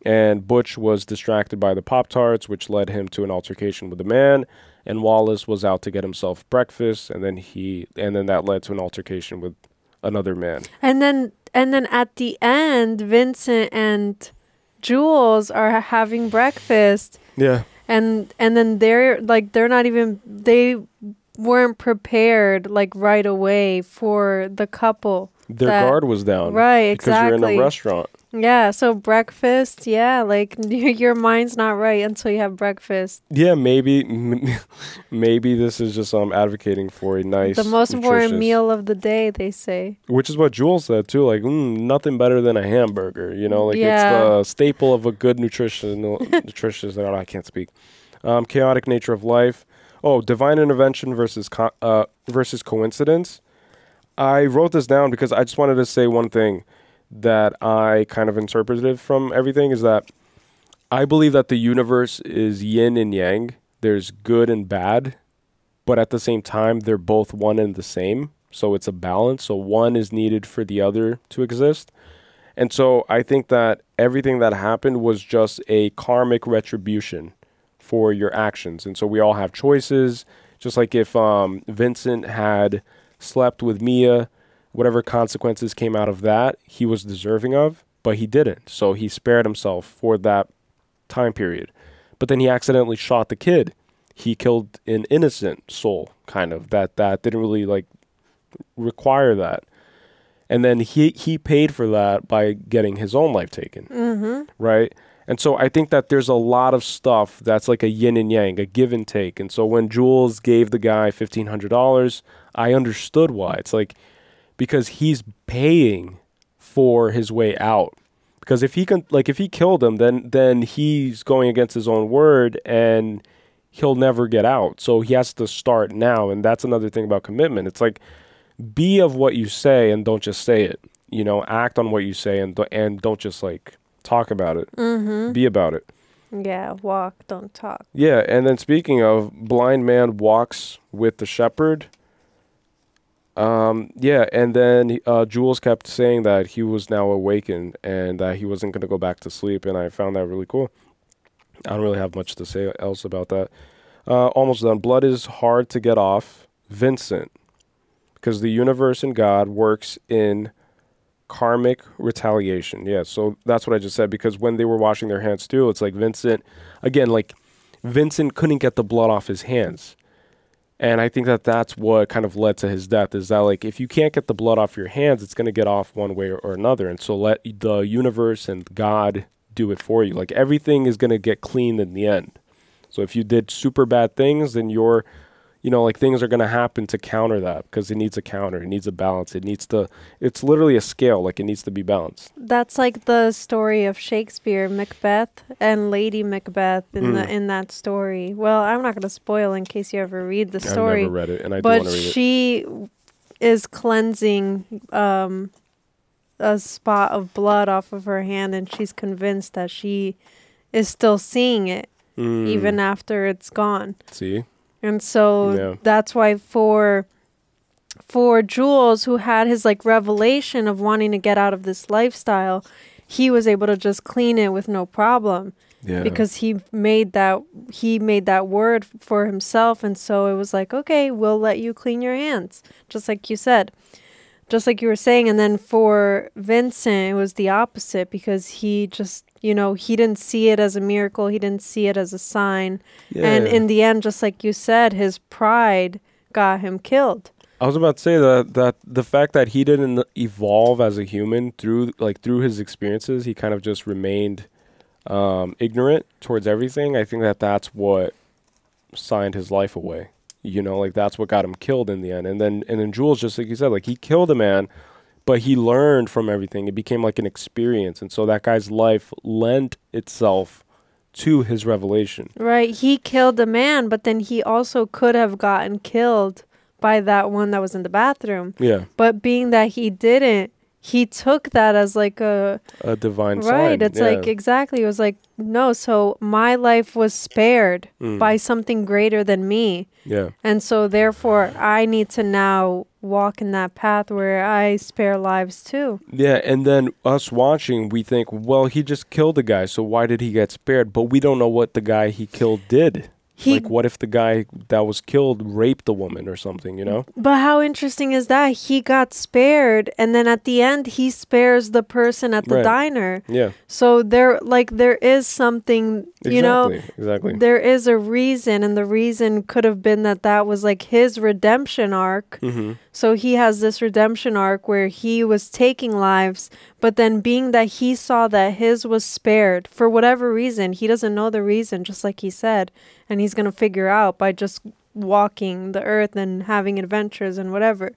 And Butch was distracted by the Pop-Tarts, which led him to an altercation with the man. And Wallace was out to get himself breakfast, and then that led to an altercation with another man. And then at the end, Vincent and Jules are having breakfast. Yeah. And then they weren't prepared like right away for the couple. Their guard was down. Right, because you're in a restaurant. Yeah, so breakfast, yeah, like your mind's not right until you have breakfast. Yeah, maybe this is just advocating for a nice, the most important nutritious meal of the day, they say. Which is what Jules said too, like nothing better than a hamburger, you know, like it's the staple of a good nutritious. I can't speak. Chaotic nature of life. Oh, divine intervention versus coincidence. I wrote this down because I just wanted to say one thing that I kind of interpreted from everything is that I believe that the universe is yin and yang. There's good and bad, but at the same time, they're both one and the same. So it's a balance. So one is needed for the other to exist. And so I think that everything that happened was just a karmic retribution for your actions. And so we all have choices. Just like if Vincent had slept with Mia, whatever consequences came out of that, he was deserving of, but he didn't. So he spared himself for that time period. But then he accidentally shot the kid. He killed an innocent soul, kind of, that didn't really like require that. And then he paid for that by getting his own life taken, right? And so I think that there's a lot of stuff that's like a yin and yang, a give and take. And so when Jules gave the guy $1,500, I understood why. It's like, because he's paying for his way out. Because if he killed him, then he's going against his own word and he'll never get out. So he has to start now. And that's another thing about commitment. It's like, be of what you say and don't just say it. You know, act on what you say and don't just like talk about it. Be about it. Yeah, walk, don't talk. Yeah, and then speaking of, blind man walks with the shepherd. Yeah, and then Jules kept saying that he was now awakened and that he wasn't going to go back to sleep, and I found that really cool. I don't really have much to say else about that. Almost done. Blood is hard to get off. Vincent, because the universe and God works in karmic retaliation. Yeah, so that's what I just said, because when they were washing their hands too, it's like Vincent couldn't get the blood off his hands. And I think that that's what kind of led to his death, is that like if you can't get the blood off your hands, it's going to get off one way or another. And so let the universe and God do it for you. Like everything is going to get cleaned in the end. So if you did super bad things, then like things are going to happen to counter that, because it needs a counter. It needs a balance. It's literally a scale. Like it needs to be balanced. That's like the story of Shakespeare, Macbeth and Lady Macbeth in that story. Well, I'm not going to spoil in case you ever read the story. I've never read it, and I do want to read it. But she is cleansing a spot of blood off of her hand, and she's convinced that she is still seeing it even after it's gone. See? And so that's why for Jules, who had his like revelation of wanting to get out of this lifestyle, he was able to just clean it with no problem. Yeah. Because he made that word for himself, and so it was like, okay, we'll let you clean your hands, just like you said. Just like you were saying. And then for Vincent, it was the opposite, because he just you know, he didn't see it as a miracle. He didn't see it as a sign. And in the end, just like you said, his pride got him killed. I was about to say that the fact that he didn't evolve as a human through his experiences, he kind of just remained ignorant towards everything. I think that's what signed his life away. You know, like that's what got him killed in the end. And then Jules, just like you said, like he killed a man, but he learned from everything. It became like an experience, and so that guy's life lent itself to his revelation. Right. He killed a man, but then he also could have gotten killed by that one that was in the bathroom. Yeah. But being that he didn't, he took that as like a divine sign. Right. It's like, exactly. It was like, no, so my life was spared by something greater than me. Yeah. And so therefore I need to now walk in that path where I spare lives too. Yeah. And then us watching, we think, well, he just killed a guy, so why did he get spared? But we don't know what the guy he killed did. Like, what if the guy that was killed raped the woman or something, you know? But how interesting is that? He got spared, and then at the end, he spares the person at the diner. Yeah. So there is something, you know? Exactly. There is a reason, and the reason could have been that was like his redemption arc. Mm-hmm. So he has this redemption arc where he was taking lives, but then being that he saw that his was spared for whatever reason, he doesn't know the reason, just like he said, and he's going to figure out by just walking the earth and having adventures and whatever.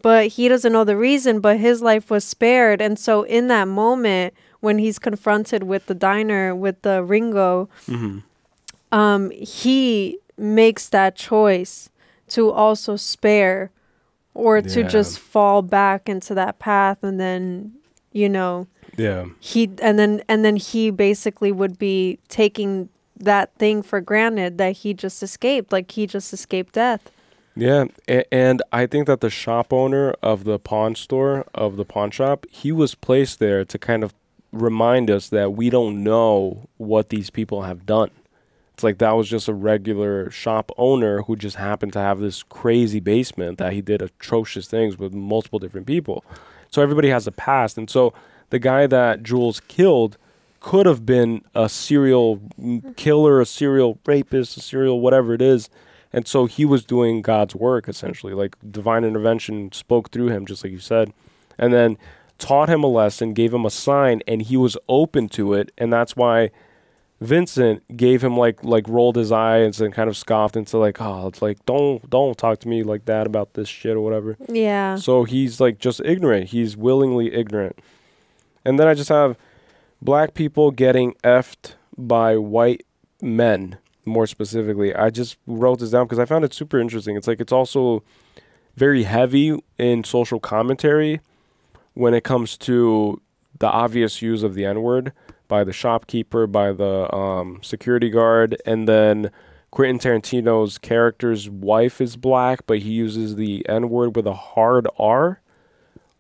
But he doesn't know the reason, but his life was spared. And so in that moment, when he's confronted with the diner, with the Ringo, he makes that choice to also spare or to just fall back into that path, and then, you know, he and then he basically would be taking that thing for granted that he just escaped, like he just escaped death. Yeah, and I think that the shop owner of the pawn store, of the pawn shop, he was placed there to kind of remind us that we don't know what these people have done. It's like that was just a regular shop owner who just happened to have this crazy basement that he did atrocious things with multiple different people. So everybody has a past. And so the guy that Jules killed could have been a serial killer, a serial rapist, a serial whatever it is. And so he was doing God's work, essentially. Like divine intervention spoke through him, just like you said. And then taught him a lesson, gave him a sign, and he was open to it. And that's why Vincent gave him like rolled his eyes and kind of scoffed into like, oh, it's like don't talk to me like that about this shit or whatever. Yeah. So he's like just ignorant. He's willingly ignorant. And then I just have black people getting effed by white men, more specifically. I just wrote this down because I found it super interesting. It's like it's also very heavy in social commentary when it comes to the obvious use of the N-word by the shopkeeper, by the security guard, and then Quentin Tarantino's character's wife is black, but he uses the N-word with a hard R.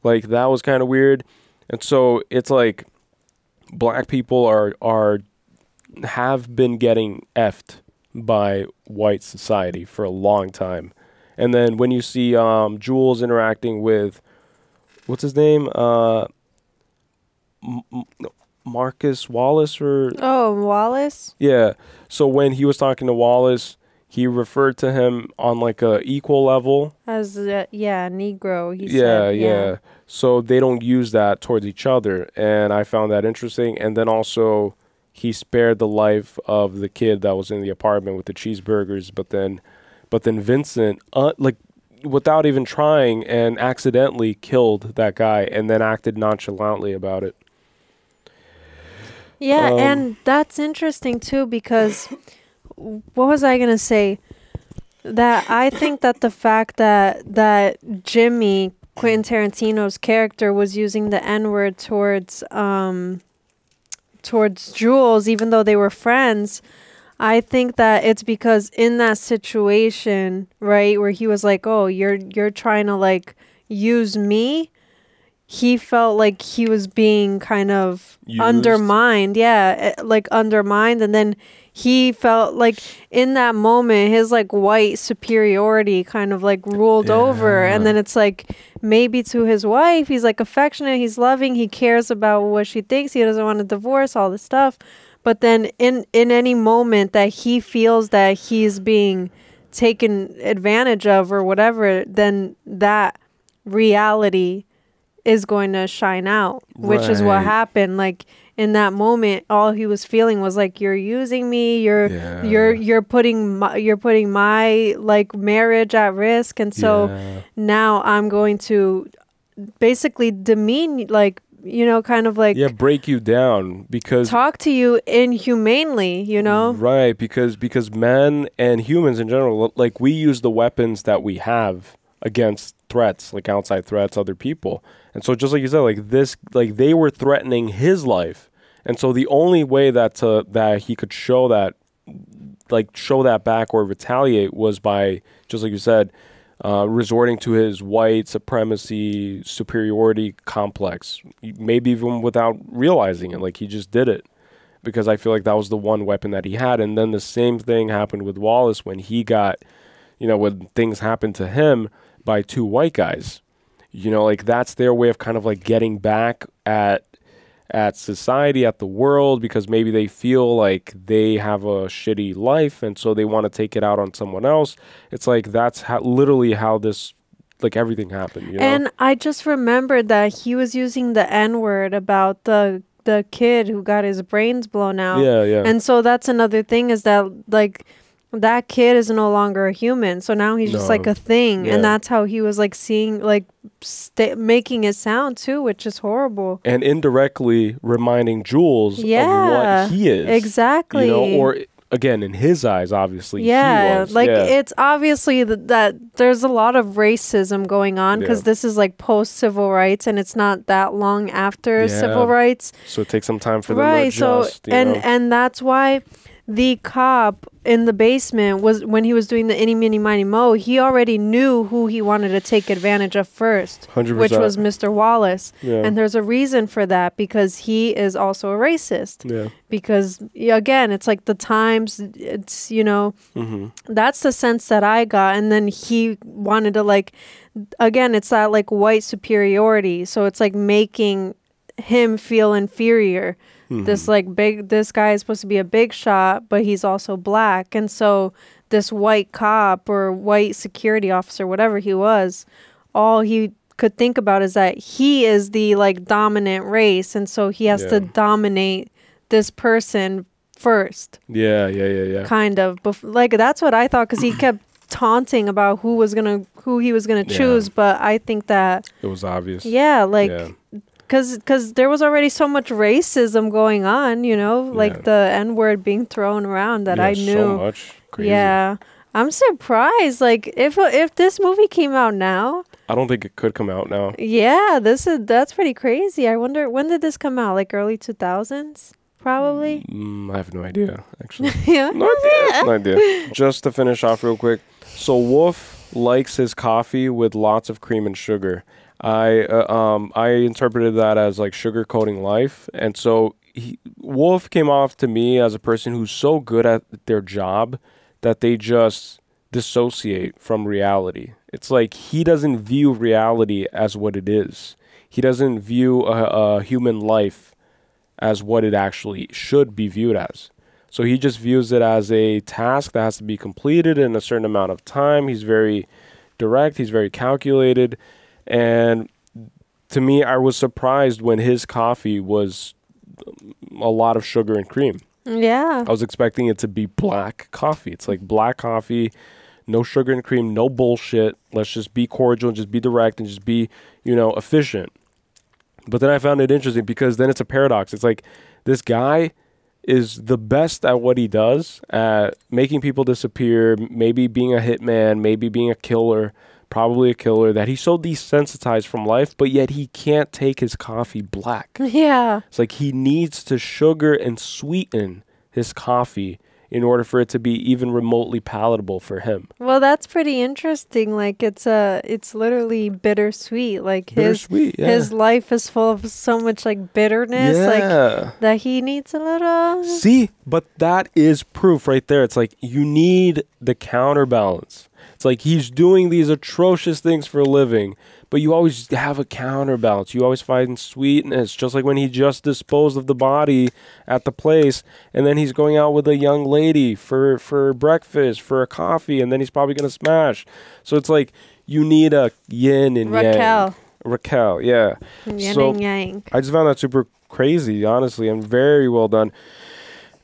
Like, that was kind of weird. And so it's like black people have been getting effed by white society for a long time. And then when you see Jules interacting with, what's his name? Marcus Wallace or... Oh, Wallace? Yeah. So when he was talking to Wallace, he referred to him on like a equal level. As, Negro, he said. Yeah. Yeah. So they don't use that towards each other. And I found that interesting. And then also he spared the life of the kid that was in the apartment with the cheeseburgers. But then Vincent, like without even trying, and accidentally killed that guy and then acted nonchalantly about it. Yeah, and that's interesting too, because what was I going to say? That I think that the fact that Jimmy, Quentin Tarantino's character, was using the N-word towards Jules, even though they were friends, I think that it's because in that situation, right, where he was like, "Oh, you're trying to like use me," he felt like he was being kind of Used. undermined. Yeah, like undermined. And then he felt like in that moment, his like white superiority kind of like ruled over. And then it's like maybe to his wife, he's like affectionate, he's loving, he cares about what she thinks, he doesn't want to divorce, all this stuff. But then in any moment that he feels that he's being taken advantage of or whatever, then that reality is going to shine out, which is what happened. Like in that moment, all he was feeling was like, you're using me, you're putting my like marriage at risk, and so now I'm going to basically demean, like, you know, kind of like break you down, because talk to you inhumanely, you know, right? Because men and humans in general, like, we use the weapons that we have against threats, like outside threats, other people. And so just like you said, like this, like they were threatening his life. And so the only way that he could show that back or retaliate was by, just like you said, resorting to his white supremacy, superiority complex, maybe even without realizing it. Like, he just did it because I feel like that was the one weapon that he had. And then the same thing happened with Wallace when he got, you know, when things happened to him by two white guys. You know, like, that's their way of kind of like getting back at society, at the world, because maybe they feel like they have a shitty life and so they want to take it out on someone else. It's like, that's literally how this, like, everything happened, you know? And I just remembered that he was using the N-word about the kid who got his brains blown out. Yeah. And so that's another thing, is that, like, that kid is no longer a human, so now he's just like a thing. And that's how he was like seeing, like, making it sound too, which is horrible, and indirectly reminding Jules of what he is, exactly, you know, or again, in his eyes, obviously, he was. Like, it's obviously that there's a lot of racism going on, because this is like post civil rights, and it's not that long after civil rights, so it takes some time for them to adjust, so and that's why the cop in the basement was, when he was doing the Inny Mini Miny Mo, he already knew who he wanted to take advantage of first, 100%. which was Mr. Wallace. And there's a reason for that, because he is also a racist. Because again, it's like the times, it's, you know, that's the sense that I got. And then he wanted to, like, again, it's that like white superiority. So it's like making him feel inferior. This this guy is supposed to be a big shot, but he's also black. And so this white cop or white security officer, whatever he was, all he could think about is that he is the like dominant race. And so he has to dominate this person first. Yeah. Kind of. Like, that's what I thought, because he kept taunting about who he was gonna choose. But I think that it was obvious. Because there was already so much racism going on, you know, like the N-word being thrown around, that I knew. So much. Crazy. Yeah. I'm surprised. Like, if this movie came out now. I don't think it could come out now. Yeah, that's pretty crazy. I wonder, when did this come out? Like early 2000s? Probably? I have no idea, actually. No idea. Just to finish off real quick. So Wolf likes his coffee with lots of cream and sugar. I interpreted that as like sugarcoating life, and so Wolf came off to me as a person who's so good at their job that they just dissociate from reality. It's like he doesn't view reality as what it is. He doesn't view a human life as what it actually should be viewed as. So he just views it as a task that has to be completed in a certain amount of time. He's very direct. He's very calculated. And to me, I was surprised when his coffee was a lot of sugar and cream. Yeah. I was expecting it to be black coffee. It's like black coffee, no sugar and cream, no bullshit. Let's just be cordial and just be direct and just be, you know, efficient. But then I found it interesting, because then it's a paradox. It's like, this guy is the best at what he does, at making people disappear, maybe being a hitman, maybe being a killer, probably a killer, that he's so desensitized from life, but yet he can't take his coffee black. Yeah. It's like he needs to sugar and sweeten his coffee in order for it to be even remotely palatable for him. Well, that's pretty interesting. Like it's literally bittersweet. Like his life is full of so much like bitterness, like that he needs a little. See, but that is proof right there. It's like you need the counterbalance. It's like he's doing these atrocious things for a living, but you always have a counterbalance. You always find sweetness, just like when he just disposed of the body at the place, and then he's going out with a young lady for breakfast, for a coffee, and then he's probably going to smash. So it's like you need a yin and yang. Raquel, yeah. Yin so and yang. I just found that super crazy, honestly, and very well done.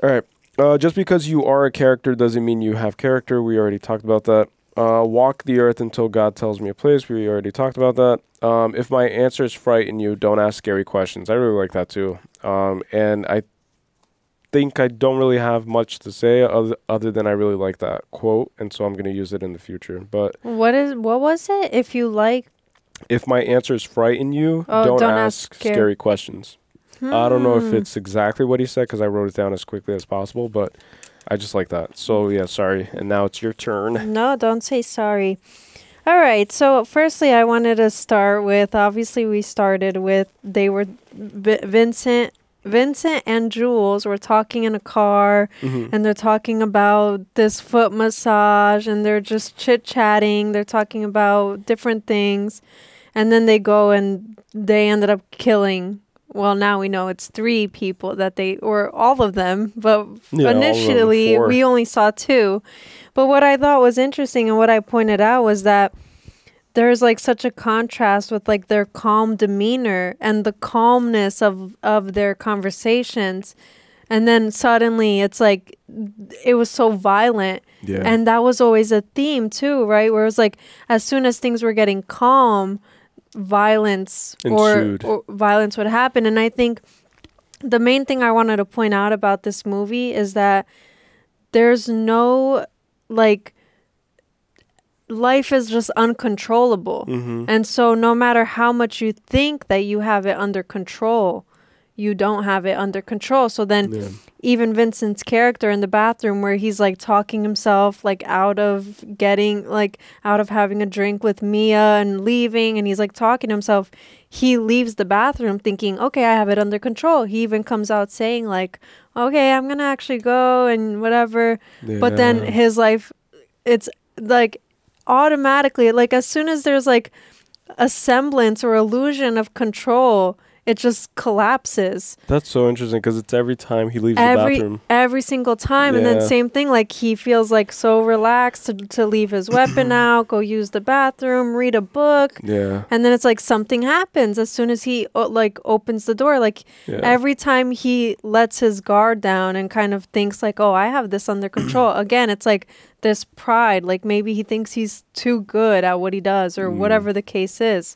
All right. Just because you are a character doesn't mean you have character. We already talked about that. Walk the earth until God tells me a place. We already talked about that. If my answers frighten you, don't ask scary questions. I really like that too. And I think I don't really have much to say other than I really like that quote, and so I'm going to use it in the future. But what was it? If my answers frighten you, don't ask scary questions. I don't know if it's exactly what he said because I wrote it down as quickly as possible, but I just like that. So, yeah, sorry. And now it's your turn. No, don't say sorry. All right. So, firstly, I wanted to start with, obviously, we started with, they were, Vincent and Jules were talking in a car, and they're talking about this foot massage, and they're just chit-chatting. They're talking about different things. And then they go and they ended up killing. Well, now we know it's 3 people that or all of them, but initially we only saw 2. But what I thought was interesting and what I pointed out was that there's like such a contrast with like their calm demeanor and the calmness of their conversations. And then suddenly it's like, it was so violent. Yeah. And that was always a theme too, right? Where it was like, as soon as things were getting calm, violence or violence would happen. And I think the main thing I wanted to point out about this movie is that there's no like life is just uncontrollable. And so no matter how much you think that you have it under control, you don't have it under control. So then even Vincent's character in the bathroom where he's like talking himself like out of having a drink with Mia and leaving, and he's like talking to himself, he leaves the bathroom thinking, okay, I have it under control. He even comes out saying like, okay, I'm gonna actually go and whatever. But then his life, it's like automatically, like as soon as there's like a semblance or illusion of control, it just collapses. That's so interesting because it's every time he leaves the bathroom. Every single time. And then same thing, like he feels like so relaxed to leave his weapon out, go use the bathroom, read a book. Yeah. And then it's like something happens as soon as he like opens the door. Like every time he lets his guard down and kind of thinks like, oh, I have this under control. Again, it's like this pride. Like maybe he thinks he's too good at what he does or whatever the case is.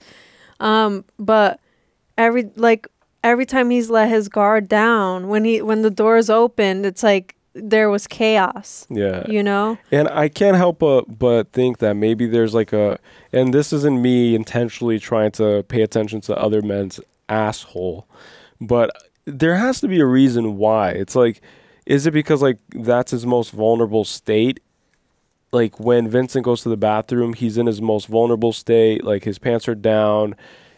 But every time he's let his guard down, when the doors opened, it's like there was chaos. Yeah. You know? And I can't help but think that maybe there's like and this isn't me intentionally trying to pay attention to other men's asshole, but there has to be a reason why. It's like, is it because like that's his most vulnerable state? Like when Vincent goes to the bathroom, he's in his most vulnerable state, like his pants are down,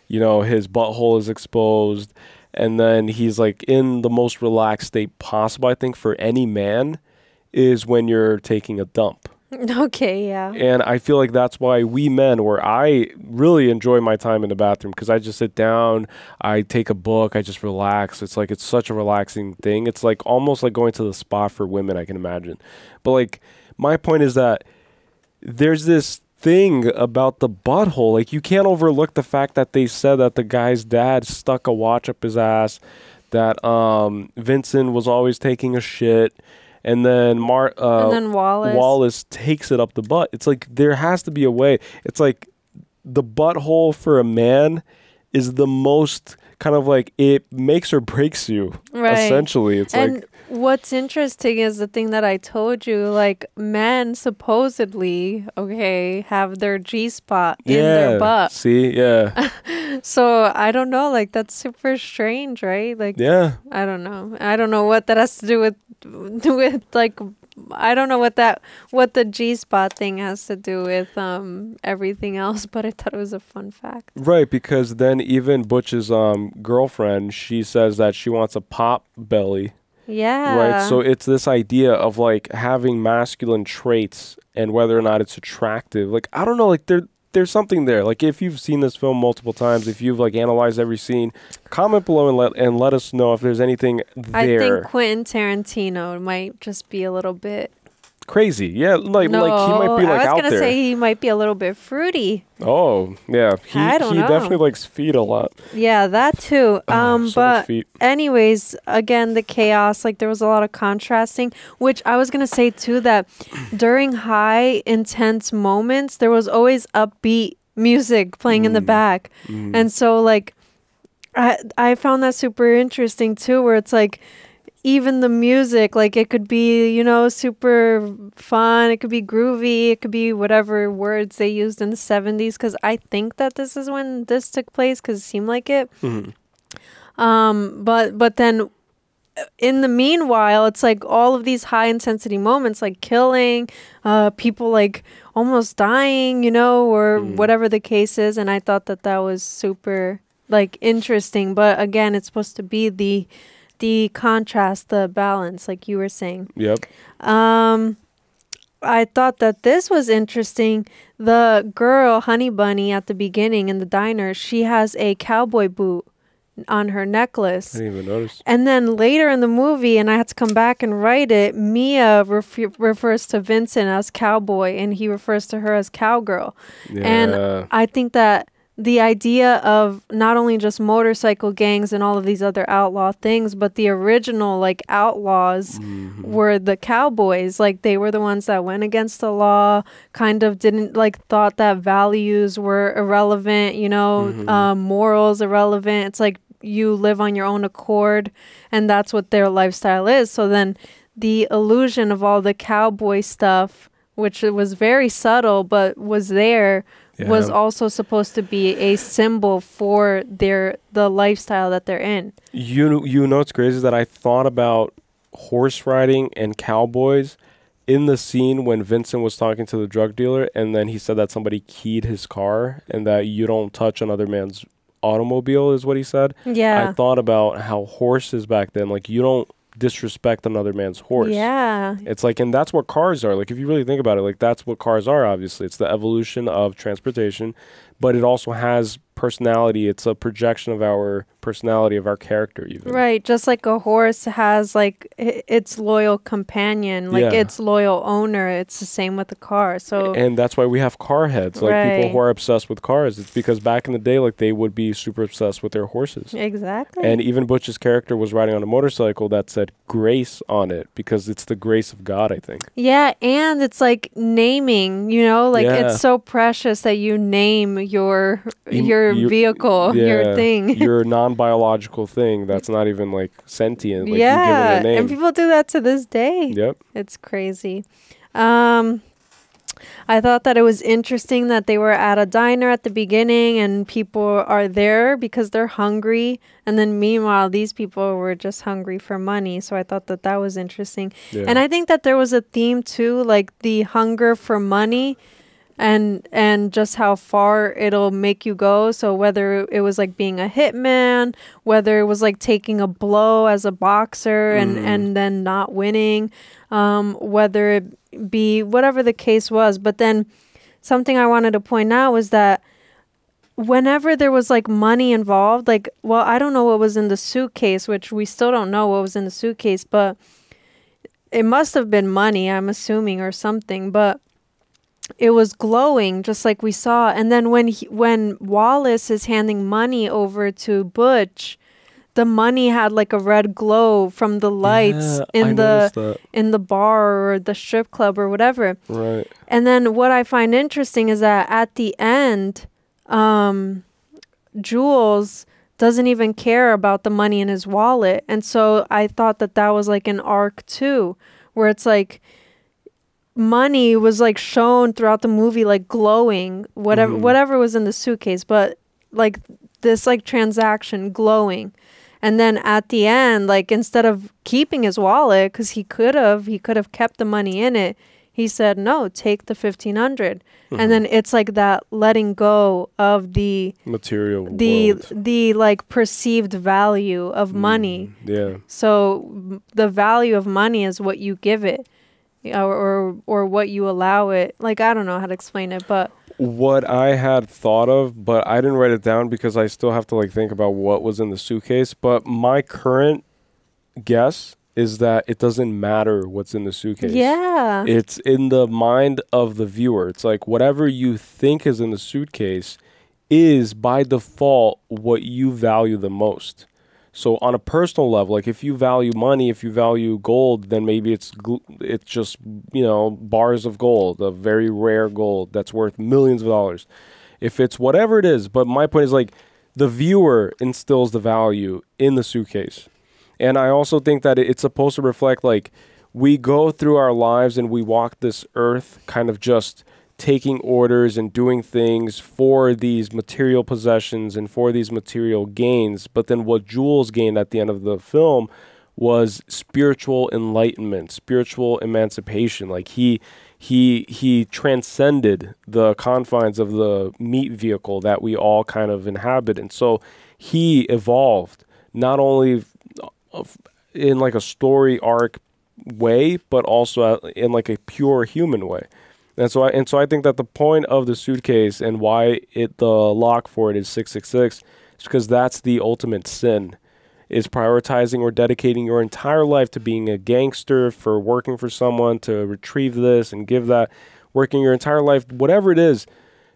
you know, his butthole is exposed, and then he's like in the most relaxed state possible, I think, for any man is when you're taking a dump. Okay, yeah. And I feel like that's why we men, or I really enjoy my time in the bathroom because I just sit down, I take a book, I just relax. It's like, it's such a relaxing thing. It's like almost like going to the spa for women, I can imagine. But like, my point is that there's this thing about the butthole. Like, you can't overlook the fact that they said that the guy's dad stuck a watch up his ass, that Vincent was always taking a shit, and then Wallace takes it up the butt. It's like there has to be a way. It's like the butthole for a man is the most kind of like, it makes or breaks you, essentially. It's and what's interesting is the thing that I told you, like men supposedly, have their G-spot in their butt. See, yeah. So I don't know, like that's super strange, right? Like, I don't know what that has to do with like I don't know what the G-spot thing has to do with everything else, but I thought it was a fun fact. Right, because then even Butch's girlfriend, she says that she wants a pop belly. Yeah. Right. So it's this idea of like having masculine traits and whether or not it's attractive. Like, I don't know, like there's something there. Like, if you've seen this film multiple times, if you've like analyzed every scene, comment below and let us know if there's anything there. I think Quentin Tarantino might just be a little bit crazy. Yeah, like he might be like out there. I was gonna say he might be a little bit fruity. Oh, yeah. I don't know. He definitely likes feet a lot. Yeah, that too. So but feet. anyways, again, the chaos, like there was a lot of contrasting, which I was going to say too, that during high intense moments, there was always upbeat music playing in the back. And so like, I found that super interesting too, where it's like, even the music, like it could be, you know, super fun. It could be groovy. It could be whatever words they used in the 70s. Because I think that this is when this took place because it seemed like it. But then in the meanwhile, it's like all of these high intensity moments, like killing, people like almost dying, you know, or whatever the case is. And I thought that that was super like interesting. But again, it's supposed to be the contrast, the balance, like you were saying. Yep. I thought that this was interesting. The girl, Honey Bunny, at the beginning in the diner, she has a cowboy boot on her necklace. I didn't even notice. And then later in the movie, and I had to come back and write it, Mia refers to Vincent as cowboy, and he refers to her as cowgirl. Yeah. And I think that the idea of not only just motorcycle gangs and all of these other outlaw things, but the original like outlaws were the cowboys. Like they were the ones that went against the law, kind of didn't like thought that values were irrelevant, you know, morals irrelevant. It's like you live on your own accord, and that's what their lifestyle is. So then the illusion of all the cowboy stuff, which was very subtle but was there, was also supposed to be a symbol for the lifestyle that they're in. You know what's crazy is that I thought about horse riding and cowboys in the scene when Vincent was talking to the drug dealer, and then he said that somebody keyed his car and that you don't touch another man's automobile is what he said. Yeah. I thought about how horses back then, like you don't disrespect another man's horse. Yeah. It's like, and that's what cars are. Like if you really think about it, like that's what cars are, obviously. It's the evolution of transportation, but it also has personality. It's a projection of our personality, of our character even. Right, just like a horse has like its loyal companion, like its loyal owner. It's the same with a car. So and that's why we have car heads, like people who are obsessed with cars. It's because back in the day, like they would be super obsessed with their horses. Exactly. And even Butch's character was riding on a motorcycle that said grace on it because it's the grace of God, I think. Yeah, and it's like naming, you know, like it's so precious that you name your vehicle, your thing. Your non-biological thing that's not even like sentient. Like you give it a name. And people do that to this day. Yep. It's crazy. I thought that it was interesting that they were at a diner at the beginning and people are there because they're hungry. And then meanwhile, these people were just hungry for money. So I thought that that was interesting. Yeah. And I think that there was a theme too, like the hunger for money and just how far it'll make you go. So whether it was like being a hitman, whether it was like taking a blow as a boxer and then not winning, whether it be whatever the case was. But then something I wanted to point out was that whenever there was like money involved, like, well, I don't know what was in the suitcase, which we still don't know what was in the suitcase, but it must have been money, I'm assuming, or something. But it was glowing just like we saw. And then when Wallace is handing money over to Butch, the money had like a red glow from the lights in the bar or the strip club or whatever. Right. And then what I find interesting is that at the end, Jules doesn't even care about the money in his wallet. And so I thought that that was like an arc too, where it's like money was like shown throughout the movie, like glowing, whatever was in the suitcase, but like this like transaction glowing. And then at the end, like instead of keeping his wallet, because he could have kept the money in it, he said, no, take the 1,500. And then it's like that letting go of the material world. the like perceived value of money. Yeah. So the value of money is what you give it, or what you allow it. Like, I don't know how to explain it, but what I had thought of, but I didn't write it down because I still have to like think about what was in the suitcase. But my current guess is that it doesn't matter what's in the suitcase. Yeah. It's in the mind of the viewer. It's like whatever you think is in the suitcase is by default what you value the most. So on a personal level, like if you value money, if you value gold, then maybe it's just, you know, bars of gold, a very rare gold that's worth millions of dollars. If it's whatever it is, but my point is like the viewer instills the value in the suitcase. And I also think that it's supposed to reflect like we go through our lives and we walk this earth kind of just taking orders and doing things for these material possessions and for these material gains. But then what Jules gained at the end of the film was spiritual enlightenment, spiritual emancipation. Like he transcended the confines of the meat vehicle that we all kind of inhabit. And so he evolved not only in like a story arc way, but also in like a pure human way. And so I think that the point of the suitcase and why the lock for it is 666 is because that's the ultimate sin, is prioritizing or dedicating your entire life to being a gangster, for working for someone to retrieve this and give that, working your entire life, whatever it is,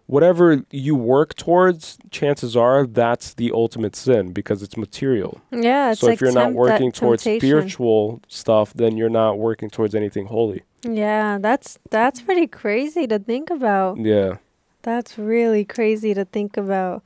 whatever you work towards, chances are that's the ultimate sin because it's material. Yeah, it's so like if you're not working towards temptation. spiritual stuff, then you're not working towards anything holy. Yeah, that's pretty crazy to think about. Yeah. That's really crazy to think about.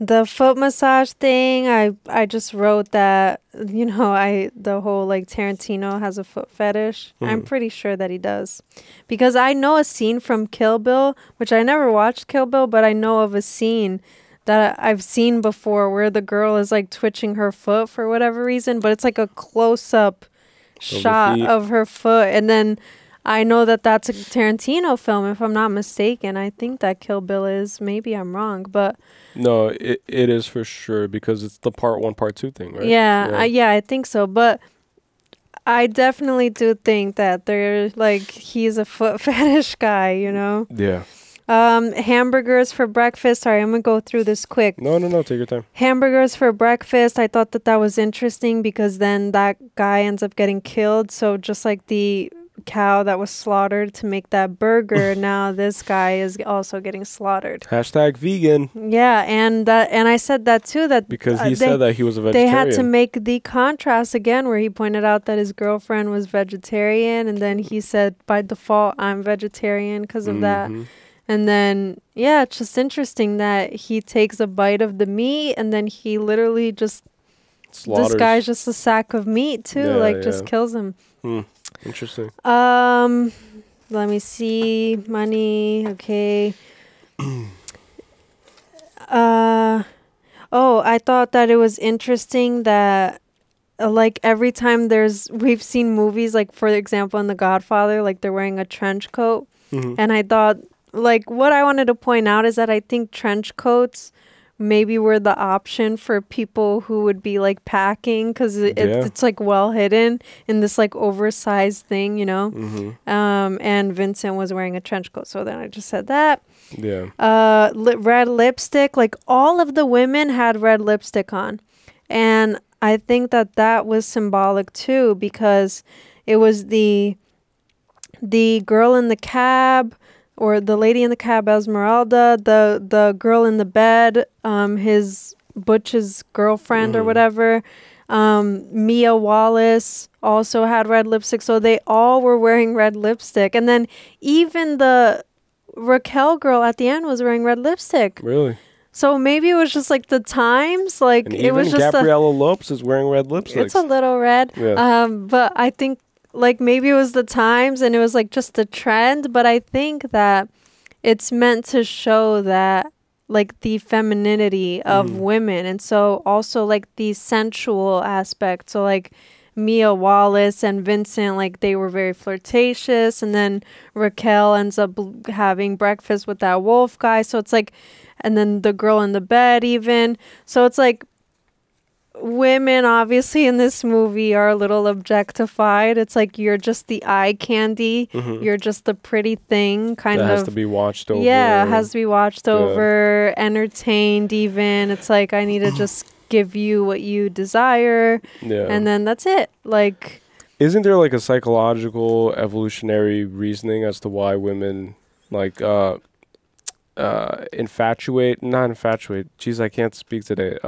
The foot massage thing, I just wrote that, you know, the whole like Tarantino has a foot fetish. I'm pretty sure that he does. Because I know a scene from Kill Bill, which I never watched Kill Bill, but I know of a scene that I've seen before where the girl is like twitching her foot for whatever reason, but it's like a close-up shot of her foot. And then I know that that's a Tarantino film, if I'm not mistaken. I think that Kill Bill is. Maybe I'm wrong, but no, it is for sure because it's the part 1, part 2 thing, right? Yeah, I think so. But I definitely do think that he's a foot fetish guy, you know? Yeah. Hamburgers for breakfast. Sorry, I'm going to go through this quick. No, take your time. Hamburgers for breakfast. I thought that was interesting because then that guy ends up getting killed. So just like the cow that was slaughtered to make that burger, now this guy is also getting slaughtered. #vegan. Yeah, and I said that too, that because he said that he was a vegetarian. They had to make the contrast again where he pointed out that his girlfriend was vegetarian, and then he said by default I'm vegetarian because of that. And then yeah, it's just interesting that he takes a bite of the meat and then he literally just slaughters. This guy's just a sack of meat too, just kills him. Interesting. Let me see. Money. Okay. I thought that it was interesting that like every time we've seen movies, like for example in The Godfather, like they're wearing a trench coat. And I thought like what I wanted to point out is that I think trench coats maybe were the option for people who would be like packing because it's like well hidden in this like oversized thing, you know. And Vincent was wearing a trench coat, so then I just said that. Red lipstick, like all of the women had red lipstick on, and I think that was symbolic too because it was the girl in the cab, or the lady in the cab, Esmeralda, the girl in the bed, his Butch's girlfriend or whatever. Mia Wallace also had red lipstick, so they all were wearing red lipstick. And then even the Raquel girl at the end was wearing red lipstick. Really? So maybe it was just like the times, like and it was just Gabriella Lopez is wearing red lipstick. It's a little red. Yeah. But I think like maybe it was the times and it was like just the trend, but I think that it's meant to show that like the femininity of women, and so also like the sensual aspect. So like Mia Wallace and Vincent, like they were very flirtatious, and then Raquel ends up having breakfast with that wolf guy. So it's like, and then the girl in the bed even. So it's like women obviously in this movie are a little objectified. It's like you're just the eye candy. You're just the pretty thing kind that of. has to be watched over. Yeah, it has to be watched over, entertained even. It's like I need to just give you what you desire, and then that's it. Like, isn't there like a psychological evolutionary reasoning as to why women like not infatuate, geez, I can't speak today,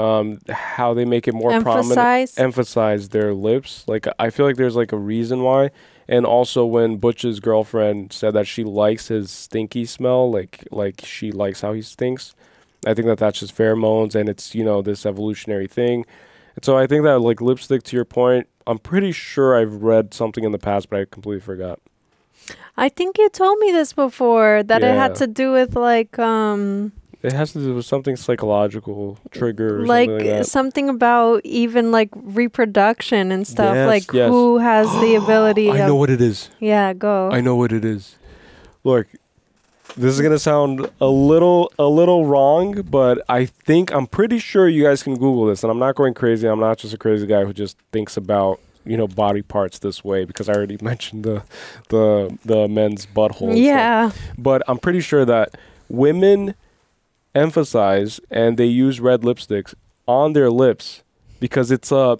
how they make it more prominent, emphasize their lips? Like, I feel like there's like a reason why. And also when Butch's girlfriend said that she likes his stinky smell, like she likes how he stinks, I think that that's just pheromones, and it's, you know, this evolutionary thing. And so I think that, like, lipstick, to your point, I'm pretty sure I've read something in the past, but I completely forgot. I think you told me this before, that it had to do with, like, it has to do with something psychological, trigger, or like something like that. something about even, like, reproduction and stuff. Yes, like, yes. who has the ability I know what it is. Yeah, go. I know what it is. Look, this is gonna sound a little wrong, but I'm pretty sure you guys can Google this, and I'm not going crazy. I'm not just a crazy guy who just thinks about, you know, body parts this way, because I already mentioned the men's butthole. Yeah. But I'm pretty sure that women emphasize and they use red lipsticks on their lips because it's a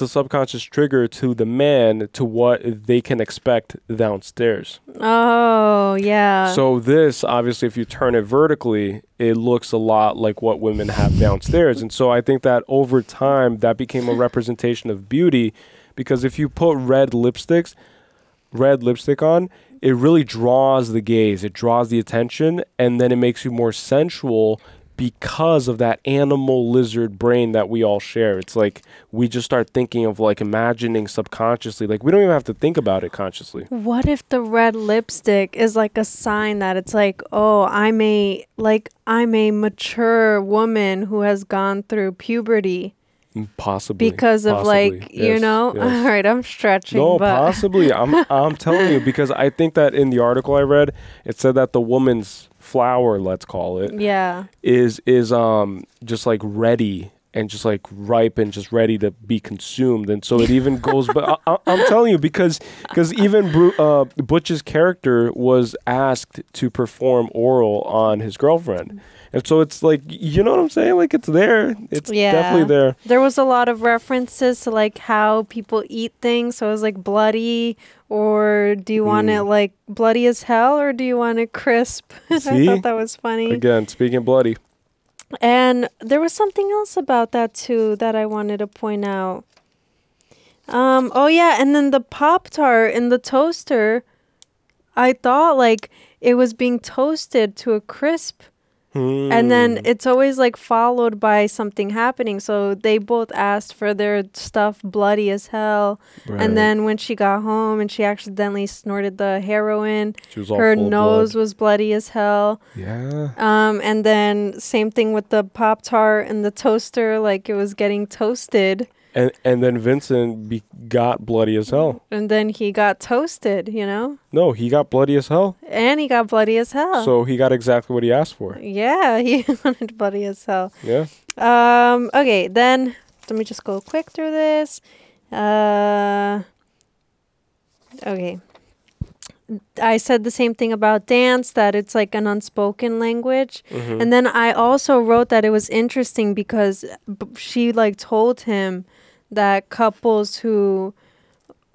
subconscious trigger to the man to what they can expect downstairs. Oh, yeah. So this, obviously, if you turn it vertically, it looks a lot like what women have downstairs. And so I think that over time, that became a representation of beauty, because if you put red lipstick on, it really draws the gaze, it draws the attention, and then it makes you more sensual because of that animal lizard brain that we all share. It's like we just start thinking of, like, imagining subconsciously. Like, we don't even have to think about it consciously. What if the red lipstick is like a sign that it's like, oh, I'm a mature woman who has gone through puberty? Possibly. Because of, like, yes, you know, yes. all right, I'm stretching. No, but possibly. I'm telling you, because I think that in the article I read, it said that the woman's flower, let's call it, yeah, is just like ready and just like ripe and just ready to be consumed. And so it even goes, but I'm telling you, because even Butch's character was asked to perform oral on his girlfriend. And so it's like, you know what I'm saying? Like, it's there. It's definitely there. There was a lot of references to, like, how people eat things. So it was like bloody, or do you want it like bloody as hell, or do you want it crisp? See? I thought that was funny. Again, speaking of bloody. And there was something else about that too that I wanted to point out. Oh yeah, and then the Pop-Tart in the toaster, I thought like it was being toasted to a crisp. And then it's always like followed by something happening. So they both asked for their stuff bloody as hell. Right. And then when she got home and she accidentally snorted the heroin, her nose was bloody as hell. Yeah. And then same thing with the Pop-Tart and the toaster, like it was getting toasted. And then Vincent got bloody as hell. And then he got toasted, you know? No, he got bloody as hell. And he got bloody as hell. So he got exactly what he asked for. Yeah, he wanted bloody as hell. Yeah. Okay, then let me just go quick through this. Okay. I said the same thing about dance, that it's like an unspoken language. And then I also wrote that it was interesting because she like told him that couples who,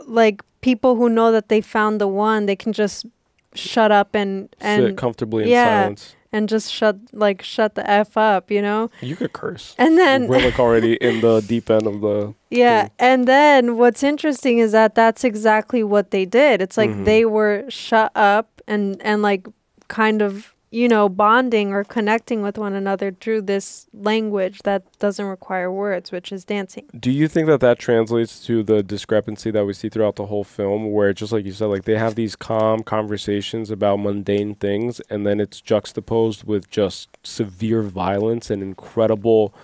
like people who know that they found the one, they can just shut up and sit comfortably in silence. And just shut the F up, you know? You could curse. And then we're like already in the deep end of the thing. And then what's interesting is that that's exactly what they did. It's like they were shut up and like kind of, you know, bonding or connecting with one another through this language that doesn't require words, which is dancing. Do you think that that translates to the discrepancy that we see throughout the whole film, where just like you said, like they have these calm conversations about mundane things, and then it's juxtaposed with just severe violence and incredible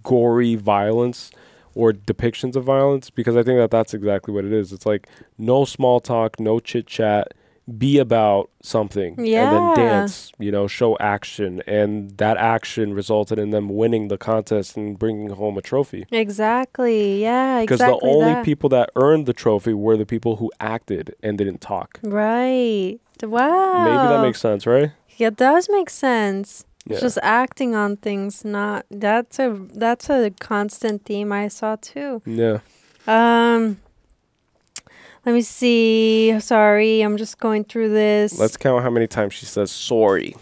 gory violence or depictions of violence? Because I think that that's exactly what it is. It's like no small talk, no chit chat. Be about something and then dance, you know, show action, and that action resulted in them winning the contest and bringing home a trophy. Exactly. Yeah, because exactly. the only people that earned the trophy were the people who acted and didn't talk. Right. Wow. Maybe that makes sense, right? Yeah, it does make sense. Yeah. It's just acting on things, not that's a constant theme I saw too. Yeah. Let me see. Sorry, I'm just going through this. Let's count how many times she says sorry.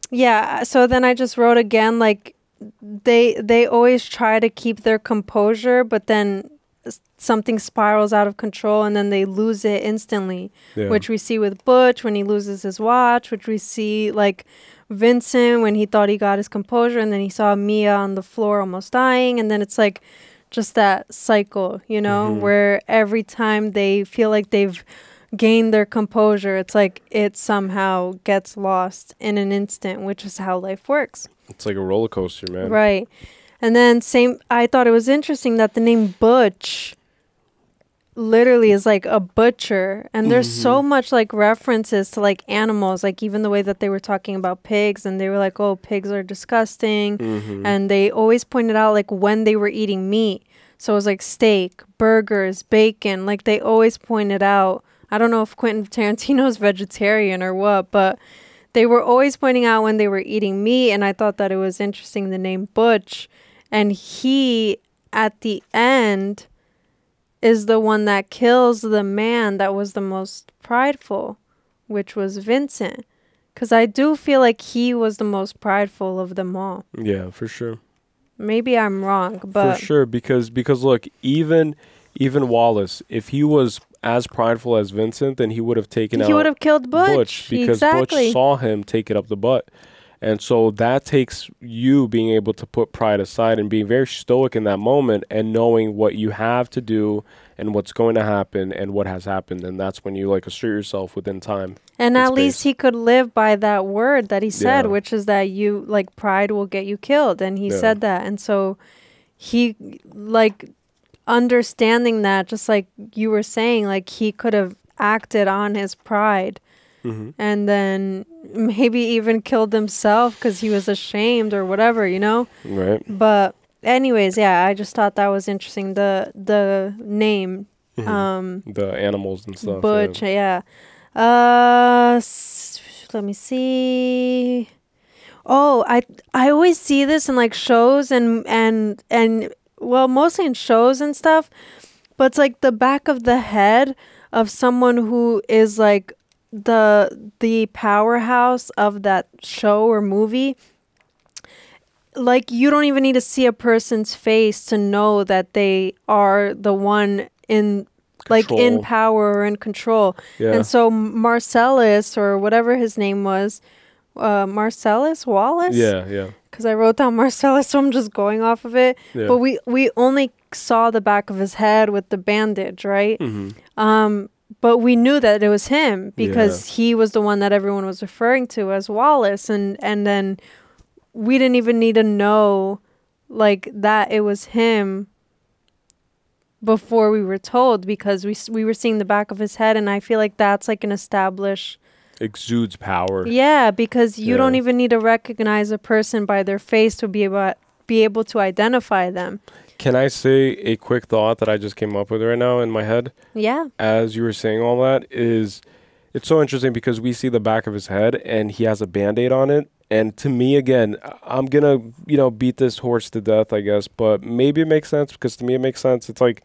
Yeah, so then I just wrote again, like they always try to keep their composure, but then something spirals out of control and then they lose it instantly, which we see with Butch when he loses his watch, which we see like Vincent when he thought he got his composure and then he saw Mia on the floor almost dying, and then it's like just that cycle, you know, where every time they feel like they've gained their composure, it's like it somehow gets lost in an instant, which is how life works. It's like a roller coaster, man. Right. And then I thought it was interesting that the name Butch literally is like a butcher, and there's so much like references to like animals, like even the way that they were talking about pigs, and they were like, oh, pigs are disgusting, and they always pointed out like when they were eating meat, so it was like steak, burgers, bacon, like they always pointed out. I don't know if Quentin Tarantino is vegetarian or what, but they were always pointing out when they were eating meat, and I thought that it was interesting, the name Butch, and he at the end is the one that kills the man that was the most prideful, which was Vincent. Because I do feel like he was the most prideful of them all. Yeah, for sure. Maybe I'm wrong, but... For sure, because look, even Wallace, if he was as prideful as Vincent, then he would have taken out... He would have killed Butch. Because Butch saw him take it up the butt. And so that takes you being able to put pride aside and being very stoic in that moment and knowing what you have to do and what's going to happen and what has happened. And that's when you like assert yourself within time. And at least he could live by that word that he said, which is that you like pride will get you killed. And he said that. And so he like understanding that, just like you were saying, like he could have acted on his pride. And then maybe even killed himself because he was ashamed or whatever, you know? Right. But anyways, yeah, I just thought that was interesting. The name. The animals and stuff. Butch, yeah. Let me see. Oh, I always see this in like shows and well, mostly in shows and stuff. But it's like the back of the head of someone who is like the powerhouse of that show or movie. Like you don't even need to see a person's face to know that they are the one in like in power or in control. And so Marcellus, or whatever his name was, Marcellus Wallace, because I wrote down Marcellus, so I'm just going off of it. But we only saw the back of his head with the bandage, right? But we knew that it was him because he was the one that everyone was referring to as Wallace. And then we didn't even need to know like that it was him before we were told, because we were seeing the back of his head. And I feel like that's like an established... Exudes power. Yeah, because you don't even need to recognize a person by their face to be able to identify them. Can I say a quick thought that I just came up with right now in my head? Yeah. As you were saying all that, it's so interesting because we see the back of his head and he has a Band-Aid on it. And to me, again, I'm going to, beat this horse to death, I guess. But maybe it makes sense because to me it makes sense. It's like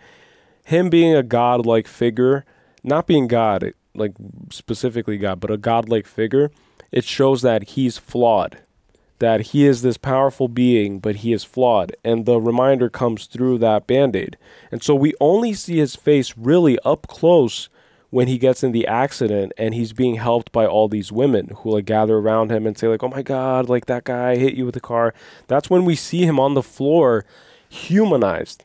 him being a godlike figure, not being God, like specifically God, but a godlike figure. It shows that he's flawed. That he is this powerful being, but he is flawed. And the reminder comes through that Band-Aid. And so we only see his face really up close when he gets in the accident and he's being helped by all these women who like gather around him and say like, oh my God, like that guy hit you with the car. That's when we see him on the floor humanized.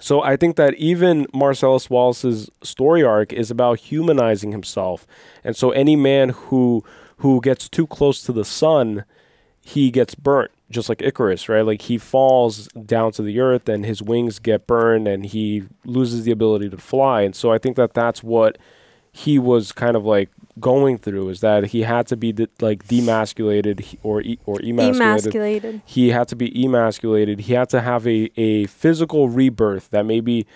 So I think that even Marcellus Wallace's story arc is about humanizing himself. And so any man who gets too close to the sun, he gets burnt, just like Icarus, right? Like he falls down to the earth and his wings get burned and he loses the ability to fly. And so I think that that's what he was kind of like going through, is that he had to be demasculated or emasculated. He had to be emasculated. He had to have a physical rebirth that maybe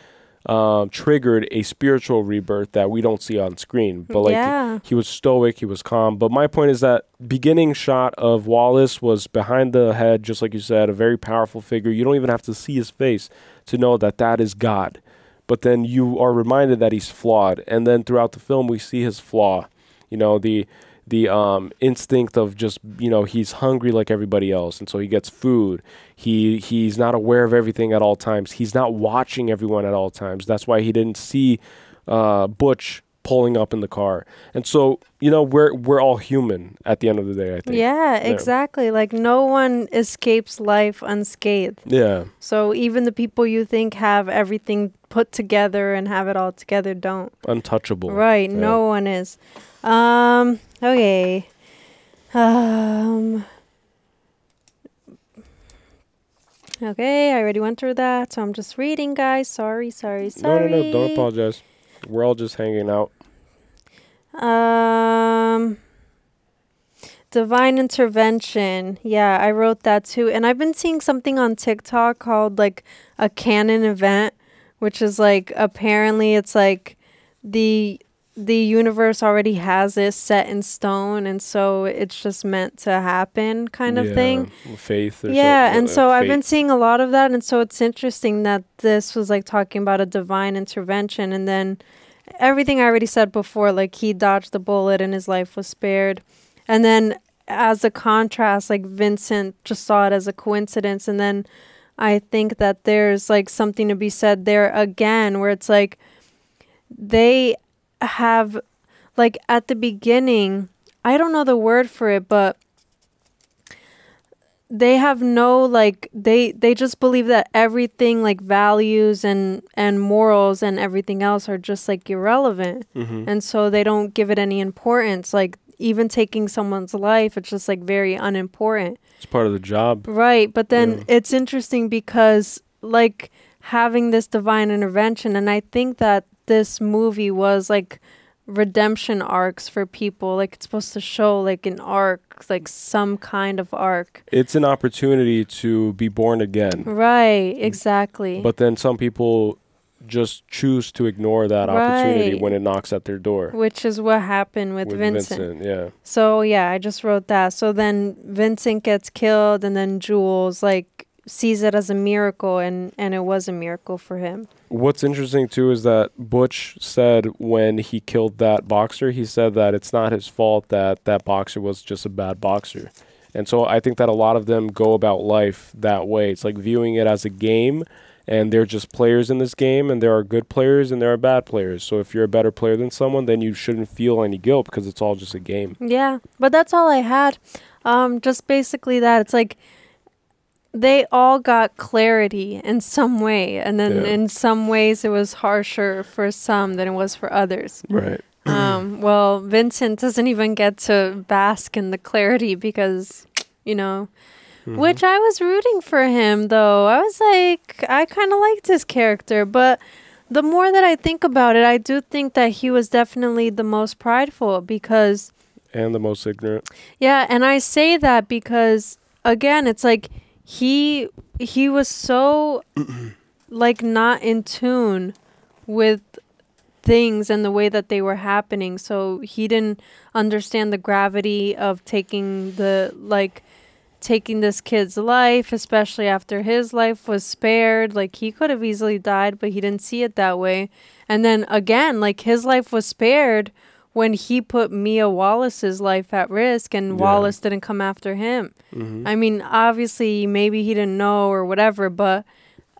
triggered a spiritual rebirth that we don't see on screen. But like he was stoic, he was calm. But my point is that beginning shot of Wallace was behind the head, just like you said, a very powerful figure. You don't even have to see his face to know that that is God. But then you are reminded that he's flawed. And then throughout the film, we see his flaw. You know, the instinct of just, you know, he's hungry like everybody else, and so he gets food. He's not aware of everything at all times. He's not watching everyone at all times. That's why he didn't see Butch pulling up in the car. And so, you know, we're all human at the end of the day, I think. Yeah, exactly. Like no one escapes life unscathed. Yeah. So even the people you think have everything put together and have it all together don't. Untouchable. Right. Yeah. No one is. Okay. Okay, I already went through that, so I'm just reading, guys. Sorry. No, don't apologize. We're all just hanging out. Divine intervention. Yeah, I wrote that too. And I've been seeing something on TikTok called like a canon event, which is like apparently it's like the universe already has it set in stone, and so it's just meant to happen kind of thing. Faith. And so I've been seeing a lot of that, and so it's interesting that this was like talking about a divine intervention, and then everything I already said before, like he dodged the bullet and his life was spared. And then as a contrast, like Vincent just saw it as a coincidence, and then I think that there's like something to be said there again, where it's like they have, like at the beginning, I don't know the word for it, but they have no, like they just believe that everything like values and morals and everything else are just like irrelevant. And so they don't give it any importance. Like even taking someone's life, it's just like very unimportant. It's part of the job. Right. But then it's interesting because like having this divine intervention, and I think that this movie was like redemption arcs for people. Like it's supposed to show like an arc, like some kind of arc. It's an opportunity to be born again. Right, exactly. But then some people just choose to ignore that opportunity when it knocks at their door. Which is what happened with Vincent. Yeah. So yeah, I just wrote that. So then Vincent gets killed, and then Jules like sees it as a miracle, and it was a miracle for him. What's interesting too is that Butch said when he killed that boxer, he said that it's not his fault that that boxer was just a bad boxer. And so I think that a lot of them go about life that way. It's like viewing it as a game, and they're just players in this game, and there are good players and there are bad players. So if you're a better player than someone, then you shouldn't feel any guilt because it's all just a game. Yeah, but that's all I had. Just basically that. It's like they all got clarity in some way, and then in some ways it was harsher for some than it was for others. Right. Well, Vincent doesn't even get to bask in the clarity because, you know, which I was rooting for him, though. I was like, I kind of liked his character, but the more that I think about it, I do think that he was definitely the most prideful because... And the most ignorant. Yeah, and I say that because, again, it's like he was so, like, not in tune with things and the way that they were happening. So he didn't understand the gravity of taking this kid's life, especially after his life was spared. Like he could have easily died, but he didn't see it that way. And then again, like his life was spared when he put Mia Wallace's life at risk, and Wallace didn't come after him. I mean, obviously maybe he didn't know or whatever, but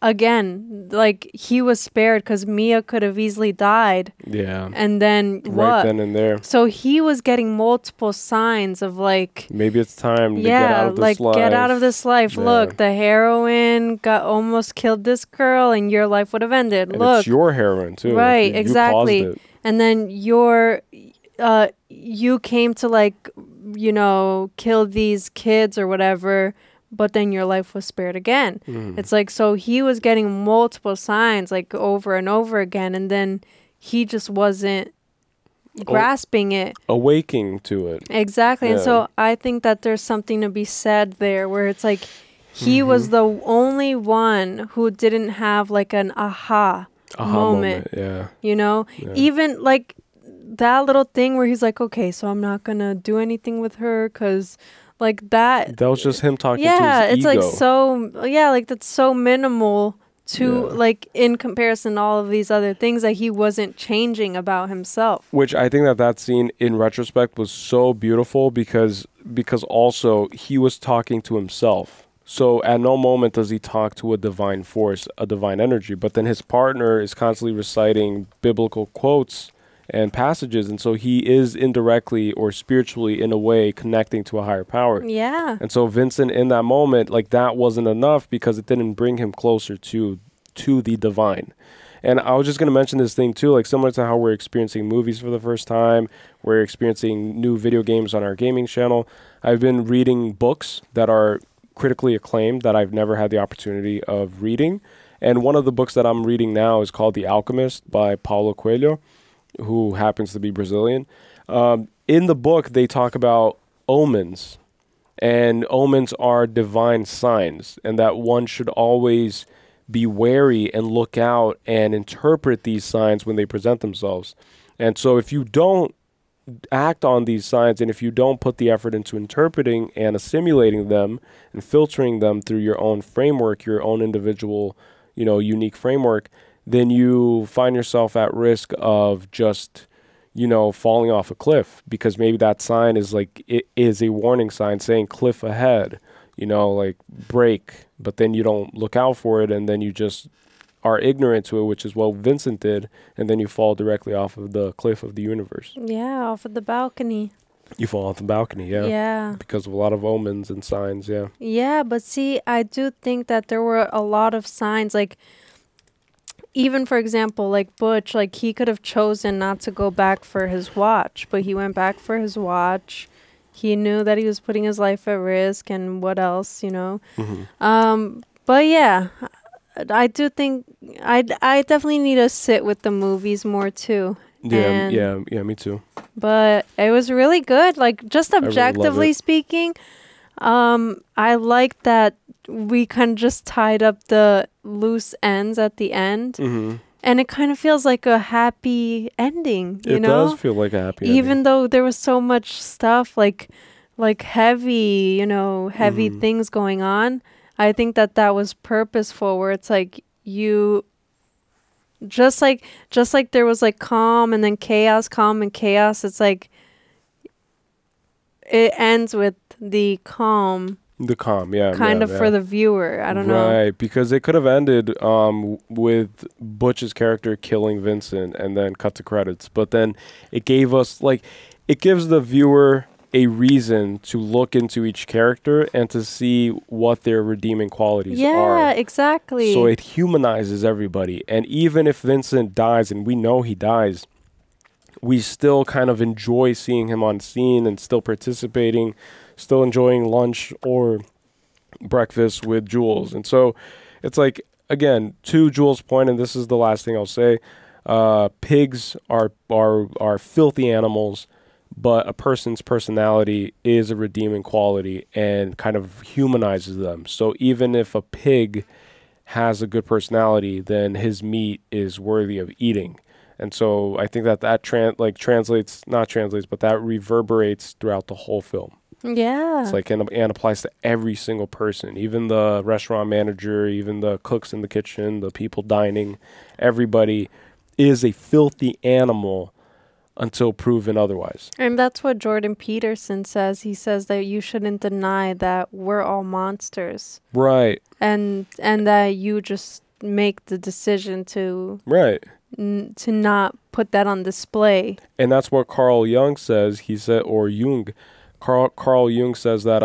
again, like he was spared because Mia could have easily died. Yeah. And then right then and there. So he was getting multiple signs of like, maybe it's time to get yeah, out of this like life. get out of this life. Yeah. Look, the heroin almost killed this girl, and your life would have ended. And Look, it's your heroin too. right? You Exactly. caused it. And then you came to like, you know, kill these kids or whatever, but then your life was spared again. It's like, so he was getting multiple signs like over and over again, and then he just wasn't grasping it, awaking to it. exactly. Yeah. And so I think that there's something to be said there where it's like he was the only one who didn't have like an aha moment. Yeah. You know, even like that little thing where he's like, okay, so I'm not gonna do anything with her because like that was just him talking to yeah, his it's ego. like so like that's so minimal to like in comparison to all of these other things that he wasn't changing about himself. Which I think that scene in retrospect was so beautiful because also he was talking to himself. So at no moment does he talk to a divine force, a divine energy, but then his partner is constantly reciting biblical quotes and passages, and so he is indirectly or spiritually in a way connecting to a higher power. Yeah. And so Vincent in that moment, like that wasn't enough because it didn't bring him closer to the divine. And I was just going to mention this thing too, like similar to how we're experiencing movies for the first time, we're experiencing new video games on our gaming channel. I've been reading books that are critically acclaimed that I've never had the opportunity of reading. And one of the books that I'm reading now is called The Alchemist by Paulo Coelho, who happens to be Brazilian. In the book, they talk about omens, and omens are divine signs, and that one should always be wary and look out and interpret these signs when they present themselves. And so if you don't act on these signs, and if you don't put the effort into interpreting and assimilating them and filtering them through your own framework, your own individual, you know, unique framework, then you find yourself at risk of just, you know, falling off a cliff, because maybe that sign is like, it is a warning sign saying cliff ahead, you know, like brake, but then you don't look out for it, and then you just are ignorant to it, which is what Vincent did, and then you fall directly off of the cliff of the universe. Yeah, off of the balcony. You fall off the balcony, yeah. Yeah. Because of a lot of omens and signs, yeah. Yeah, but see, I do think that there were a lot of signs, like, even for example, like Butch, like he could have chosen not to go back for his watch, but he went back for his watch. He knew that he was putting his life at risk, and what else, you know? But yeah, I do think I definitely need to sit with the movies more too. Yeah, yeah, me too. But it was really good. Like, just really love objectively it. speaking, I like that we kind of just tied up the loose ends at the end. And it kind of feels like a happy ending, you know? It does feel like a happy Even though there was so much stuff, like heavy, you know, heavy things going on. I think that was purposeful, where it's like you... Just like there was like calm and then chaos, calm and chaos. It's like it ends with the calm. The calm, yeah. Kind of for the viewer. I don't know. Right, because it could have ended with Butch's character killing Vincent and then cut to credits. But then it gave us, like, it gives the viewer a reason to look into each character and to see what their redeeming qualities are. Yeah, exactly. So it humanizes everybody. And even if Vincent dies, and we know he dies, we still kind of enjoy seeing him on scene and still participating, still enjoying lunch or breakfast with Jules. And so it's like, again, to Jules' point, and this is the last thing I'll say, pigs are filthy animals, but a person's personality is a redeeming quality and kind of humanizes them. So even if a pig has a good personality, then his meat is worthy of eating. And so I think that that reverberates throughout the whole film. Yeah. It's like, and applies to every single person, even the restaurant manager, even the cooks in the kitchen, the people dining. Everybody is a filthy animal until proven otherwise. And that's what Jordan Peterson says. He says that you shouldn't deny that we're all monsters. Right. And that you just make the decision to right to not put that on display. And that's what Carl Jung says. He said, or Jung, Carl Jung says that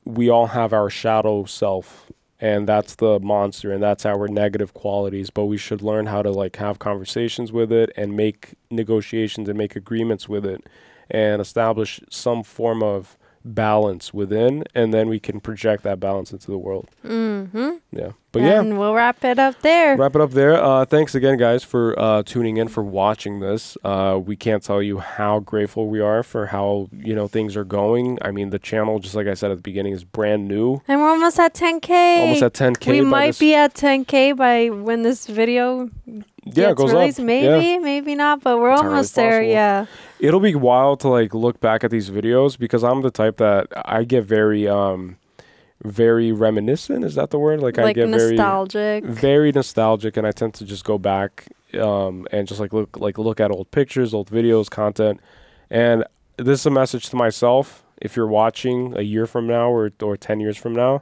we all have our shadow self, and that's the monster, and that's our negative qualities. But we should learn how to like have conversations with it and make negotiations and make agreements with it, and establish some form of balance within, and then we can project that balance into the world. Yeah, but and we'll wrap it up there. Thanks again, guys, for tuning in, for watching this. We can't tell you how grateful we are for how things are going. I mean, the channel, just like I said at the beginning, is brand new, and we're almost at 10K. Almost at 10K. We might be at 10K by when this video gets goes released. up. Maybe not, but we're almost there. Possible. Yeah. It'll be wild to like look back at these videos, because I'm the type that I get very reminiscent. Is that the word? Like I get nostalgic. Very nostalgic, and I tend to just go back and just look at old pictures, old videos, content. And this is a message to myself. If you're watching a year from now or 10 years from now,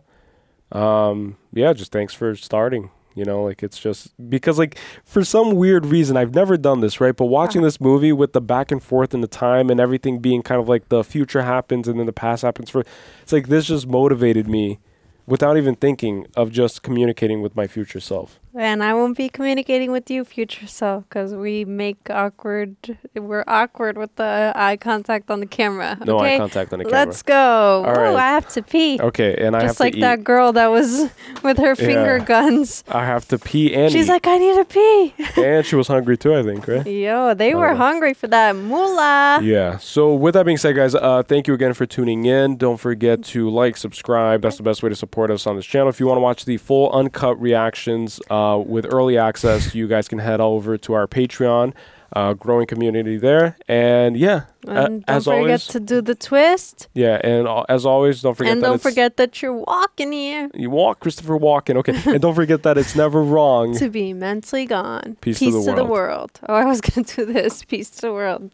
just thanks for starting. It's just because for some weird reason, I've never done this, right? But watching this movie with the back and forth and the time and everything being kind of like the future happens and then the past happens, it's like this just motivated me without even thinking of just communicating with my future self. And I won't be communicating with you, future self, because we're awkward with the eye contact on the camera. No okay? eye contact on the camera. Let's go. All right. I have to pee. Okay, and I have to eat. Just like that girl that was with her finger guns. I have to pee and She's eat. like, I need to pee. And she was hungry too, I think, right? Yo, they were hungry for that moolah. Yeah. So with that being said, guys, thank you again for tuning in. Don't forget to like, subscribe. That's the best way to support us on this channel. If you want to watch the full uncut reactions with early access, you guys can head over to our Patreon, growing community there. And and as don't forget always, to do the twist. Yeah, and as always, don't forget that you're walking here. You walk, Christopher Walken. Okay, and don't forget that it's never wrong to be mentally gone. Peace to the world. Oh, I was gonna do this. Peace to the world.